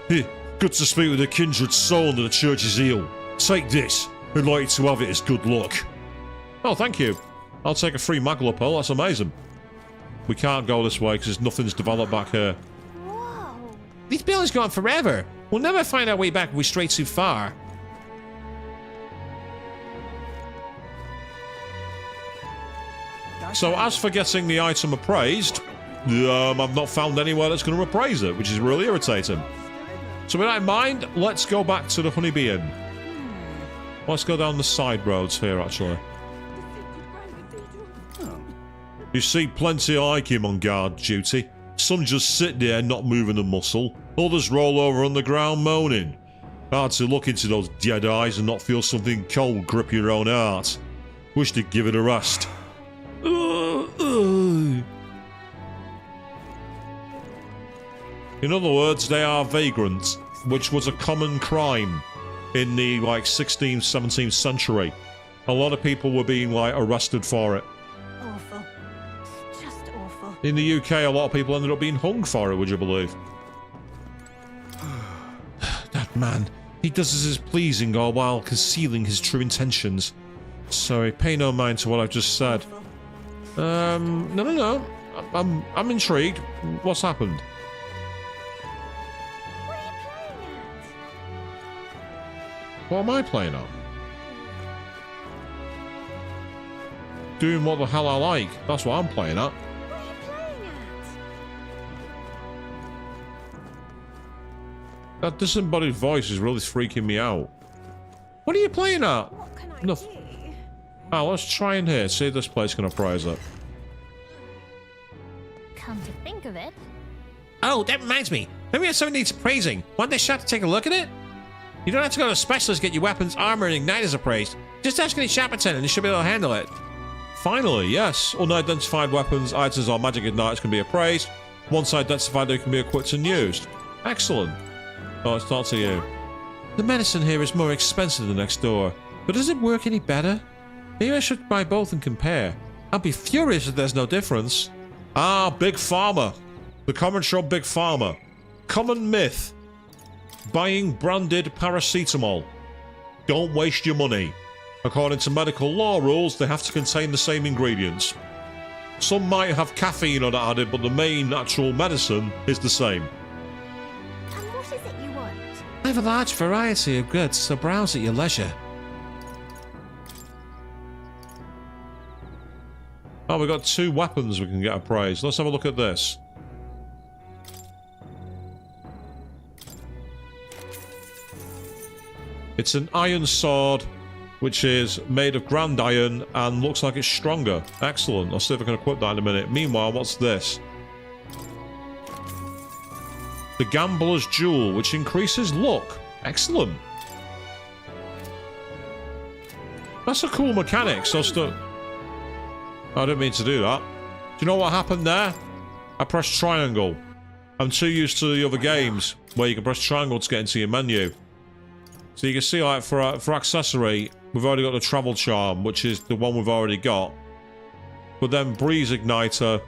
Here, good to speak with a kindred soul under the church's heel. Take this. I'd like you to have it as good luck. Oh, thank you. I'll take a free Magla pearl, that's amazing. We can't go this way because nothing's developed back here. Whoa. This building's gone forever. We'll never find our way back if we stray too far. So as for getting the item appraised, I've not found anywhere that's going to appraise it, which is really irritating. So with that in mind, let's go back to the Honeybee Inn. Let's go down the side roads here, actually. You see plenty like him on guard duty. Some just sit there not moving a muscle. Others roll over on the ground moaning. Hard to look into those dead eyes and not feel something cold grip your own heart. Wish they'd give it a rest. In other words, they are vagrants, which was a common crime in the 16th, 17th century. A lot of people were being arrested for it. Awful. Just awful. In the UK, a lot of people ended up being hung for it, would you believe? That man, he does as is pleasing all while concealing his true intentions. Sorry, pay no mind to what I've just said. No. I'm intrigued. What's happened? What am I playing at? Doing what the hell I like. That's what I'm playing at. That disembodied voice is really freaking me out. What are you playing at? What can I No. do? Oh, let's try in here. See if this place can appraise it. Come to think of it, Oh, that reminds me. Maybe we have something needs appraising. Want this shop to take a look at it? You don't have to go to a specialist to get your weapons, armor, and igniters appraised. Just ask any shop attendant and they should be able to handle it. Finally, yes. Unidentified weapons, items, or magic igniters can be appraised. Once identified, they can be equipped and used. Excellent. Oh, it's not to you. The medicine here is more expensive than next door, but does it work any better? Maybe I should buy both and compare. I'll be furious if there's no difference. Ah, Big Pharma. The common shop Big Pharma. Common myth. Buying branded paracetamol. Don't waste your money. According to medical law rules, they have to contain the same ingredients. Some might have caffeine on it added, but the main actual medicine is the same. and what is it you want? I have a large variety of goods, so browse at your leisure. Oh, we've got 2 weapons we can get appraised. Let's have a look at this. It's an iron sword, which is made of grand iron and looks like it's stronger. Excellent. I'll see if I can equip that in a minute. Meanwhile, what's this? The Gambler's Jewel, which increases luck. Excellent. That's a cool mechanic. So I didn't mean to do that. Do you know what happened there? I pressed triangle. I'm too used to the other games where you can press triangle to get into your menu. So you can see, for accessory, we've already got the Travel Charm, which is the one we've already got. But then Breeze Igniter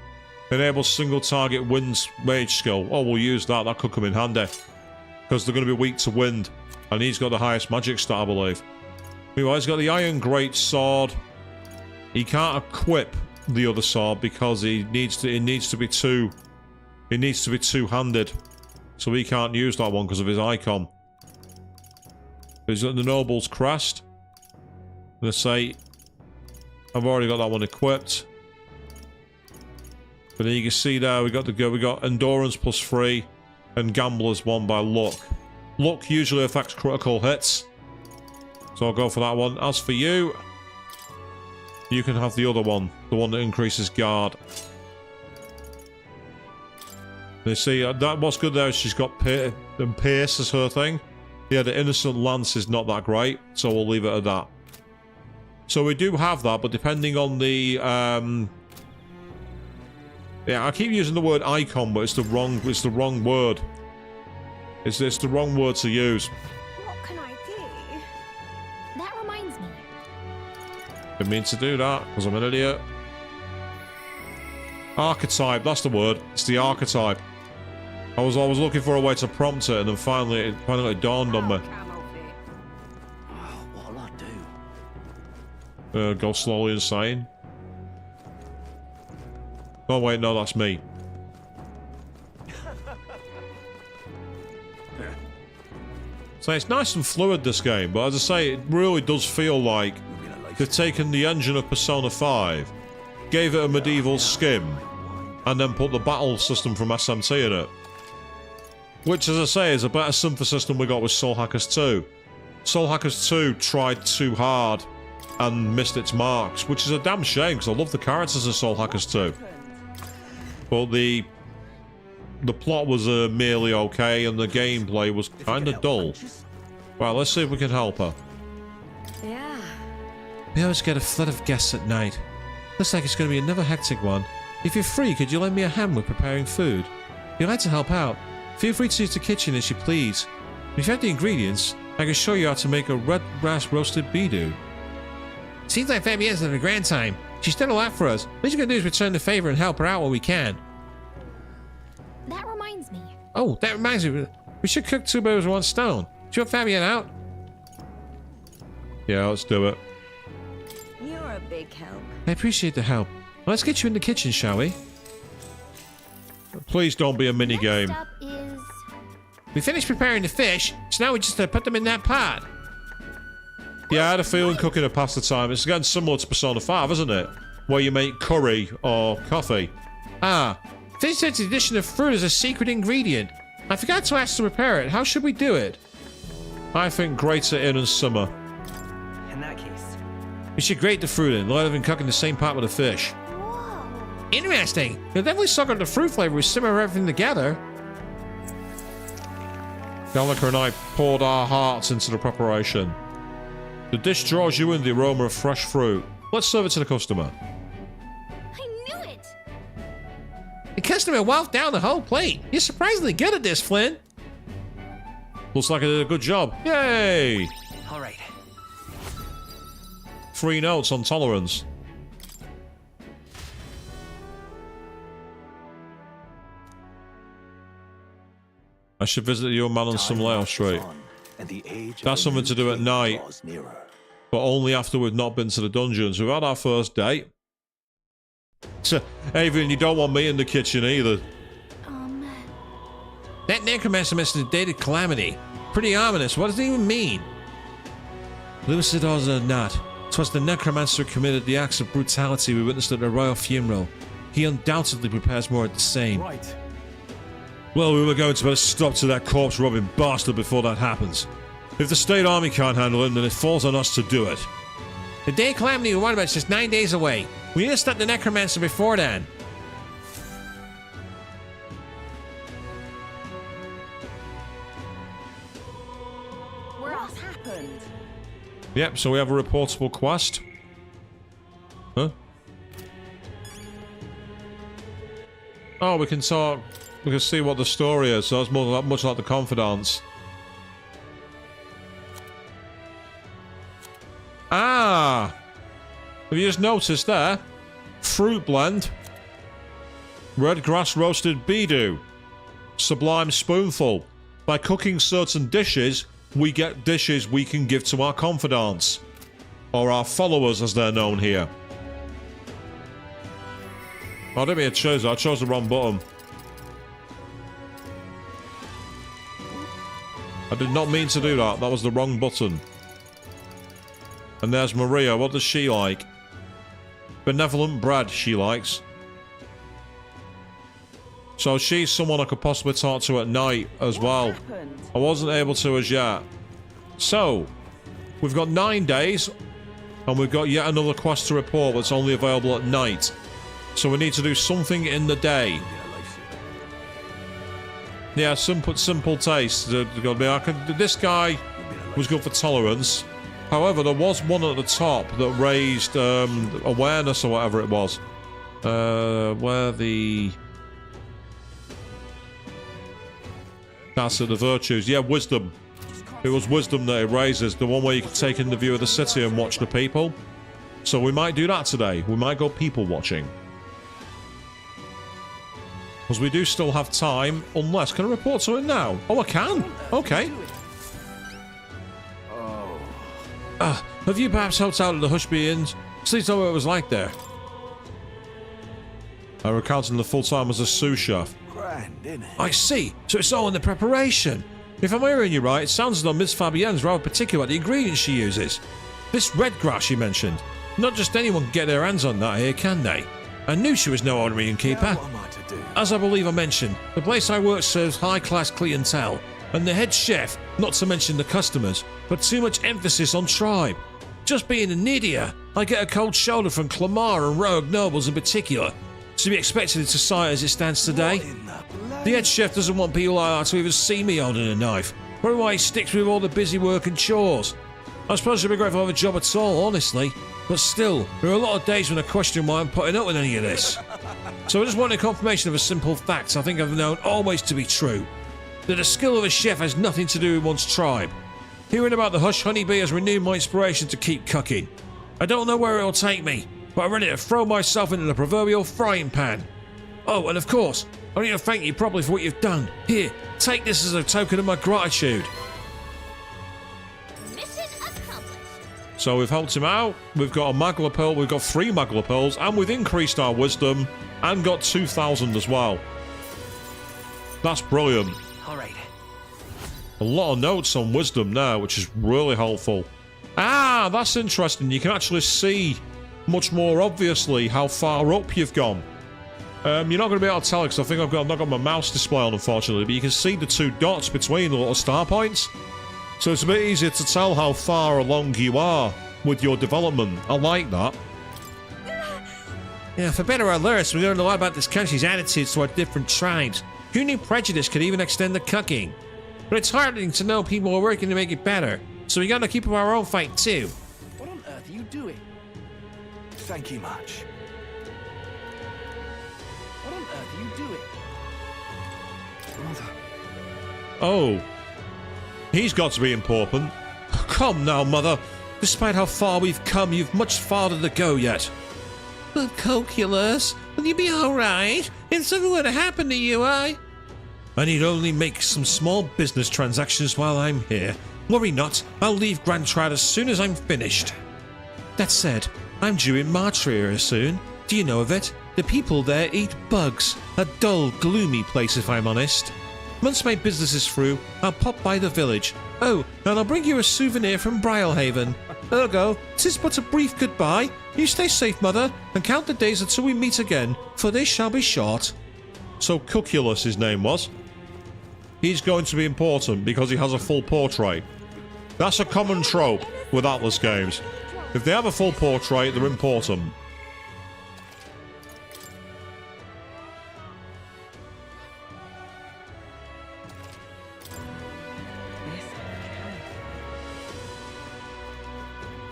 enables single target winds mage skill. Oh, we'll use that. That could come in handy. Because they're going to be weak to wind. And he's got the highest magic stat, I believe. Meanwhile, he's got the Iron Great Sword. He can't equip the other sword because it needs to be two-handed. So he can't use that one because of his icon. He's got the Noble's Crest. Let's say I've already got that one equipped. But then you can see there we got Endurance +3 and Gambler's 1 by luck. Luck usually affects critical hits. So I'll go for that one. As for you, you can have the other one, the one that increases guard. You see, that what's good there is she's got Pierce as her thing. Yeah, the Innocent Lance is not that great, so we'll leave it at that. So we do have that, but depending on the yeah, I keep using the word icon, but it's the wrong word. It's the wrong word to use. What can I do? That reminds me. Didn't mean to do that, because I'm an idiot. Archetype, that's the word. It's the archetype. I was always looking for a way to prompt it, and then finally it dawned on me. What'll I do? Go slowly insane. Oh wait, no, that's me. So it's nice and fluid, this game, but as I say, it really does feel like they've taken the engine of Persona 5, gave it a medieval skim, and then put the battle system from SMT in it. Which, as I say, is a better synthesis system we got with Soul Hackers 2. Soul Hackers 2 tried too hard and missed its marks, which is a damn shame, because I love the characters of Soul Hackers 2. But the plot was merely okay, and the gameplay was kind of dull. Well, let's see if we can help her. Yeah. We always get a flood of guests at night. Looks like it's going to be another hectic one. If you're free, could you lend me a hand with preparing food? If you'd like to help out, feel free to use the kitchen as you please. If you have the ingredients, I can show you how to make a red grass roasted beedoo. Seems like Fabienne's having a grand time. She's done a lot for us. What you gonna do is return the favor and help her out when we can. That reminds me. Oh, that reminds me. We should cook two birds with one stone. Do you want Fabienne out? Yeah, let's do it. You're a big help. I appreciate the help. Well, let's get you in the kitchen, shall we? Please don't be a mini game. Next up is... We finished preparing the fish, so now we just put them in that pot. Yeah, I had a feeling cooking a pasta time. It's again similar to Persona 5, isn't it? Where you make curry or coffee. Ah, fish says the addition of fruit is a secret ingredient. I forgot to ask to prepare it. How should we do it? I think grate it in and simmer. In that case, We should grate the fruit in, rather than cooking the same pot with the fish. Interesting. You'll definitely suck up the fruit flavor. We simmer everything together. Gallica and I poured our hearts into the preparation. The dish draws you in the aroma of fresh fruit. Let's serve it to the customer. I knew it! The customer wolfed down the whole plate. You're surprisingly good at this, Flynn. Looks like I did a good job. Yay! all right. 3 notes on tolerance. I should visit the young man on some layout street. That's something to do at night, but only after we've not been to the dungeons. We've had our first date. So, Adrian, you don't want me in the kitchen either. That necromancer mentioned a dated calamity. Pretty ominous. What does it even mean? Lucidors or not, 'twas the necromancer who committed the acts of brutality we witnessed at the royal funeral. He undoubtedly prepares more of the same. Right. Well, we were going to put a stop to that corpse-robbing bastard before that happens. If the state army can't handle him, then it falls on us to do it. The day of calamity we warned about is just 9 days away. We need to stop the necromancer before then. What happened? Yep, so we have a reportable quest. Huh? Oh, we can talk. We can see what the story is, so it's much like the Confidants. Ah! Have you just noticed there? Fruit blend. Red grass roasted beedoo. Sublime spoonful. By cooking certain dishes, we get dishes we can give to our confidants. Or our followers, as they're known here. I didn't mean to choose that. I chose the wrong button. I did not mean to do that. That was the wrong button. And there's Maria. What does she like? Benevolent bread she likes. So she's someone I could possibly talk to at night as well. I wasn't able to as yet. So, we've got 9 days. And we've got yet another quest to report that's only available at night. So we need to do something in the day. Yeah, simple taste. This guy was good for tolerance. However, there was one at the top that raised awareness or whatever it was. Where the... That's it, the virtues. Yeah, wisdom. It was wisdom that it raises. The one where you can take in the view of the city and watch the people. So we might do that today. We might go people watching. Because we do still have time, unless... Can I report to it now? Oh, I can. Okay. Have you perhaps helped out at the Hushby Inns? Please tell me what it was like there. I recounted the full time as a sous chef. Grand, innit? I see. So it's all in the preparation. If I'm hearing you right, it sounds as though Miss Fabienne's rather particular about the ingredients she uses. This red grass you mentioned. Not just anyone can get their hands on that here, can they? I knew she was no ordinary innkeeper. Now what am I to do? As I believe I mentioned, the place I work serves high-class clientele, and the head chef, not to mention the customers, put too much emphasis on tribe. Just being an idiot, I get a cold shoulder from Clamar and rogue nobles in particular, to be expected in society as it stands today. The head chef doesn't want people like that to even see me holding a knife, probably why he sticks with all the busy work and chores. I suppose I'd be grateful to have a job at all, honestly, but still, there are a lot of days when I question why I'm putting up with any of this. So I just wanted confirmation of a simple fact I think I've known always to be true, that the skill of a chef has nothing to do with one's tribe. Hearing about the Hush Honeybee has renewed my inspiration to keep cooking. I don't know where it'll take me, but I'm ready to throw myself into the proverbial frying pan. Oh, and of course, I need to thank you properly for what you've done. Here, take this as a token of my gratitude. Mission accomplished. So we've helped him out, we've got a Magla Pearl, we've got 3 Magla Pearls, and we've increased our wisdom, and got 2,000 as well. That's brilliant. Alright. A lot of notes on wisdom now, which is really helpful. Ah, that's interesting. You can actually see much more obviously how far up you've gone. You're not going to be able to tell because I think I've not got my mouse display on, unfortunately, but you can see the 2 dots between the little star points. So it's a bit easier to tell how far along you are with your development. I like that. Yeah, for better or worse, we learned a lot about this country's attitudes toward different tribes. Who knew prejudice could even extend to cooking? But it's heartening to know people are working to make it better, so we gotta keep up our own fight too. What on earth are you doing? Thank you much. What on earth are you doing? Mother. Oh. He's got to be important. Come now, Mother. Despite how far we've come, you've much farther to go yet. But Coculus, will you be alright? If something were to happen to you, I need only make some small business transactions while I'm here. Worry not, I'll leave Grand Trad as soon as I'm finished. That said, I'm due in Martria soon. Do you know of it? The people there eat bugs. A dull, gloomy place if I'm honest. Once my business is through, I'll pop by the village. Oh, and I'll bring you a souvenir from Brialhaven. Ergo, 'tis but a brief goodbye. You stay safe, Mother, and count the days until we meet again, for they shall be short. So Cuculus his name was. He's going to be important because he has a full portrait. That's a common trope with Atlas games. If they have a full portrait, they're important.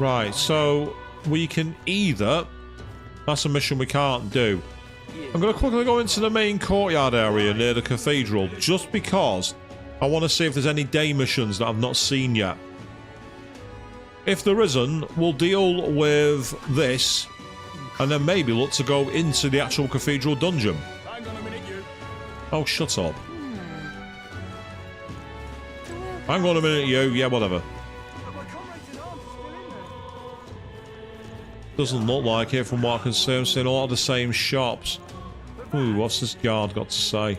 Right, so we can either... That's a mission we can't do. I'm going to quickly go into the main courtyard area near the cathedral, just because I want to see if there's any day missions that I've not seen yet. If there isn't, we'll deal with this, and then maybe look to go into the actual cathedral dungeon. Oh, shut up. Hang on a minute, you. Yeah, whatever. Doesn't look like it from what I can see. I'm seeing a lot of the same shops. Ooh, what's this guard got to say?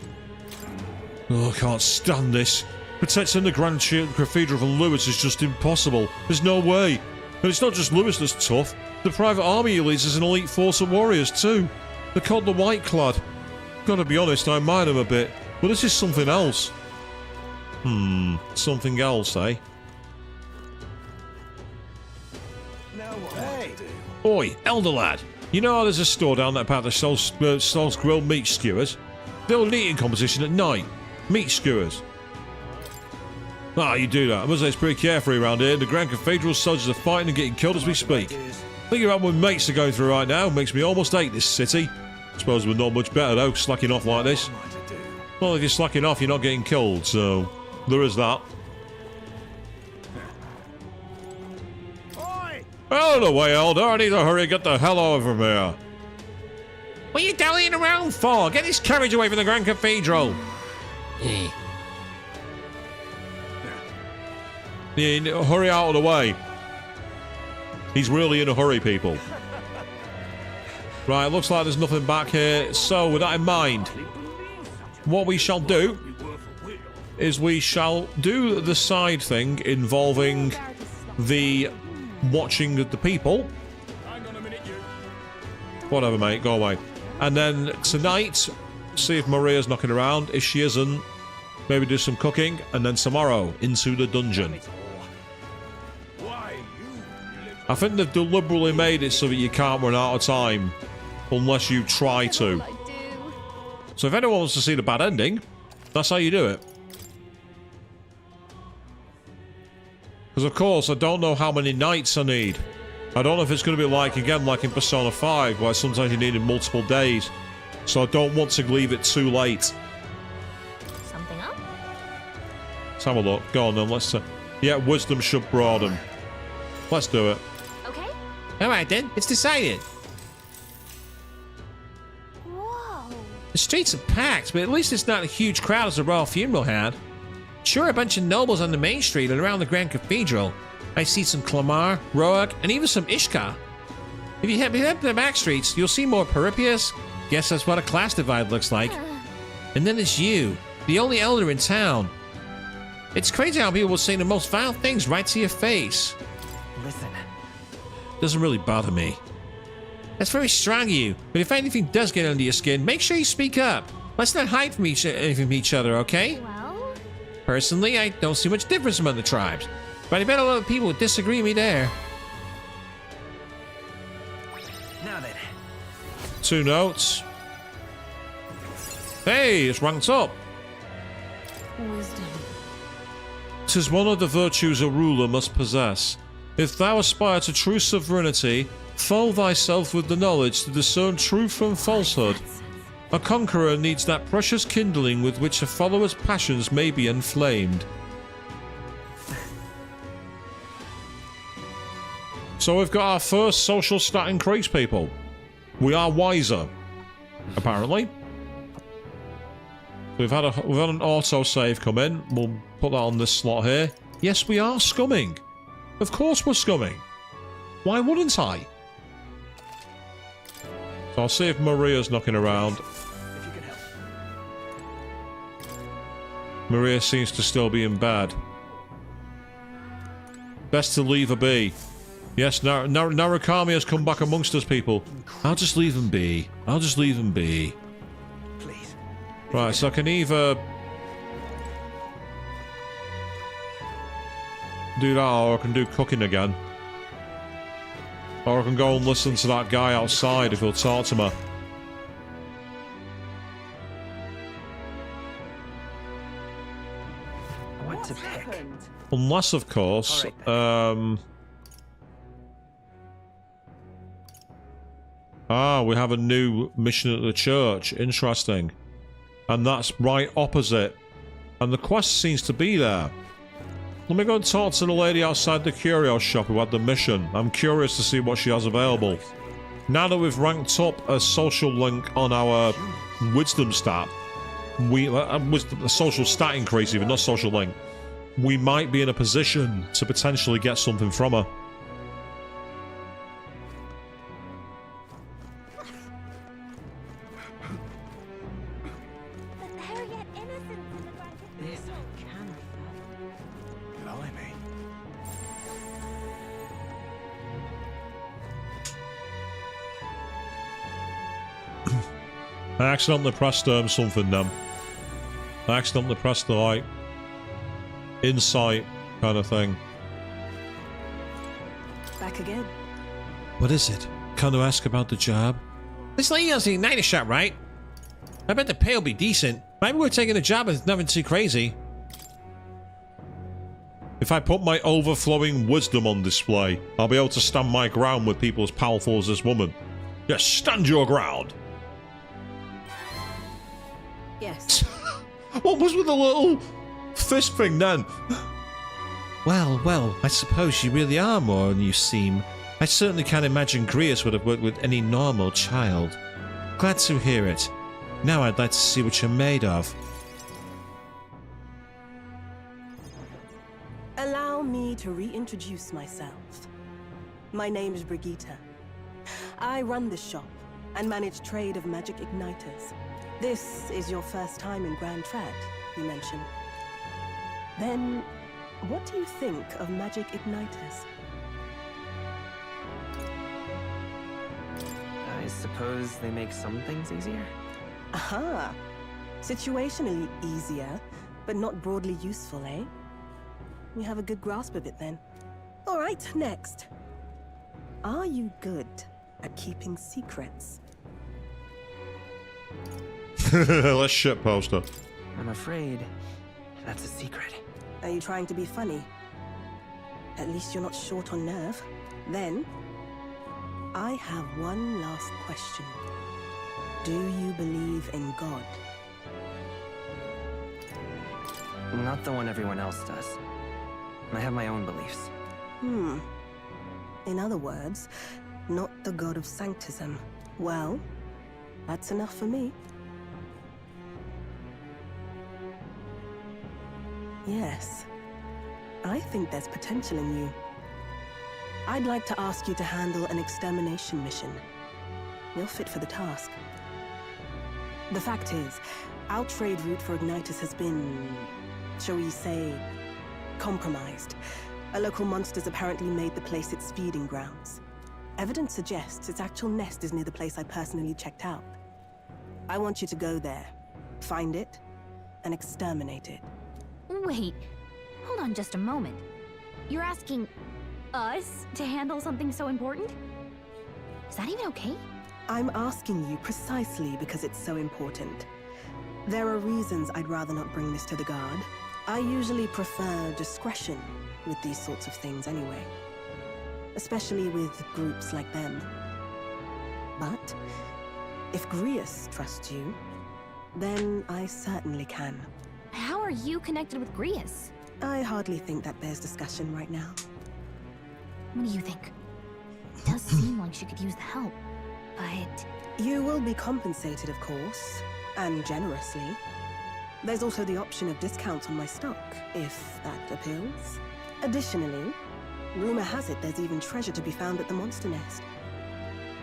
Oh, I can't stand this. Protecting the Grand Cathedral from Lewis is just impossible. There's no way. And it's not just Lewis that's tough. The private army he leads is an elite force of warriors too. They're called the White Clad. Gotta be honest, I mind them a bit. But this is something else. Something else, eh? Oi, elder lad, you know how there's a store down that path that sells grilled meat skewers? They'll an eating competition at night. Meat skewers. Ah, you do that. I must say it's pretty carefree around here. The Grand Cathedral soldiers are fighting and getting killed as we speak. Thinking about what mates are going through right now makes me almost hate this city. Suppose we're not much better though, slacking off like this. Well, if you're slacking off, you're not getting killed, so there is that. Out of the way, Elder. I need to hurry and get the hell over from here. What are you dallying around for? Get this carriage away from the Grand Cathedral. Yeah, hurry out of the way. He's really in a hurry, people. Right, looks like there's nothing back here. So, with that in mind, what we shall do is we shall do the side thing involving the watching of the people. Whatever, mate, go away. And then tonight, see if Maria's knocking around. If she isn't, maybe do some cooking. And then tomorrow, into the dungeon. I think they've deliberately made it so that you can't run out of time unless you try to. So if anyone wants to see the bad ending, that's how you do it. Because of course, I don't know how many nights I need. I don't know if it's going to be like, again, like in Persona 5, where sometimes you need it multiple days. So I don't want to leave it too late. Something up? Let's have a look. Go on then, let's... yeah, wisdom should broaden. Let's do it. Okay. Alright then, it's decided. Whoa. The streets are packed, but at least it's not a huge crowd as the royal funeral had. Sure, a bunch of nobles on the main street and around the Grand Cathedral. I see some Clamar, Roag, and even some Ishkar. If you head to the back streets, you'll see more Peripius. Guess that's what a class divide looks like. And then there's you, the only elder in town. It's crazy how people will say the most vile things right to your face. Listen. Doesn't really bother me. That's very strong of you, but if anything does get under your skin, make sure you speak up. Let's not hide from each other, okay? Well? Personally, I don't see much difference among the tribes, but I bet a lot of people would disagree with me there. Now then. 2 notes. Hey, it's ranked up. Wisdom. 'Tis one of the virtues a ruler must possess. If thou aspire to true sovereignty, fold thyself with the knowledge to discern truth from falsehood. A conqueror needs that precious kindling with which a follower's passions may be inflamed. So we've got our first social stat increase, people. We are wiser, apparently. We've had an auto save come in. We'll put that on this slot here. Yes, we are scumming. Of course we're scumming. Why wouldn't I? So I'll see if Maria's knocking around. Maria seems to still be in bed. Best to leave her be. Yes, Narukami has come back amongst us, people. I'll just leave him be. I'll just leave him be. Please. Right, so I can either do that, or I can do cooking again. Or I can go and listen to that guy outside if he'll talk to me. What to pick? Unless, of course, we have a new mission at the church. Interesting. And that's right opposite. And the quest seems to be there. Let me go and talk to the lady outside the curio shop who had the mission. I'm curious to see what she has available. Now that we've ranked up a social link on our wisdom stat, a social stat increase even, not social link, we might be in a position to potentially get something from her. I accidentally pressed something then. I accidentally pressed the, like, insight kind of thing. Back again. What is it? Can I ask about the job? This lady has the igniter shop, right? I bet the pay will be decent. Maybe we're taking a job with nothing too crazy. If I put my overflowing wisdom on display, I'll be able to stand my ground with people as powerful as this woman. Yes, stand your ground! Yes. What was with the little fist thing then? Well, I suppose you really are more than you seem. I certainly can't imagine Grius would have worked with any normal child. Glad to hear it. Now I'd like to see what you're made of. Allow me to reintroduce myself. My name is Brigitte. I run this shop and manage trade of magic igniters. This is your first time in Grand Trad, you mentioned. Then, what do you think of magic igniters? I suppose they make some things easier? Aha! Situationally easier, but not broadly useful, eh? You have a good grasp of it then. Alright, next. Are you good at keeping secrets? Let's shitpost her. I'm afraid that's a secret. Are you trying to be funny? At least you're not short on nerve. Then, I have one last question. Do you believe in God? Not the one everyone else does. I have my own beliefs. In other words, not the God of Sanctism. Well, that's enough for me. Yes. I think there's potential in you. I'd like to ask you to handle an extermination mission. You're fit for the task. The fact is, our trade route for igniters has been, shall we say, compromised. A local monster's apparently made the place its feeding grounds. Evidence suggests its actual nest is near the place I personally checked out. I want you to go there, find it, and exterminate it. Wait, hold on just a moment. You're asking us to handle something so important? Is that even okay? I'm asking you precisely because it's so important. There are reasons I'd rather not bring this to the guard. I usually prefer discretion with these sorts of things anyway. Especially with groups like them. But if Grius trusts you, then I certainly can. How are you connected with Grius? I hardly think that bears discussion right now. What do you think? It does seem like she could use the help, but... You will be compensated, of course, and generously. There's also the option of discounts on my stock, if that appeals. Additionally, rumor has it there's even treasure to be found at the monster nest.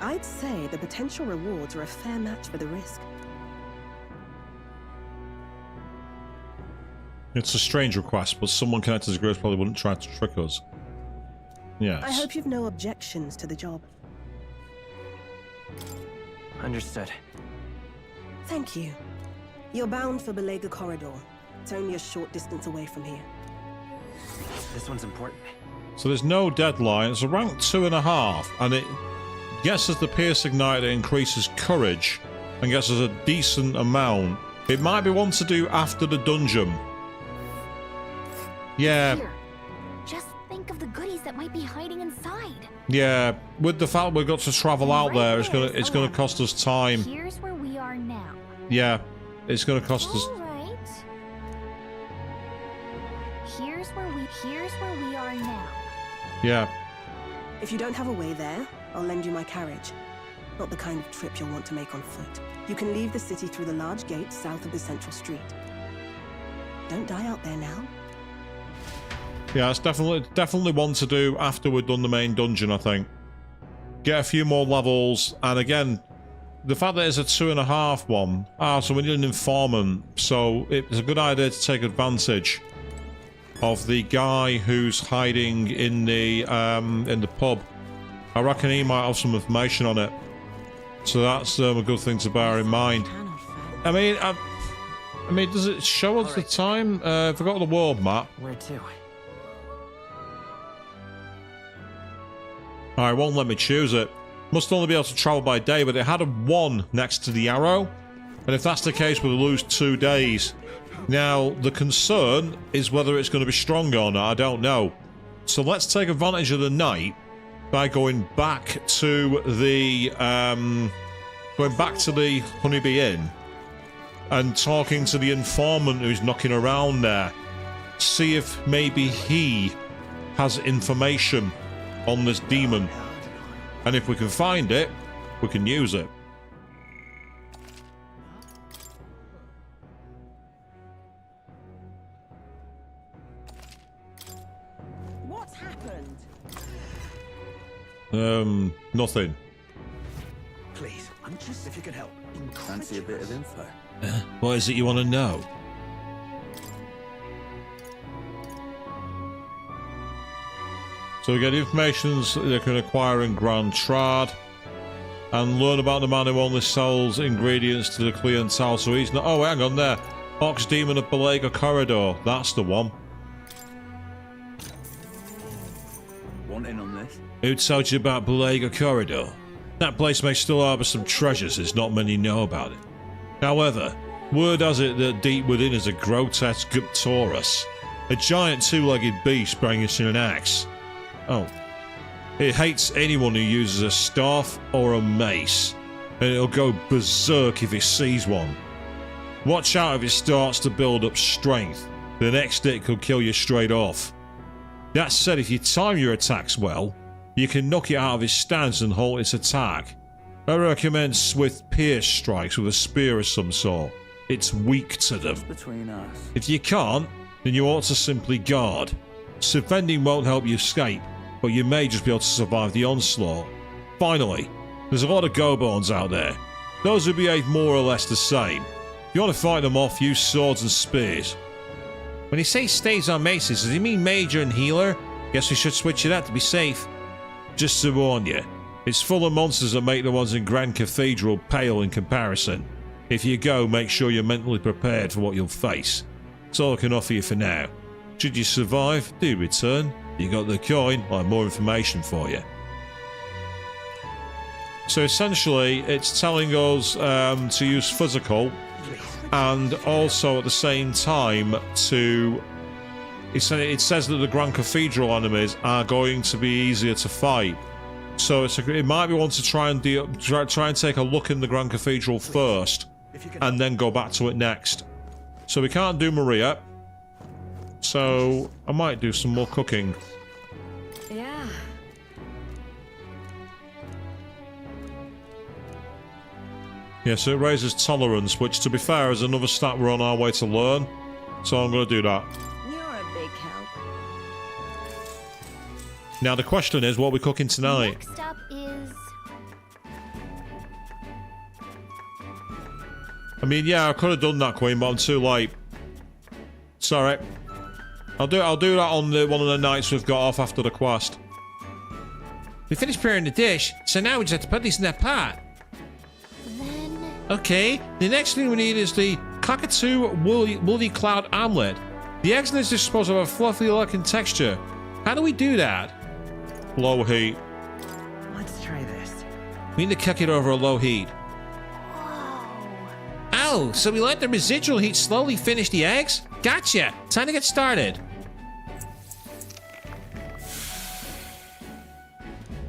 I'd say the potential rewards are a fair match for the risk. It's a strange request, but someone connected to Grace probably wouldn't try to trick us. Yes. I hope you've no objections to the job. Understood. Thank you. You're bound for Belega Corridor. It's only a short distance away from here. This one's important. So there's no deadline. It's a rank 2.5, and it guesses the Pierce Igniter increases courage and guesses a decent amount. It might be one to do after the dungeon. Yeah. Here, just think of the goodies that might be hiding inside. Yeah, with the fact we've got to travel out there, it's gonna cost us time. Here's where we are now. Yeah, it's gonna cost us. All right. Here's where we are now. Yeah. If you don't have a way there, I'll lend you my carriage. Not the kind of trip you'll want to make on foot. You can leave the city through the large gate south of the central street. Don't die out there now. Yeah, it's definitely one to do after we've done the main dungeon, I think. Get a few more levels, and again, the fact that it's a 2.5 one. So we need an informant, so it's a good idea to take advantage of the guy who's hiding in the pub. I reckon he might have some information on it. So that's a good thing to bear in mind. I mean, does it show us the time? I forgot the world map. Where to? Alright, won't let me choose it. Must only be able to travel by day, but it had a 1 next to the arrow. And if that's the case, we'll lose 2 days. Now, the concern is whether it's going to be strong or not. I don't know. So let's take advantage of the night by going back to the Honeybee Inn and talking to the informant who's knocking around there. See if maybe he has information on this demon. And if we can find it, we can use it. Nothing. Please, I'm just if you could help. Fancy a bit of info? What is it you want to know? So we get information they can acquire in Grand Trad and learn about the man who only sells ingredients to the clientele. So he's not. Oh, hang on there. Ox Demon of Belega Corridor. That's the one. Want in on this? Who told you about Belega Corridor? That place may still harbour some treasures, as not many know about it. However, word has it that deep within is a grotesque Guptaurus, a giant two-legged beast brandishing an axe. Oh. It hates anyone who uses a staff or a mace, and it'll go berserk if it sees one. Watch out if it starts to build up strength. The next hit could kill you straight off. That said, if you time your attacks well, you can knock it out of its stance and halt its attack. I recommend swift pierce strikes with a spear of some sort. It's weak to them. Between us. If you can't, then you ought to simply guard. Defending won't help you escape, but you may just be able to survive the onslaught. Finally, there's a lot of go-bones out there. Those who behave more or less the same. If you want to fight them off, use swords and spears. When he says staves on maces, does he mean major and healer? Guess we should switch it out to be safe. Just to warn you, it's full of monsters that make the ones in Grand Cathedral pale in comparison. If you go, make sure you're mentally prepared for what you'll face. That's all I can offer you for now. Should you survive, do return. You got the coin, I'll have more information for you. So essentially, it's telling us to use physical, and also at the same time to... It says that the Grand Cathedral enemies are going to be easier to fight. So it might be one to try and take a look in the Grand Cathedral first, and then go back to it next. So we can't do Maria. So I might do some more cooking. Yeah. Yeah, so it raises tolerance, which to be fair is another stat we're on our way to learn. So I'm going to do that. You're a big help. Now the question is, what are we cooking tonight? Next up is... I mean, yeah, I could have done that, Queen, but I'm too late. Sorry. I'll do that on one of the nights we've got off after the quest. We finished preparing the dish, so now we just have to put these in that pot. Then... Okay, the next thing we need is the cockatoo woolly cloud omelet. The eggs in this dish are supposed to have a fluffy looking texture. How do we do that? Low heat. Let's try this. We need to cook it over a low heat. Oh, so we let the residual heat slowly finish the eggs? Gotcha! Time to get started.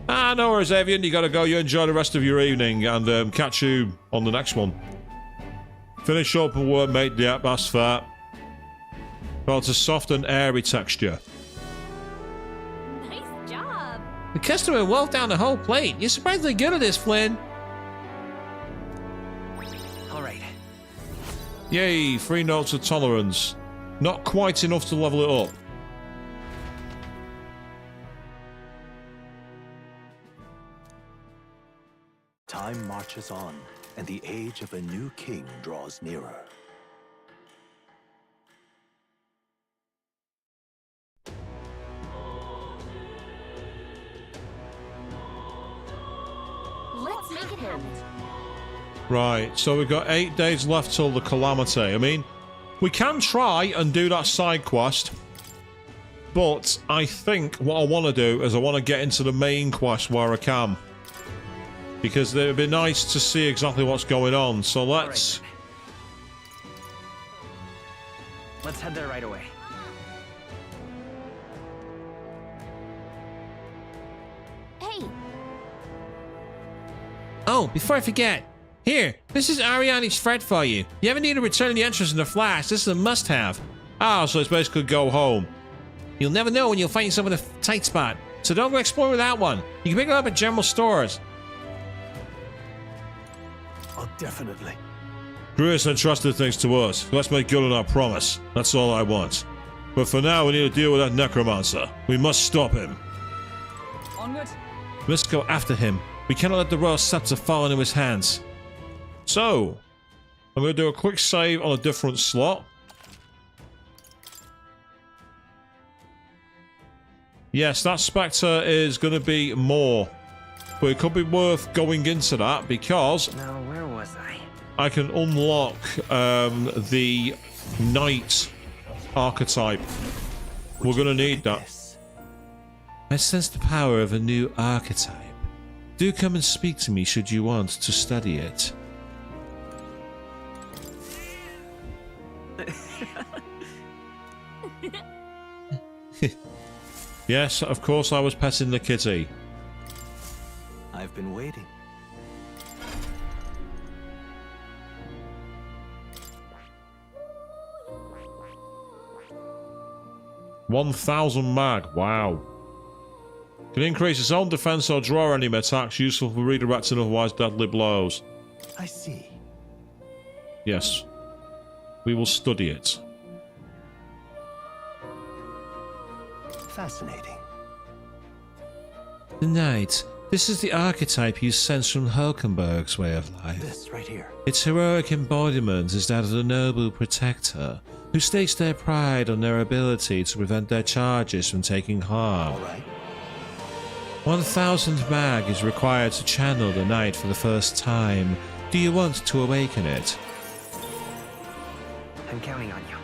No worries, Avian. You gotta go. You enjoy the rest of your evening, and catch you on the next one. Finish up and work, mate. Yeah, that's fair. Well, it's a soft and airy texture. Nice job! The customer wolfed down the whole plate. You're surprisingly good at this, Flynn. Alright. Yay, 3 notes of tolerance. Not quite enough to level it up. Time marches on, and the age of a new king draws nearer. Let's make it happen. Right, so we've got 8 days left till the Calamity. I mean, we can try and do that side quest, but I think what I want to do is I want to get into the main quest where I can. Because it would be nice to see exactly what's going on, so let's... Let's head there right away. Hey! Oh, before I forget. Here, this is Ariani's thread for you. You ever need to return the entrance in the flash, this is a must-have. Ah, so it's basically go home. You'll never know when you'll find yourself in a tight spot, so don't go exploring without one. You can pick it up at general stores. Oh, definitely. Chris entrusted things to us. Let's make good on our promise. That's all I want. But for now, we need to deal with that necromancer. We must stop him. Onward. We must go after him. We cannot let the royal scepter fall into his hands. So, I'm going to do a quick save on a different slot. Yes, that Spectre is going to be more. But it could be worth going into that because... Now, where was I? I can unlock the Knight archetype. We're going to need that. I sense the power of a new archetype. Do come and speak to me should you want to study it. Yes, of course I was petting the kitty. I've been waiting. $1,000 mag. Wow. Can increase its own defense or draw enemy attacks, useful for redirecting otherwise deadly blows. I see. Yes. We will study it. Fascinating. The Knight. This is the archetype you sense from Hulkenberg's way of life. This right here. Its heroic embodiment is that of the noble protector, who stakes their pride on their ability to prevent their charges from taking harm. All right. 1,000 mag is required to channel the Knight for the first time. Do you want to awaken it? I'm counting on you.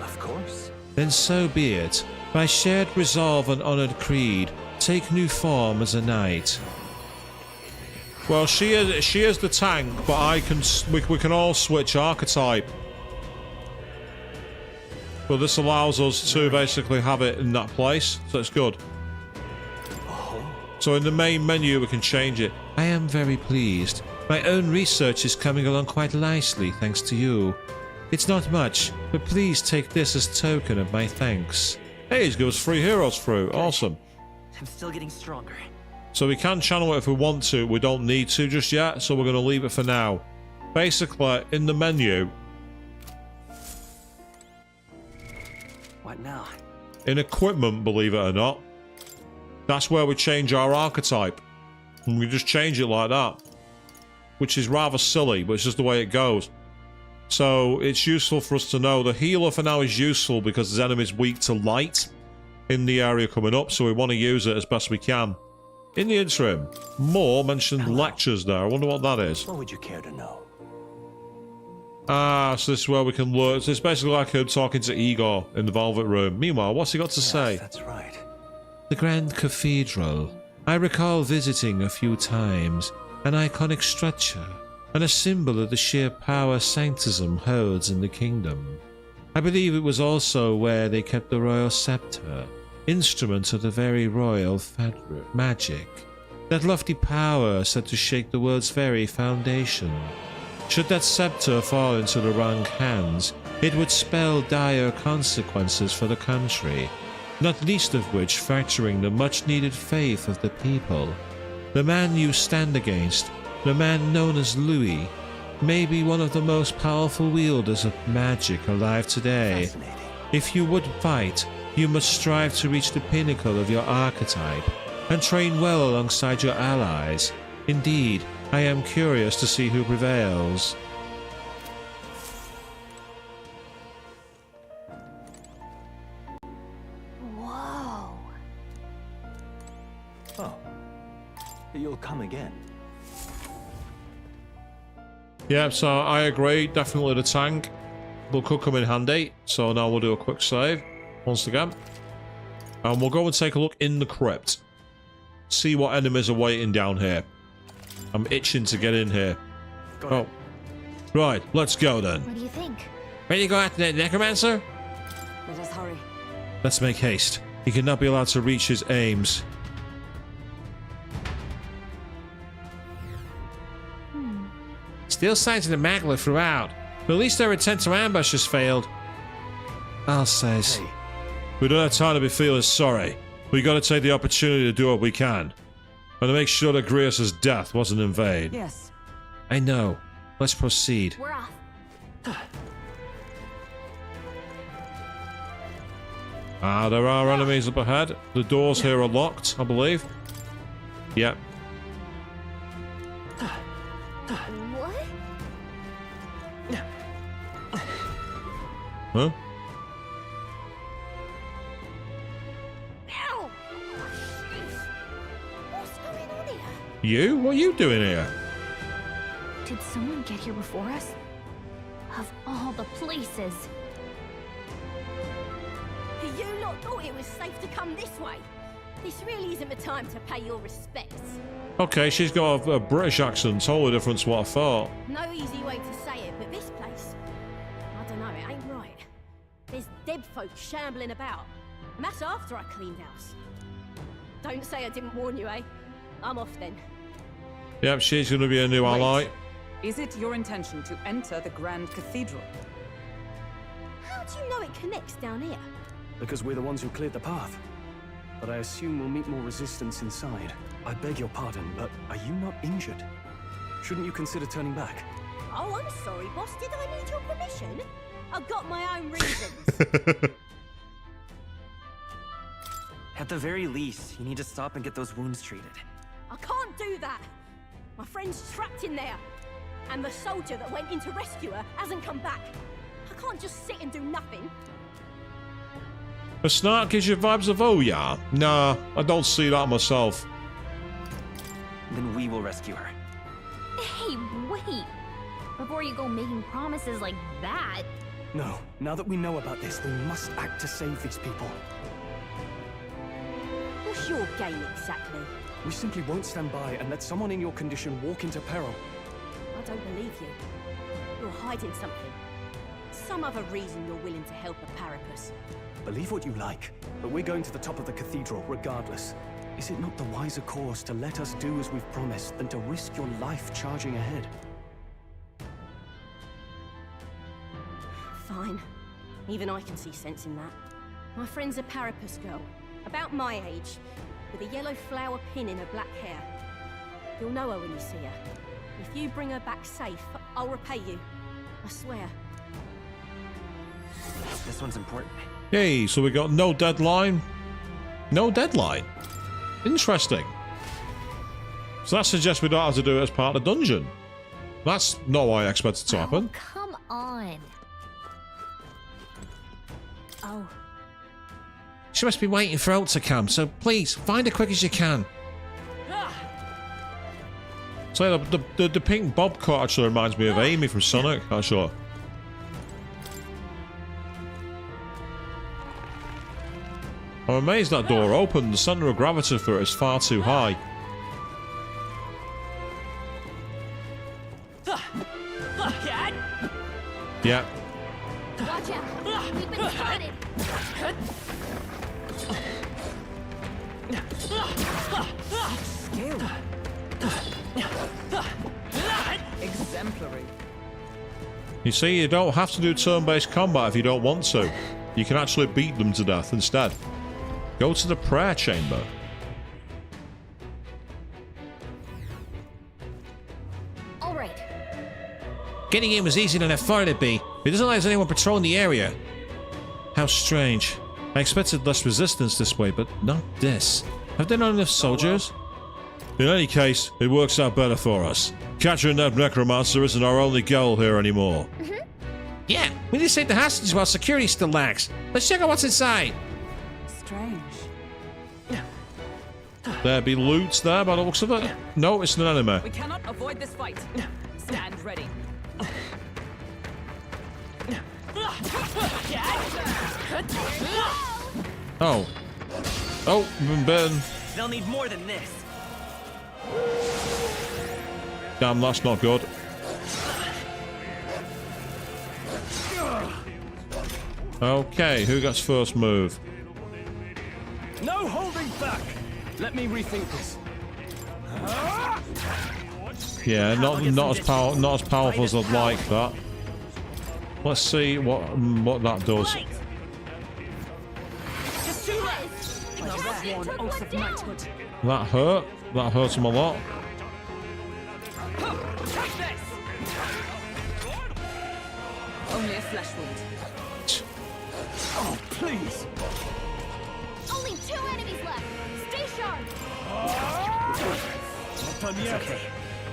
Of course. Then so be it. By shared resolve and honoured creed, take new form as a knight. Well, she is the tank, but we can all switch archetype. But this allows us to basically have it in that place, so it's good. So in the main menu we can change it. I am very pleased. My own research is coming along quite nicely thanks to you. It's not much, but please take this as token of my thanks. Hey, he's given us 3 heroes through. Awesome. I'm still getting stronger. So we can channel it if we want to. We don't need to just yet, so we're going to leave it for now. Basically, in the menu... What now? In equipment, believe it or not, that's where we change our archetype. And we just change it like that. Which is rather silly, but it's just the way it goes. So it's useful for us to know. The healer for now is useful because his enemy is weak to light in the area coming up, so we want to use it as best we can. In the interim, Moore mentioned lectures there. I wonder what that is. What would you care to know? Ah, so this is where we can learn. So it's basically like him talking to Igor in the Velvet Room. Meanwhile, what's he got to say? That's right. The Grand Cathedral. I recall visiting a few times. An iconic structure, and a symbol of the sheer power sanctism holds in the kingdom. I believe it was also where they kept the royal scepter, instrument of the very royal magic. That lofty power said to shake the world's very foundation. Should that scepter fall into the wrong hands, it would spell dire consequences for the country, not least of which fracturing the much-needed faith of the people. The man you stand against, the man known as Louis, may be one of the most powerful wielders of magic alive today. If you would fight, you must strive to reach the pinnacle of your archetype, and train well alongside your allies. Indeed, I am curious to see who prevails. Whoa. Oh. You'll come again. Yeah, so I agree. Definitely the tank. But could come in handy. So now we'll do a quick save once again. And we'll go and take a look in the crypt. See what enemies are waiting down here. I'm itching to get in here. Oh. Right, let's go then. What do you think? Ready to go after that necromancer? Let us hurry. Let's make haste. He cannot be allowed to reach his aims. Still signs of the Magler throughout, but at least their attempt to ambush has failed. I'll says. Hey. We don't have time to be feeling sorry. We gotta take the opportunity to do what we can. And to make sure that Grius' death wasn't in vain. Yes. I know. Let's proceed. We're off. Ah, there are enemies up ahead. The doors here are locked, I believe. Yep. What? Huh? Ow! What's going on here? You? What are you doing here? Did someone get here before us? Of all the places. You lot thought it was safe to come this way. This really isn't the time to pay your respects. Okay, she's got a British accent, totally different to what I thought. No easy way to say it, but this place, I don't know, it ain't right. There's dead folk shambling about, and that's after I cleaned house. Don't say I didn't warn you, eh? I'm off then. Yep, she's going to be a new ally. Is it your intention to enter the Grand Cathedral? How do you know it connects down here? Because we're the ones who cleared the path. But I assume we'll meet more resistance inside. I beg your pardon, but are you not injured? Shouldn't you consider turning back? Oh, I'm sorry, boss. Did I need your permission? I've got my own reasons. At the very least, you need to stop and get those wounds treated. I can't do that. My friend's trapped in there. And the soldier that went in to rescue her hasn't come back. I can't just sit and do nothing. The snark gives you vibes of oh yeah. Nah, I don't see that myself. Then we will rescue her. Hey, wait! Before you go making promises like that... No, now that we know about this, we must act to save these people. What's your game exactly? We simply won't stand by and let someone in your condition walk into peril. I don't believe you. You're hiding something. Some other reason you're willing to help a Parapus. Believe what you like, but we're going to the top of the cathedral regardless. Is it not the wiser course to let us do as we've promised than to risk your life charging ahead? Fine. Even I can see sense in that. My friend's a Parapus girl, about my age, with a yellow flower pin in her black hair. You'll know her when you see her. If you bring her back safe, I'll repay you. I swear. This one's important. Yay, so we got no deadline. No deadline. Interesting. So that suggests we don't have to do it as part of the dungeon. That's not what I expected to happen. Oh, come on. Oh. She must be waiting for Oat to come, so please, find her quick as you can. So the pink bob cut actually reminds me of Amy from Sonic, actually. I'm amazed that door opened. The centre of gravity for it is far too high. Yeah. Watch out! We've been spotted! Exemplary. You see, you don't have to do turn-based combat if you don't want to. You can actually beat them to death instead. Go to the prayer chamber. All right. Getting in was easier than I thought it'd be. It doesn't like there's anyone patrolling the area. How strange. I expected less resistance this way, but not this. Have they not enough soldiers? In any case, it works out better for us. Catching that necromancer isn't our only goal here anymore. Yeah, we need to save the hostages while security still lacks. Let's check out what's inside. Strange. There be loot there by the looks of it. No, it's an enemy. We cannot avoid this fight. Stand ready. Oh. Oh, we've been bitten. They'll need more than this. Damn, that's not good. Okay, who gets first move? No holding back! Let me rethink this. Yeah, not as powerful as I'd like that. Let's see what that does. Just too late. One oath of knighthood. That hurt. That hurt him a lot. Take this. Only a flesh wound. Oh, please! Only 2 enemies left. Stay sharp. done yet. Okay.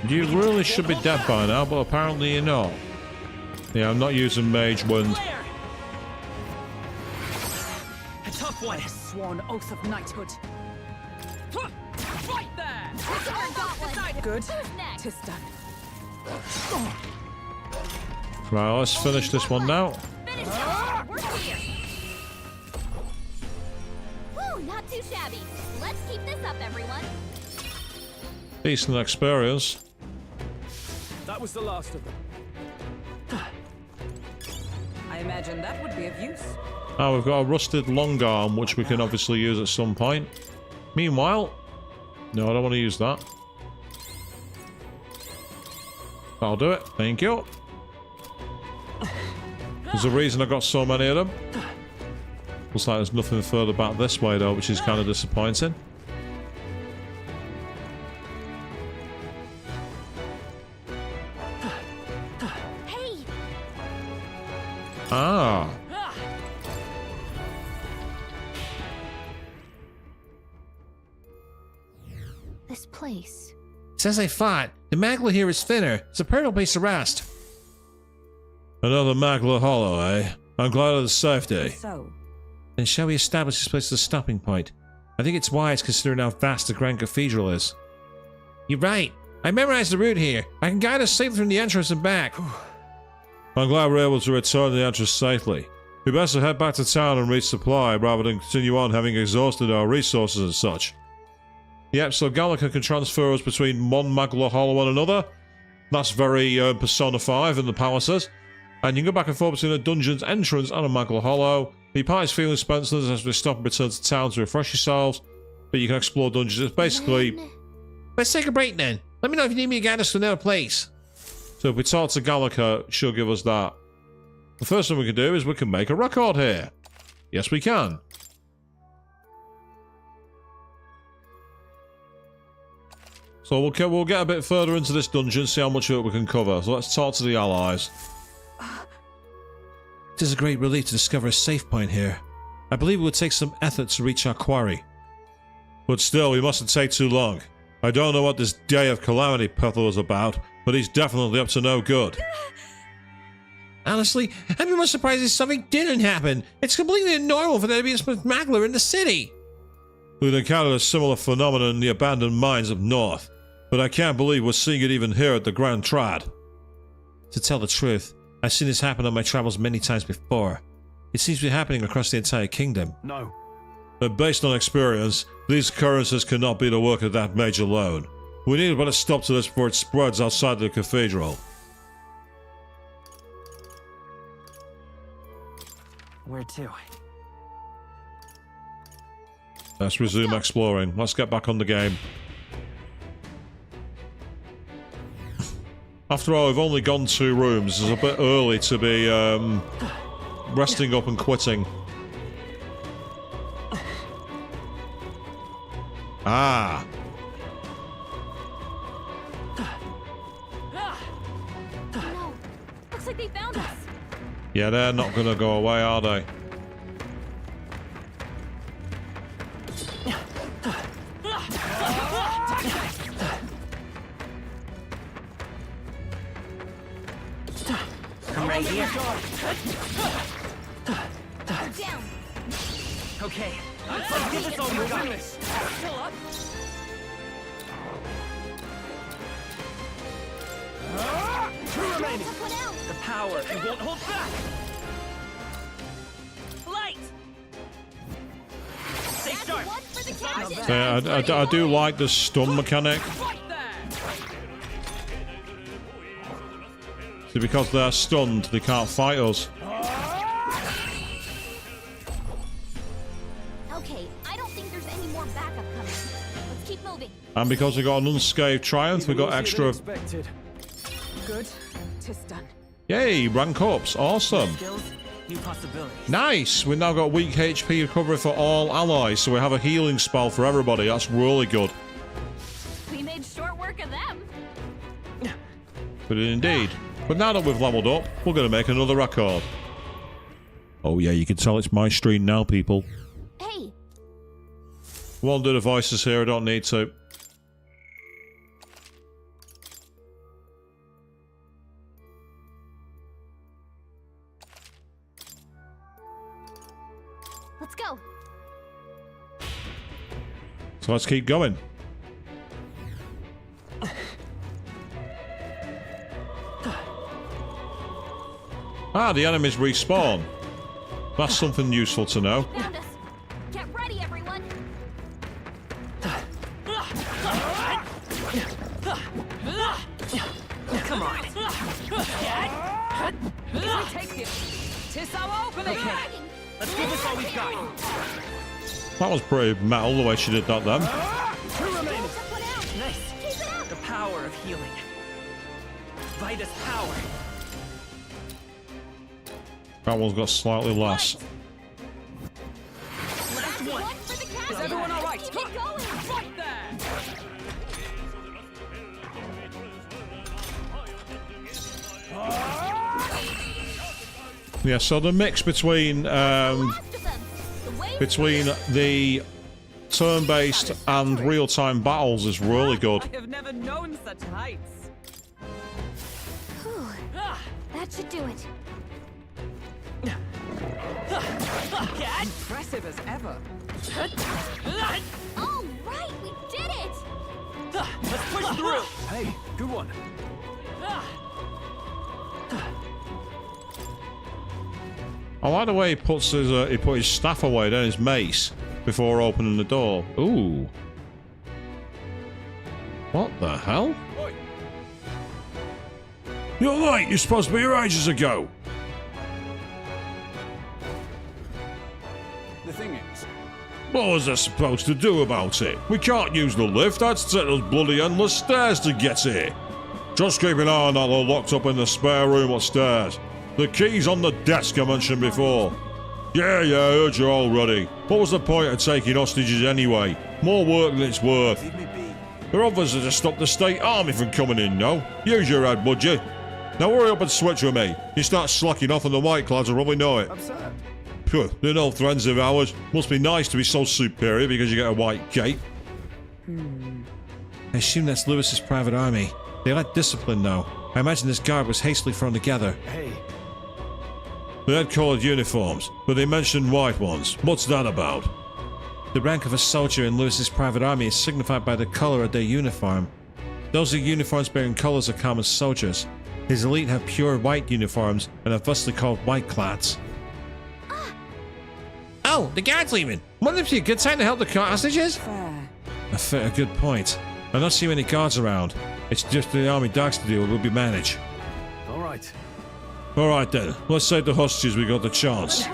You really should be dead by now, but apparently you're not. Yeah, I'm not using Mage Wind. A tough one. Sworn oath of knighthood. Right there. Good. Tis done. Right, let's finish this one now. We're here. Whew, not too shabby. Let's keep this up, everyone. Decent experience. That was the last of them. I imagine that would be of use. Now we've got a rusted long arm, which we can obviously use at some point. Meanwhile, no, I don't want to use that. I'll do it. Thank you. There's a reason I got so many of them. Looks like there's nothing further back this way though, which is kind of disappointing. Hey! Ah. This place. Says I fought. The Magla here is thinner. It's a permanent place to rest. Another Magla Hollow, eh? I'm glad of the safety. So, Then shall we establish this place as a stopping point? I think it's wise considering how vast the Grand Cathedral is. You're right. I memorized the route here. I can guide us safely from the entrance and back. I'm glad we're able to return to the entrance safely. We best head back to town and resupply rather than continue on having exhausted our resources and such. Yep, so Gallica can transfer us between one Magla Hollow and another. That's very Persona 5 in the palaces. And you can go back and forth between a dungeon's entrance and a Magla Hollow. The party's feeling Spencers as we stop and return to town to refresh yourselves. But you can explore dungeons. It's basically... Let's take a break then. Let me know if you need me to guide us to another place. So if we talk to Gallica, she'll give us that. The first thing we can do is we can make a record here. Yes, we can. So we'll get a bit further into this dungeon, see how much of it we can cover. So let's talk to the allies. It is a great relief to discover a safe point here. I believe it would take some effort to reach our quarry. But still, we mustn't take too long. I don't know what this day of calamity Pethel is about, but he's definitely up to no good. Honestly, I'd be more surprised if something didn't happen. It's completely normal for there to be this much Magla in the city. We've encountered a similar phenomenon in the abandoned mines up north, but I can't believe we're seeing it even here at the Grand Trad. To tell the truth, I've seen this happen on my travels many times before. It seems to be happening across the entire kingdom. No. But based on experience, these occurrences cannot be the work of that mage alone. We need to put a stop to this before it spreads outside the cathedral. Where to? Let's resume exploring. Let's get back on the game. After all, we've only gone 2 rooms. It's a bit early to be resting up and quitting. Ah. No. Looks like they found us. Yeah, they're not going to go away, are they? I'm right here. Down. Okay, let's give this all we got. Still up. Two remaining. Took one out. The power, it won't hold back. Light. Stay That's sharp. one for the captain. Yeah, I do like the stun mechanic. Right there. See, because they're stunned, they can't fight us. Okay, I don't think there's any more backup coming. Let's keep moving. And because we got an unscathed triumph, we got extra... Expected. good. Tis done. Yay, rank ups. Awesome. Skills, new possibilities. Nice. We've now got weak HP recovery for all allies, so we have a healing spell for everybody. That's really good. We made short work of them. But indeed. But now that we've leveled up, we're going to make another record. Oh yeah, you can tell it's my stream now, people. Hey, Won't do the voices here, I don't need to. Let's go. So let's keep going. Ah, the enemies respawn. That's something useful to know. Found us. Get ready, everyone. Come on. We take it. Tis our opening. Let's give this all we've got. That was pretty metal the way she did that then. Two remaining. Nice. The power of healing. Vitus power. That one's got slightly less. Last one. Is everyone all right? Keep going. Right there. Yeah, so the mix between the turn-based and real-time battles is really good. I have never known such heights. Whew. That should do it. Impressive as ever. All right, we did it. Let's push through. Hey, good one. I like the way he puts his he put his staff away, then his mace, before opening the door. Ooh. What the hell? You're late. You're supposed to be here ages ago. The thing is, What was I supposed to do about it? We can't use the lift. That's take those bloody endless stairs to get here. Just keep an eye on that. They're locked up in the spare room upstairs. The key's on the desk I mentioned before. Yeah, I heard you already. What was the point of taking hostages anyway? More work than it's worth. They're obviously to stop the state army from coming in now. Use your head, would you? Now hurry up and switch with me. You start slacking off and the white clouds will probably know it. absurd. Phew, they're no friends of ours. Must be nice to be so superior because you get a white cape. I assume that's Lewis's private army. They lack discipline, though. I imagine this guard was hastily thrown together. Hey, They had coloured uniforms, but they mentioned white ones. What's that about? The rank of a soldier in Lewis's private army is signified by the color of their uniform. Those with uniforms bearing colors are common soldiers. His elite have pure white uniforms and are thusly called white-clads. Oh, the guard's leaving. Wouldn't it be a good time to help the hostages? A good point. I don't see many guards around. It's just the army dogs to deal with. Will be managed. all right. All right then, let's save the hostages. We got the chance.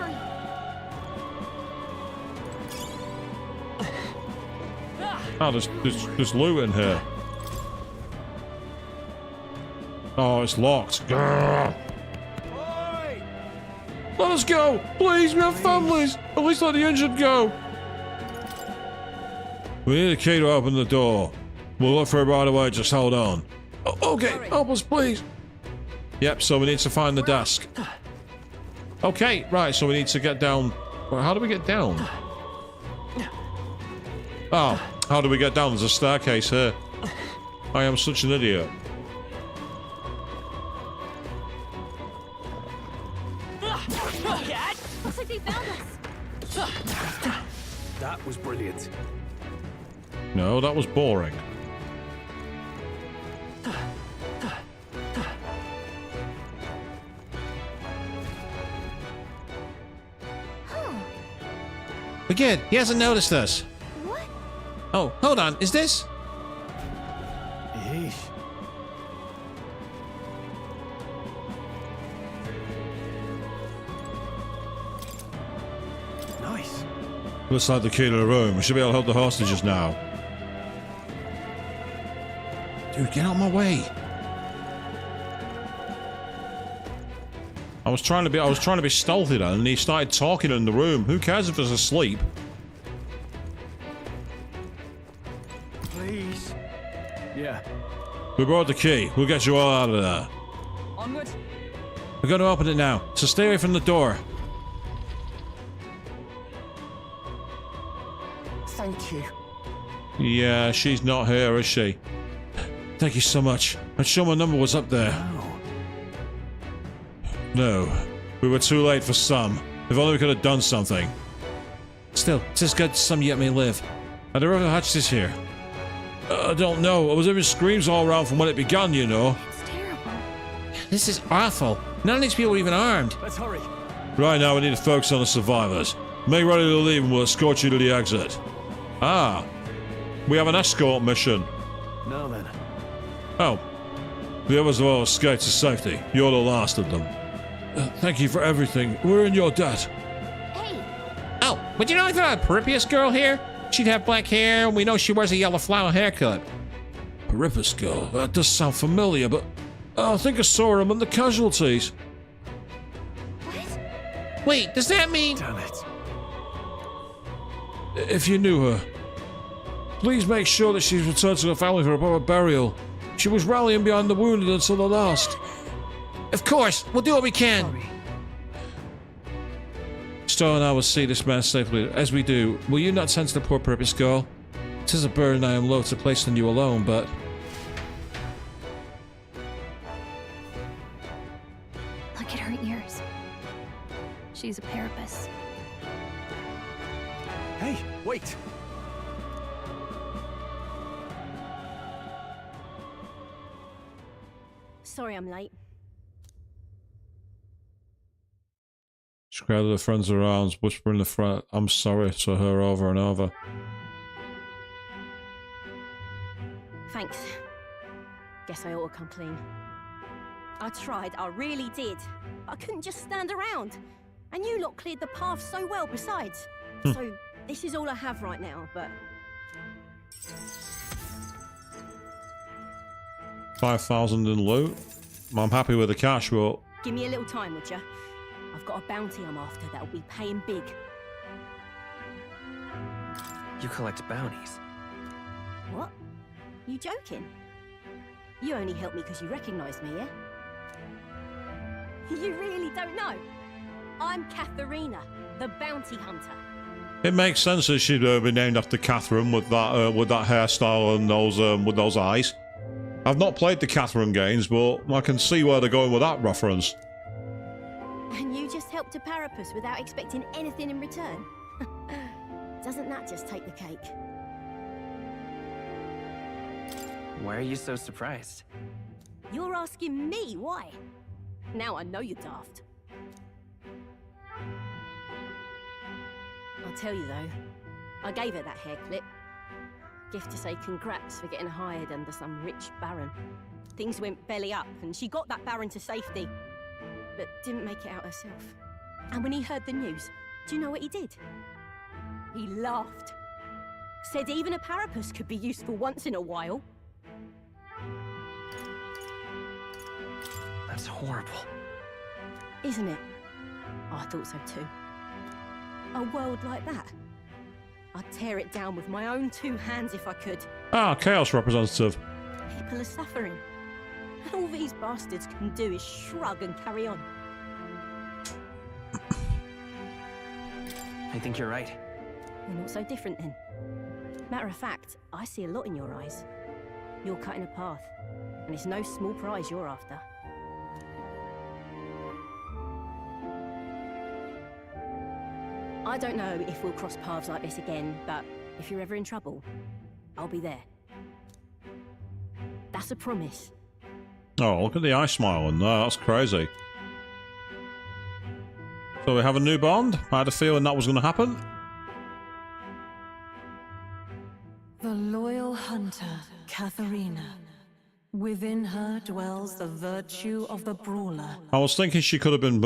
Oh, there's loot in here. Oh, it's locked. Grrr. Let us go! Please, we have families! At least let the injured go! We need a key to open the door. We'll look for it right away, just hold on. Okay, help us, please! Yep, so we need to find the desk. Okay, right, so we need to get down... Well, how do we get down? Oh, how do we get down? There's a staircase here. I am such an idiot. Looks like they found us. That was brilliant. No, that was boring. We're good. He hasn't noticed us. What? Oh, hold on. Is this? Yeesh. Nice. Looks like the key to the room. We should be able to help the hostages now. Dude, get out of my way. I was trying to be stealthy then, and he started talking in the room. Who cares if he's asleep? Please. Yeah. We brought the key. We'll get you all out of there. Onward. We're going to open it now, so stay away from the door. Thank you. Yeah, she's not here, is she? Thank you so much. I'm sure my number was up there. No. We were too late for some. If only we could have done something. Still, 'tis good some yet may live. Are the river hatches here? I don't know. I was hearing screams all around from when it began, you know. It's terrible. This is awful. None of these people are even armed. Let's hurry. Right now, we need to focus on the survivors. Make ready to leave and we'll escort you to the exit. Ah, we have an escort mission. Now then. Oh, the others have all escaped to safety. You're the last of them. Thank you for everything. We're in your debt. Hey, Oh, but you know anything about a Peripius girl here? She'd have black hair, and we know she wears a yellow flower haircut. Peripius girl. That does sound familiar, but I think I saw her among the casualties. what? Wait, does that mean... Damn it. If you knew her, please make sure that she's returned to her family for a proper burial. She was rallying behind the wounded until the last. Of course, we'll do what we can. Hurry. Star and I will see this man safely. As we do, will you not tend to the poor Peripius girl? 'Tis a burden I am loath to place on you alone, but... Look at her ears. She's a Peripius. Hey, wait. Sorry I'm late. She gathered her friends around, whispering the threat, I'm sorry, to her over and over. Thanks. Guess I ought to come clean. I tried, I really did. I couldn't just stand around. And you lot cleared the path so well besides. So this is all I have right now, but... 5,000 in loot. I'm happy with the cash, but... Give me a little time, would ya? I've got a bounty I'm after that'll be paying big. You collect bounties. What? You joking? You only helped me because you recognized me, yeah? You really don't know? I'm Katharina, the bounty hunter. It makes sense that she'd be named after Catherine with that hairstyle and those with those eyes. I've not played the Catherine games, but I can see where they're going with that reference. And you just helped a Peripius without expecting anything in return? Doesn't that just take the cake? Why are you so surprised? You're asking me why? Now I know you're daft. I'll tell you though, I gave her that hair clip. Gift to say congrats for getting hired under some rich baron. Things went belly up and she got that baron to safety, but didn't make it out herself. And when he heard the news, do you know what he did? He laughed. Said even a Peripius could be useful once in a while. That's horrible. Isn't it? I thought so too. A world like that. I'd tear it down with my own two hands if I could. Ah, Chaos representative. People are suffering. And all these bastards can do is shrug and carry on. I think you're right. We're not so different then. Matter of fact, I see a lot in your eyes. You're cutting a path. And it's no small prize you're after. I don't know if we'll cross paths like this again, but if you're ever in trouble, I'll be there. That's a promise. Oh, look at the eye smile on there. That's crazy. So we have a new bond? I had a feeling that was going to happen. The loyal hunter, Katharina. Within her dwells the virtue of the brawler. I was thinking she could have been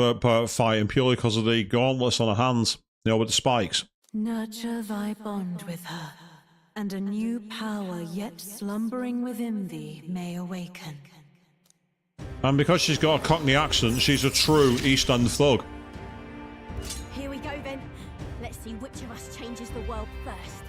fighting purely because of the gauntlets on her hands. You know, with the spikes. Nurture thy bond with her, and a new power yet slumbering within thee may awaken. And because she's got a Cockney accent, she's a true East End thug. Here we go then. Let's see which of us changes the world first.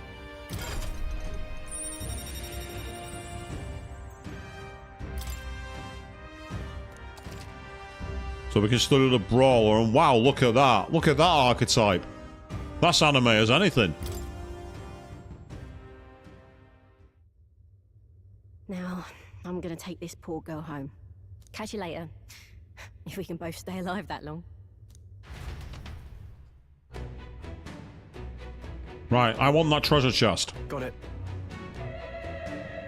So we can still do the brawler, and wow, look at that. Look at that archetype. That's anime as anything. Now, I'm gonna take this poor girl home. Catch you later. If we can both stay alive that long. Right, I want that treasure chest. Got it.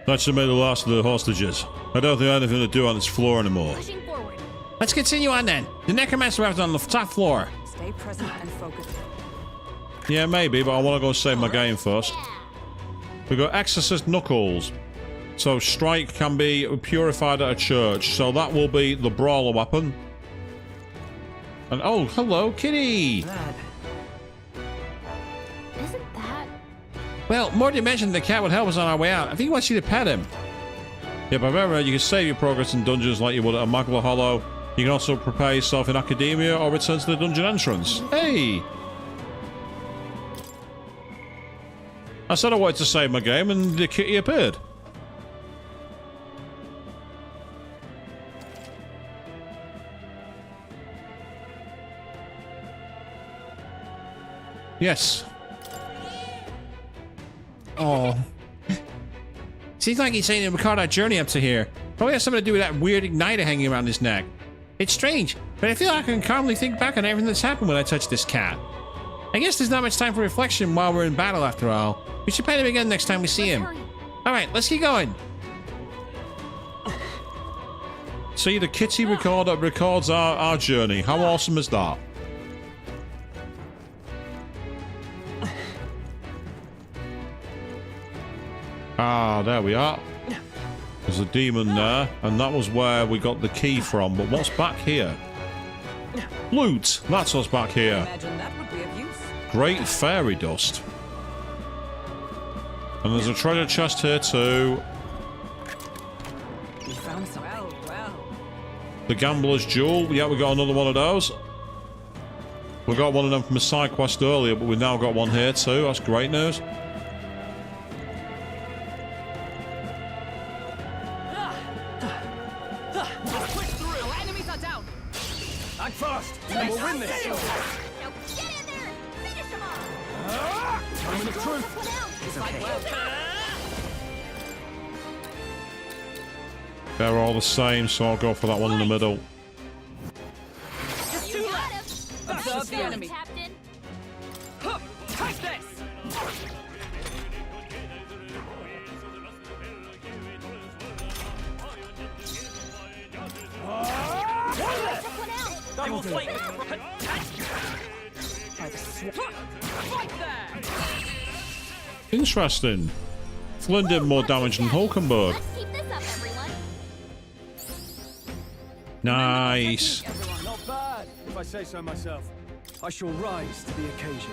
That should make the last of the hostages. I don't think I have anything to do on this floor anymore. Pushing forward. Let's continue on then. The necromancer was on the top floor. Stay present and focused. Yeah, maybe, but I want to go save my game first. We got Exorcist Knuckles. So strike can be purified at a church. So that will be the brawler weapon. And oh, hello, kitty. Isn't that... Well, Morty mentioned the cat would help us on our way out. I think he wants you to pet him. Yeah, but remember, you can save your progress in dungeons like you would at a Magla Hollow. You can also prepare yourself in Academia or return to the dungeon entrance. Hey! I said I wanted to save my game and the kitty appeared. Yes. Oh. Seems like he's saying to record our journey up to here. Probably has something to do with that weird igniter hanging around his neck. It's strange, but I feel like I can calmly think back on everything that's happened when I touch this cat. I guess there's not much time for reflection while we're in battle after all. We should pet him again next time we see him. Alright, let's keep going. See, the kitty recorder records our journey. How awesome is that? Ah, there we are. There's a demon there, and that was where we got the key from. But what's back here? Loot! That's what's back here. Imagine that would be of use. Great fairy dust. And there's a treasure chest here too. We found some. Well. The Gambler's Jewel. Yeah, we got another one of those. We got one of them from a side quest earlier, but we've now got one here too. That's great news. Act fast, and we'll win this. Now get in there! Finish him off! Moment of truth. It's okay. They're all the same, so I'll go for that one in the middle. Just two left. Observe the enemy. Captain. Take this. That will do. Fight there. Interesting. Flynn did more damage than Hulkenberg. Let's keep this up, everyone. Nice. Not bad, if I say so myself. I shall rise to the occasion.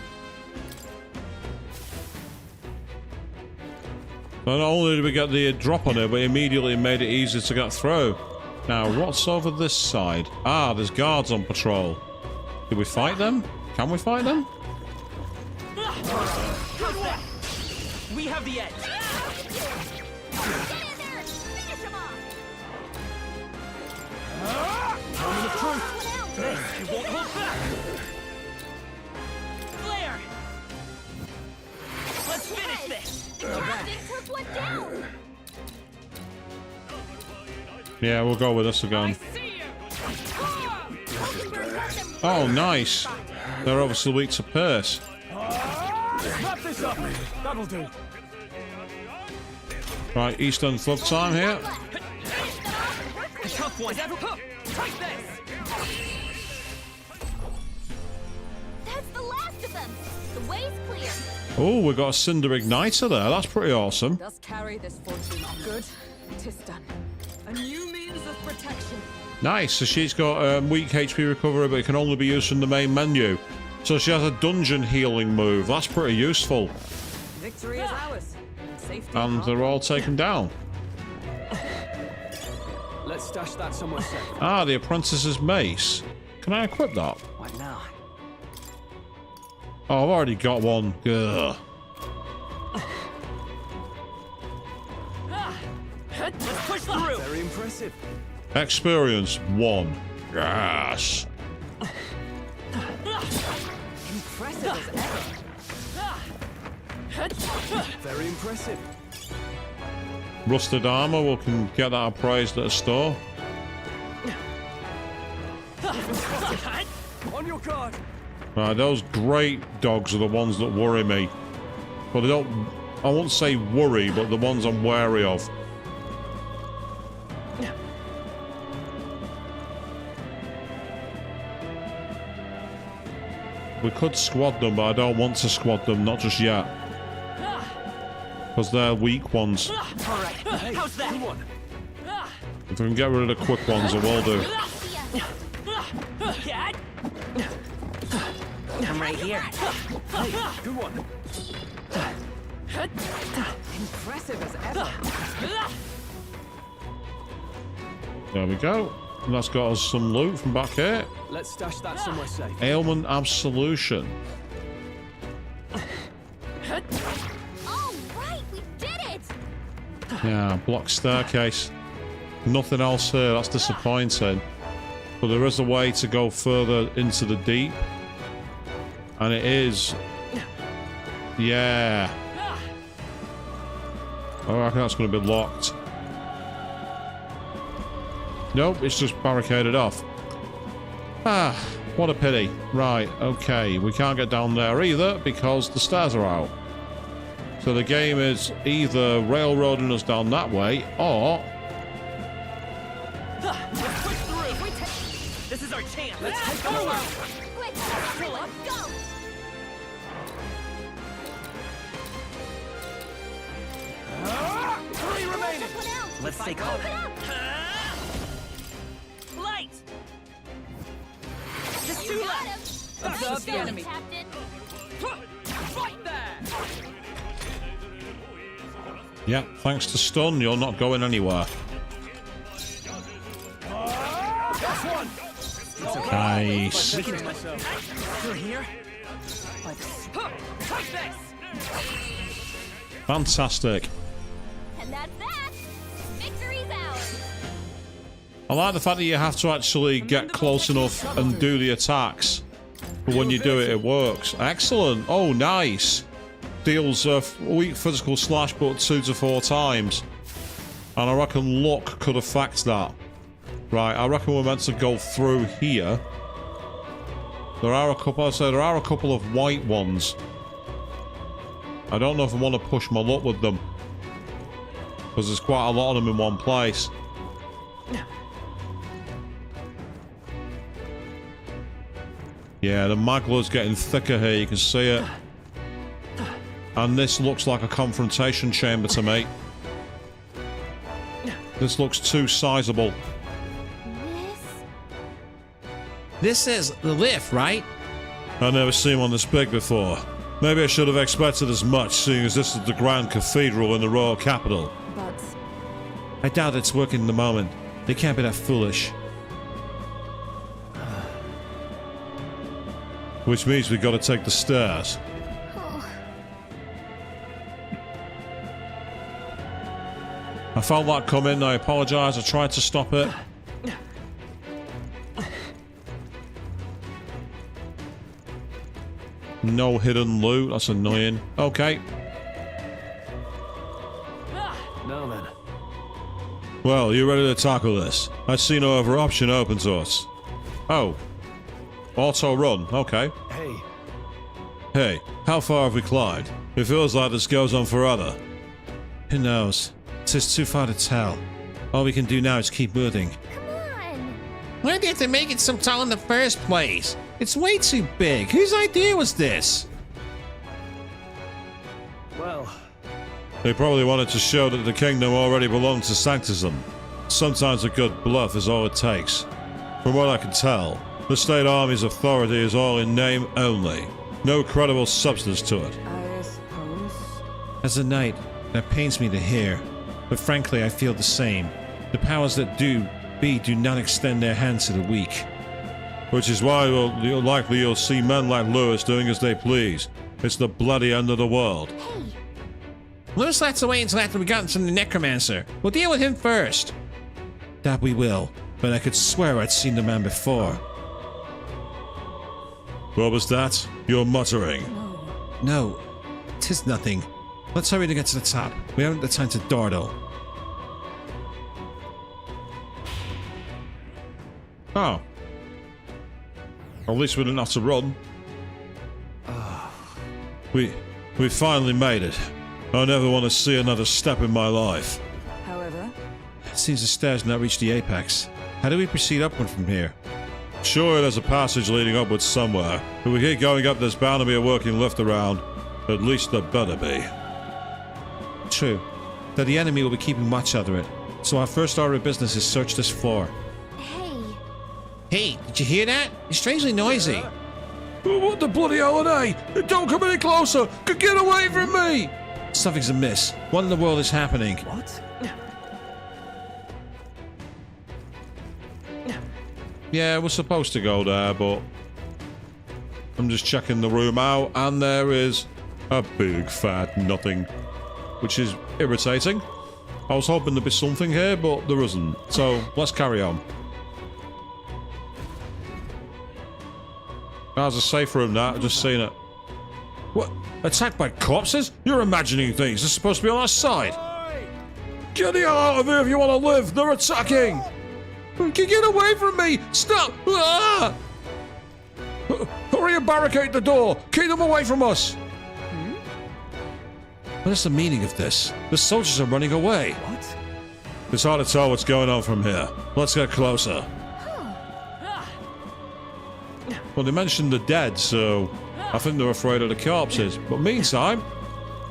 Not only did we get the drop on it, but immediately made it easier to get through. Now, what's over this side? Ah, there's guards on patrol. Did we fight them? Can we fight them? We have the edge. Get in there! Finish him off! Moment of truth. You won't hold back. Flare. Let's finish this. The captain took one down! Yeah, we'll go with this again. Oh, nice. They're obviously weak to Pierce. Wrap this up. That'll do. Right, Eastern Flood time here. A tough one. Take this. That's the last of them! The way's clear! Oh, we got a Cinder Igniter there. That's pretty awesome. Does carry this fortune on good. Tis done. A new means of protection. Nice. So she's got weak HP recovery, but it can only be used from the main menu. So she has a dungeon healing move. That's pretty useful. Victory is ours. Safety. And they're all taken down. Let's stash that somewhere safe. Ah, the Apprentice's Mace. Can I equip that? What now? Oh, I've already got one. Ugh. Let's push through. Very impressive. Experience 1. Yes. Impressive as ever. Very impressive. Rusted armor, we can get that appraised at a store. On your guard. Right, those great dogs are the ones that worry me. But they don't, I won't say worry, but the ones I'm wary of. We could squad them, but I don't want to squad them, not just yet. Because they're weak ones. Alright, how's that? If we can get rid of the quick ones, I will do. I'm right here. Hey, good one. Impressive as ever. There we go. And that's got us some loot from back here. Let's stash that somewhere safe. Ailment Absolution. Oh, right, we did it! Yeah, block staircase. Nothing else here, that's disappointing. But there is a way to go further into the deep. And it is... Yeah. Oh, I think that's going to be locked. Nope, it's just barricaded off. Ah, what a pity. Right, okay, we can't get down there either because the stairs are out. So the game is either railroading us down that way or... Let's push through. This is our chance. Let's take over. Quick, everyone, go! Three remaining. Let's stay calm. Light. Just two left. Observe the enemy. Captain. Fight that. Yeah, thanks to stun, you're not going anywhere. Nice. You're here. Take this. Fantastic. And that's that! Victory's ours! I like the fact that you have to actually get close enough and do the attacks. But when you do it, it works. Excellent. Oh, nice. Deals a weak physical slash, but 2 to 4 times. And I reckon luck could affect that. Right, I reckon we're meant to go through here. There are a couple, there are a couple of white ones. I don't know if I want to push my luck with them. Because there's quite a lot of them in one place. Yeah, the Magler's getting thicker here, you can see it. And this looks like a confrontation chamber to me. This looks too sizable. This is the lift, right? I've never seen one this big before. Maybe I should have expected as much, seeing as this is the Grand Cathedral in the royal capital. But I doubt it's working at the moment. They can't be that foolish. Which means we got to take the stairs. I felt that coming, I apologise, I tried to stop it. No hidden loot, that's annoying. Okay. Now then. Well, you ready to tackle this? I see no other option open to us. Oh. Auto run, okay. Hey. Hey, how far have we climbed? It feels like this goes on forever. Who knows? It's just too far to tell. All we can do now is keep moving. Come on! Why did they have to make it so tall in the first place? It's way too big. Whose idea was this? Well, They probably wanted to show that the kingdom already belonged to Sanctism. Sometimes a good bluff is all it takes. From what I can tell, the State Army's authority is all in name only. No credible substance to it. I suppose. As a knight, that pains me to hear. But frankly, I feel the same. The powers that do not extend their hands to the weak. Which is why you'll see men like Lewis doing as they please. It's the bloody end of the world. Lewis lets away until after we got from the Necromancer. We'll deal with him first. That we will, but I could swear I'd seen the man before. What was that? You're muttering. No, 'tis nothing. Let's hurry to get to the top. We haven't the time to dawdle. Oh. At least we didn't have to run. We We finally made it. I never want to see another step in my life. However, It seems the stairs not reach the apex. How do we proceed upward from here? Sure, there's a passage leading upwards somewhere. If we keep going up, there's bound to be a working lift around. At least there better be. True. That the enemy will be keeping watch over it. So our first order of business is search this floor. Hey, Hey, did you hear that? It's strangely noisy. What the bloody hell are they? Don't come any closer! Get away from me! Something's amiss. What in the world is happening? What? Yeah, we're supposed to go there, but I'm just checking the room out, and there is a big fat nothing, which is irritating. I was hoping there'd be something here, but there isn't. So let's carry on. There's a safe room now. I've just seen it. What? Attacked by corpses? You're imagining things. They're supposed to be on our side. Get the hell out of here if you want to live. They're attacking. Get away from me! Stop! Ah! Hurry and barricade the door! Keep them away from us! What is the meaning of this? The soldiers are running away. What? It's hard to tell what's going on from here. Let's get closer. Well, they mentioned the dead, so I think they're afraid of the corpses. But meantime,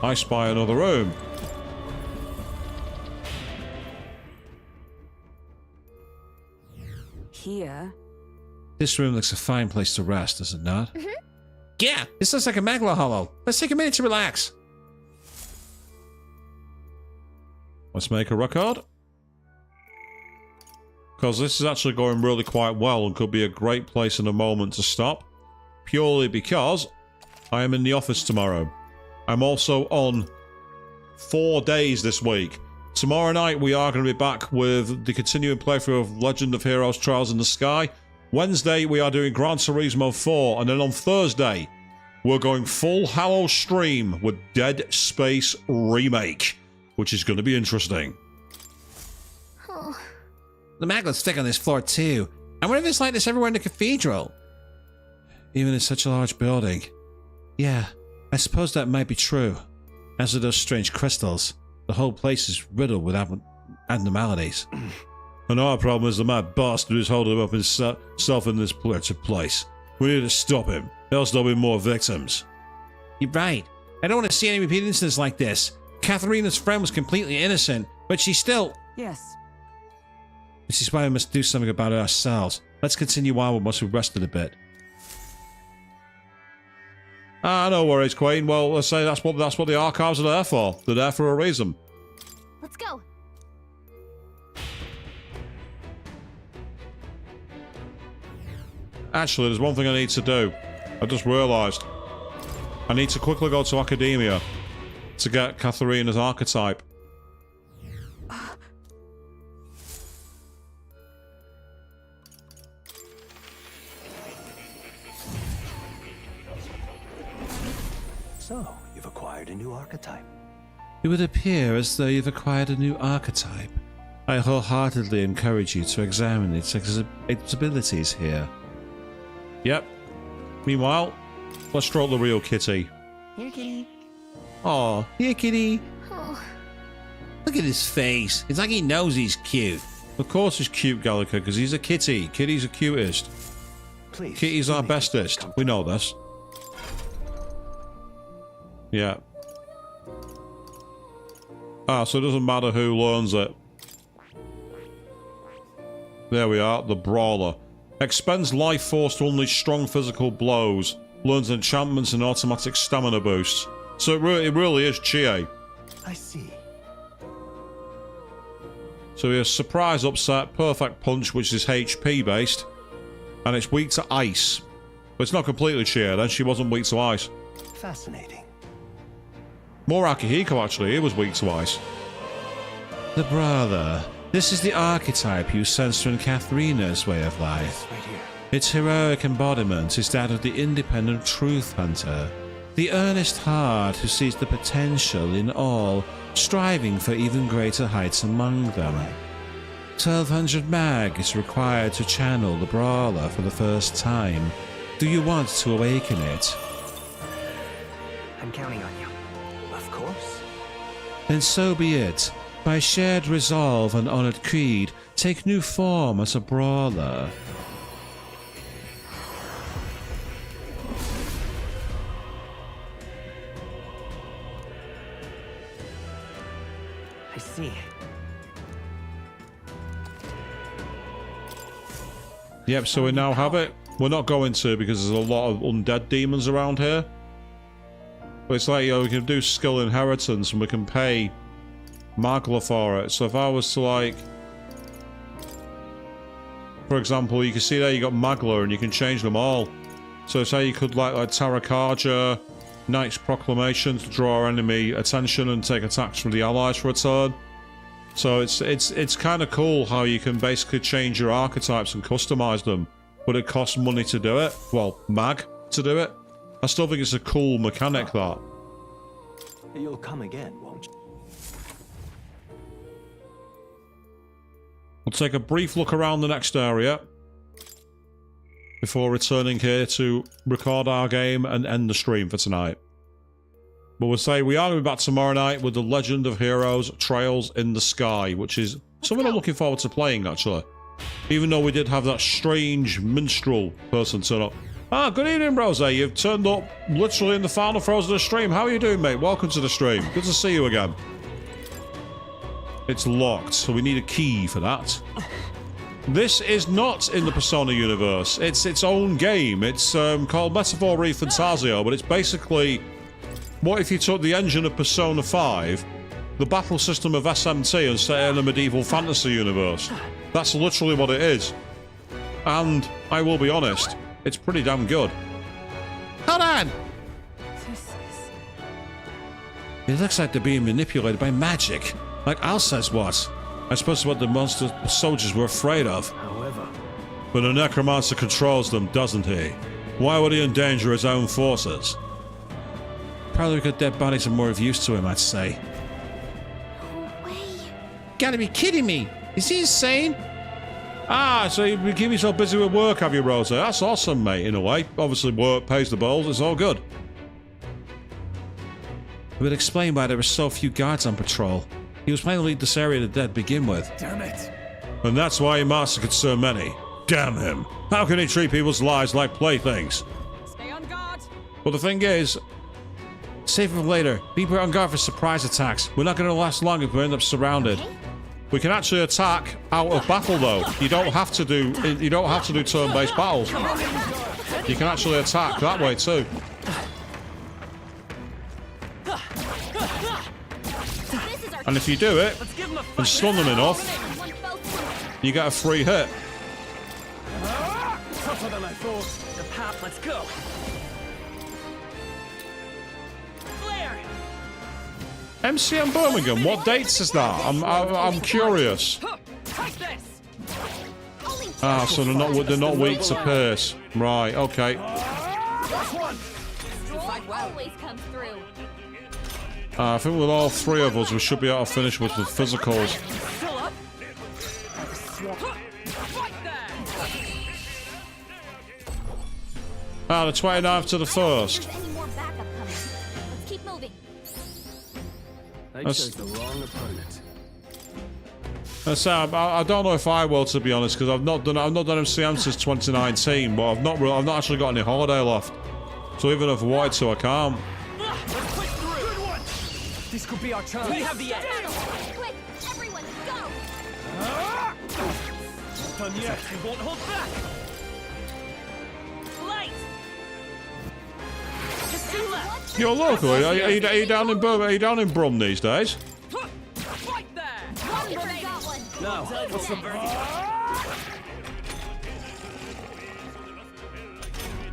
I spy another room. here... This room looks a fine place to rest, does it not? Yeah, this looks like a Magla Hollow. Let's take a minute to relax. Let's make a record. Because this is actually going really quite well and could be a great place in a moment to stop. Purely because I am in the office tomorrow. I'm also on 4 days this week. Tomorrow night we are going to be back with the continuing playthrough of Legend of Heroes Trials in the Sky. Wednesday we are doing Gran Turismo 4, and then on Thursday we're going full Hallow stream with Dead Space Remake, which is going to be interesting. The Magla's thick on this floor too. I wonder if it's like this everywhere in the cathedral. Even in such a large building. Yeah, I suppose that might be true. As with those strange crystals, the whole place is riddled with abnormalities. And our problem is the mad bastard who's holding up himself in this polluted place. We need to stop him, else there'll be more victims. You're right. I don't want to see any repeated incidents like this. Katharina's friend was completely innocent, but she still... Yes. This is why we must do something about it ourselves. Let's continue on once we've rested a bit. No worries, Queen. Well, let's say that's what the archives are there for. They're there for a reason. let's go. Actually, there's one thing I need to do. I just realised. I need to quickly go to Academia to get Katharina's archetype. So, you've acquired a new archetype. It would appear as though you've acquired a new archetype. I wholeheartedly encourage you to examine its abilities here. Yep. Meanwhile, let's stroke the real kitty. Here, kitty. Aw, here, kitty. Look at his face. It's like he knows he's cute. Of course he's cute, Gallica, because he's a kitty. Kitty's the cutest. Please. Kitty's our bestest. We know this. Yeah. So it doesn't matter who learns it. There we are, the Brawler. Expends life force to unleash strong physical blows. Learns enchantments and automatic stamina boosts. So it really is Chie. I see. So he has Surprise Upset, Perfect Punch, which is HP based. And it's weak to ice. But it's not completely Chie, then she wasn't weak to ice. Fascinating. More Akihiko, actually. He was weak to ice. The Brawler. This is the archetype you sense from Katharina's way of life. Right here. Its heroic embodiment is that of the independent truth hunter. The earnest heart who sees the potential in all, striving for even greater heights among them. 1200 mag is required to channel the Brawler for the first time. Do you want to awaken it? I'm counting on you. Of course. Then so be it. By shared resolve and honoured creed, take new form as a brawler. I see. Yep, so we now have it. We're not going to because there's a lot of undead demons around here. But it's like, you know, we can do skill inheritance and we can pay Magla for it. So if I was to, like, for example, you can see there you got Magla and you can change them all. So say you could like Tarakarja, Knight's Proclamation to draw enemy attention and take attacks from the allies for a turn. So it's kind of cool how you can basically change your archetypes and customize them, but it costs money to do it. Well, mag to do it. I still think it's a cool mechanic, that. You'll come again, won't you? We'll take a brief look around the next area before returning here to record our game and end the stream for tonight. But we'll say we are going to be back tomorrow night with the Legend of Heroes Trails in the Sky, which is something I'm looking forward to playing, actually. Even though we did have that strange minstrel person turn up. Ah, good evening, Rose. You've turned up literally in the final throes of the stream. How are you doing, mate? Welcome to the stream. Good to see you again. It's locked, so we need a key for that. This is not in the Persona universe. It's its own game. It's called Metaphor Refantazio, but it's basically... What if you took the engine of Persona 5, the battle system of SMT, and set it in a medieval fantasy universe? That's literally what it is. And, I will be honest, it's pretty damn good. Hold on! It looks like they're being manipulated by magic. Like Alsa's was. I suppose it's what the monster soldiers were afraid of. However... But a necromancer controls them, doesn't he? Why would he endanger his own forces? Probably because dead bodies are more of use to him, I'd say. Gotta be kidding me! Is he insane? Ah, so you keep yourself busy with work, have you, Rosa? That's awesome, mate, in a way. Obviously, work pays the bills, it's all good. It would explain why there were so few guards on patrol. He was planning to lead this area to dead to begin with. Damn it! And that's why he massacred so many. Damn him. How can he treat people's lives like playthings? Stay on guard. But the thing is... Save it for later. Be on guard for surprise attacks. We're not going to last long if we end up surrounded. We can actually attack out of battle, though. You don't have to do turn-based battles. You can actually attack that way too. And if you do it and stun them enough, you get a free hit. Tougher than I thought. The path, let's go. MCM Birmingham, what dates is that? I'm curious. Ah, so they're not weak to pace. Right, okay. I think with all three of us, we should be able to finish with the physicals. Ah, the 29th to the 1st. They chose the wrong opponent. I don't know if I will, to be honest, because I've not done MCM since 2019, but I've not actually got any holiday left. So even if I wanted to, I can't. This could be our chance. We have the edge. Quick, everyone, go! Not done yet. We won't hold back. Light. Just two left. You're local. Are you down in Birmingham? Are you down in Brum these days? Right there. Now, what's the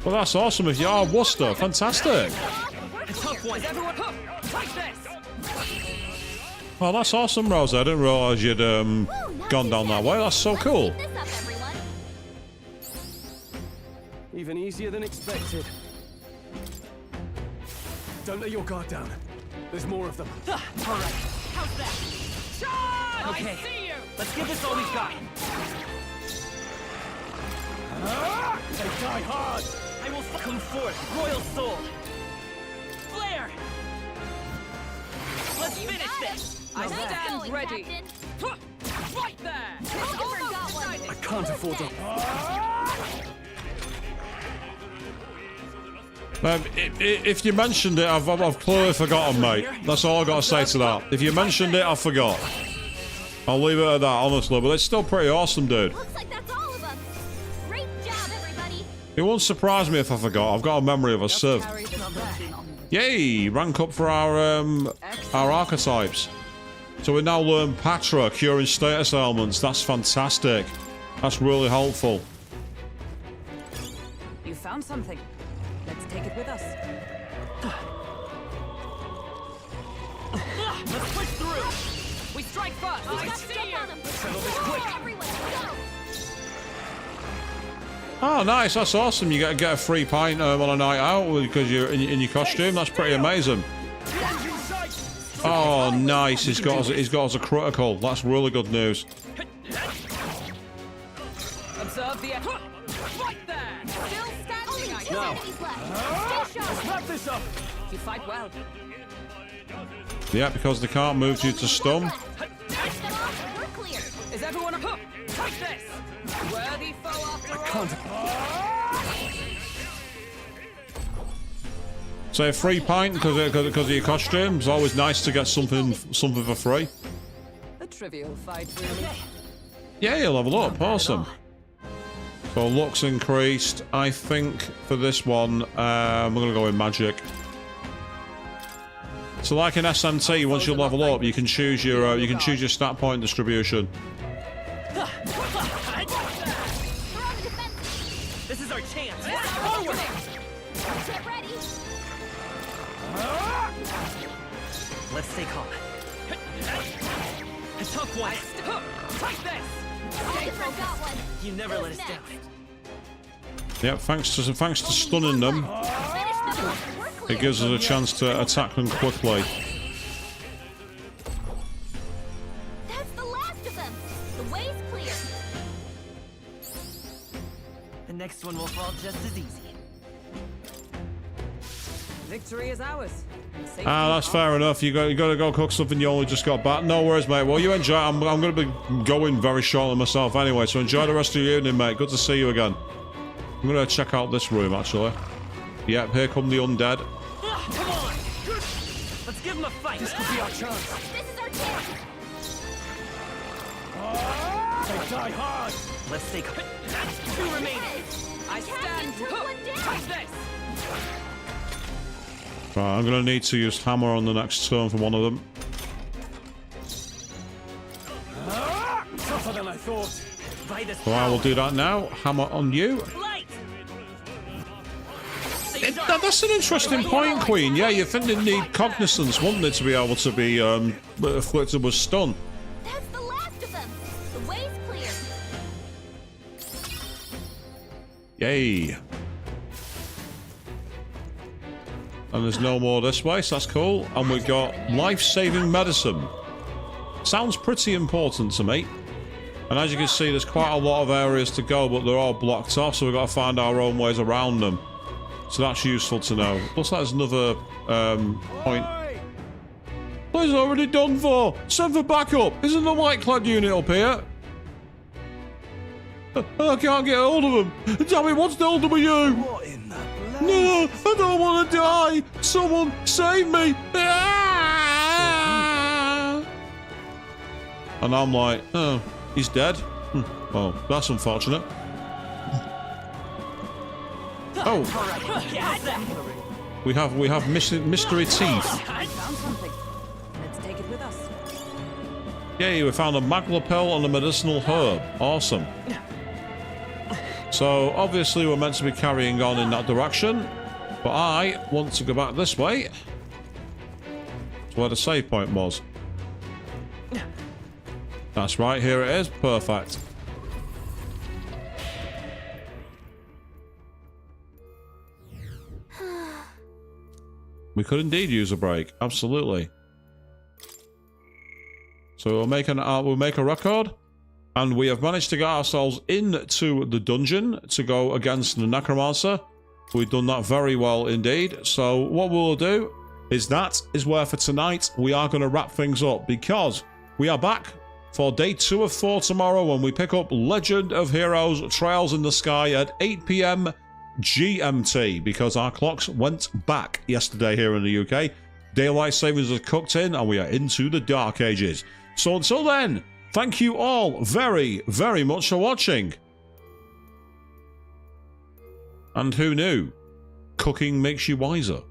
Well, that's awesome. If you are Worcester, fantastic. Tough one. Everyone, take this. Well, that's awesome, Rose. I didn't realise you'd gone down that way. That's so cool. Even easier than expected. Don't let your guard down. There's more of them. All right. How's that? Charge! Okay. I see you. Let's give this all we've got. They die hard. I will come forth, royal soul. Flare! Finish this! I stand ready! Right there! I can't afford to... If you mentioned it, I've clearly forgotten, mate. That's all I got to say to that. If you mentioned it, I forgot. I'll leave it at that, honestly. But it's still pretty awesome, dude. Looks like that's all of us. Great job, everybody. It won't surprise me if I forgot. I've got a memory of a sieve. Yay! Rank up for our archetypes. So we now learn Patra, curing status ailments. That's fantastic. That's really helpful. You found something. Let's take it with us. Let's push through! We strike first! I see you! Settle this quick! Everyone, go! Oh, nice. That's awesome. You get a free pint on a night out because you're in your costume. That's pretty amazing. Oh, nice. He's got us a critical. That's really good news. Observe the right there! Still standing, I No. enemies left. Stay sharp. Wrap this up! You fight well. Yeah, because they can't move due to stun. Finish them off. We're clear. Is everyone a hook? Take this! Worthy foe after all. Can't... So a free pint because of your costume. It's always nice to get something for free. A trivial fight, really. Yeah, you level up. Awesome. So looks increased. I think for this one, we're gonna go in magic. So like in SMT, once you level up, you can choose your stat point distribution. This is our chance. Forward! Get ready. Let's stay calm. A tough one. Take this! Different got one. You never let us down. Yep, thanks to stunning them, Finish them off. We're clear. it gives us a chance to attack them quickly. That's the last of them. The way's clear. The next one will fall just as easy. Victory is ours. Ah, that's fair enough. You got to go cook something. You only just got back. No worries, mate. Well, you enjoy. I'm going to be going very shortly myself anyway. So enjoy the rest of your evening, mate. Good to see you again. I'm going to check out this room actually. Yep, here come the undead. Come on! Let's give him a fight! This could be our chance! This is our chance. They die hard! Let's stay calm. Two remaining. I stand. took one down. Take this! Right, I'm going to need to use hammer on the next turn for one of them. Tougher than I thought. So I will do that now. Hammer on you. That's an interesting point, Queen. Yeah, you think they need cognizance, wouldn't they, to be able to be afflicted with stun? That's the last of them. The way's clear. Yay. And there's no more this way, so that's cool. And we've got life-saving medicine. Sounds pretty important to me. And as you can see, there's quite a lot of areas to go, but they're all blocked off, so we've got to find our own ways around them. So that's useful to know. Looks like there's another point. Well, it's already done for. Send for backup. Isn't the white-clad unit up here? I can't get hold of them. Damn it, what's the hold of you? What in the blood? No, I don't want to die. Someone save me. Ah! And I'm like, oh, he's dead. Well, that's unfortunate. Oh, we have mystery teeth. I found something. Let's take it with us. Yay, we found a maglapel and a medicinal herb. Awesome. So obviously we're meant to be carrying on in that direction, but I want to go back this way to where the save point was. That's right, here it is. Perfect. We could indeed use a break. Absolutely. So we'll make a record, and we have managed to get ourselves into the dungeon to go against the necromancer. We've done that very well indeed. So what we'll do that is where for tonight we are going to wrap things up, because we are back for day 2 of 4 tomorrow when we pick up Legend of Heroes Trails in the Sky at 8 PM GMT, because our clocks went back yesterday here in the UK. Daylight savings are cooked in and we are into the Dark Ages. So until then, thank you all very, very much for watching. And who knew? Cooking makes you wiser.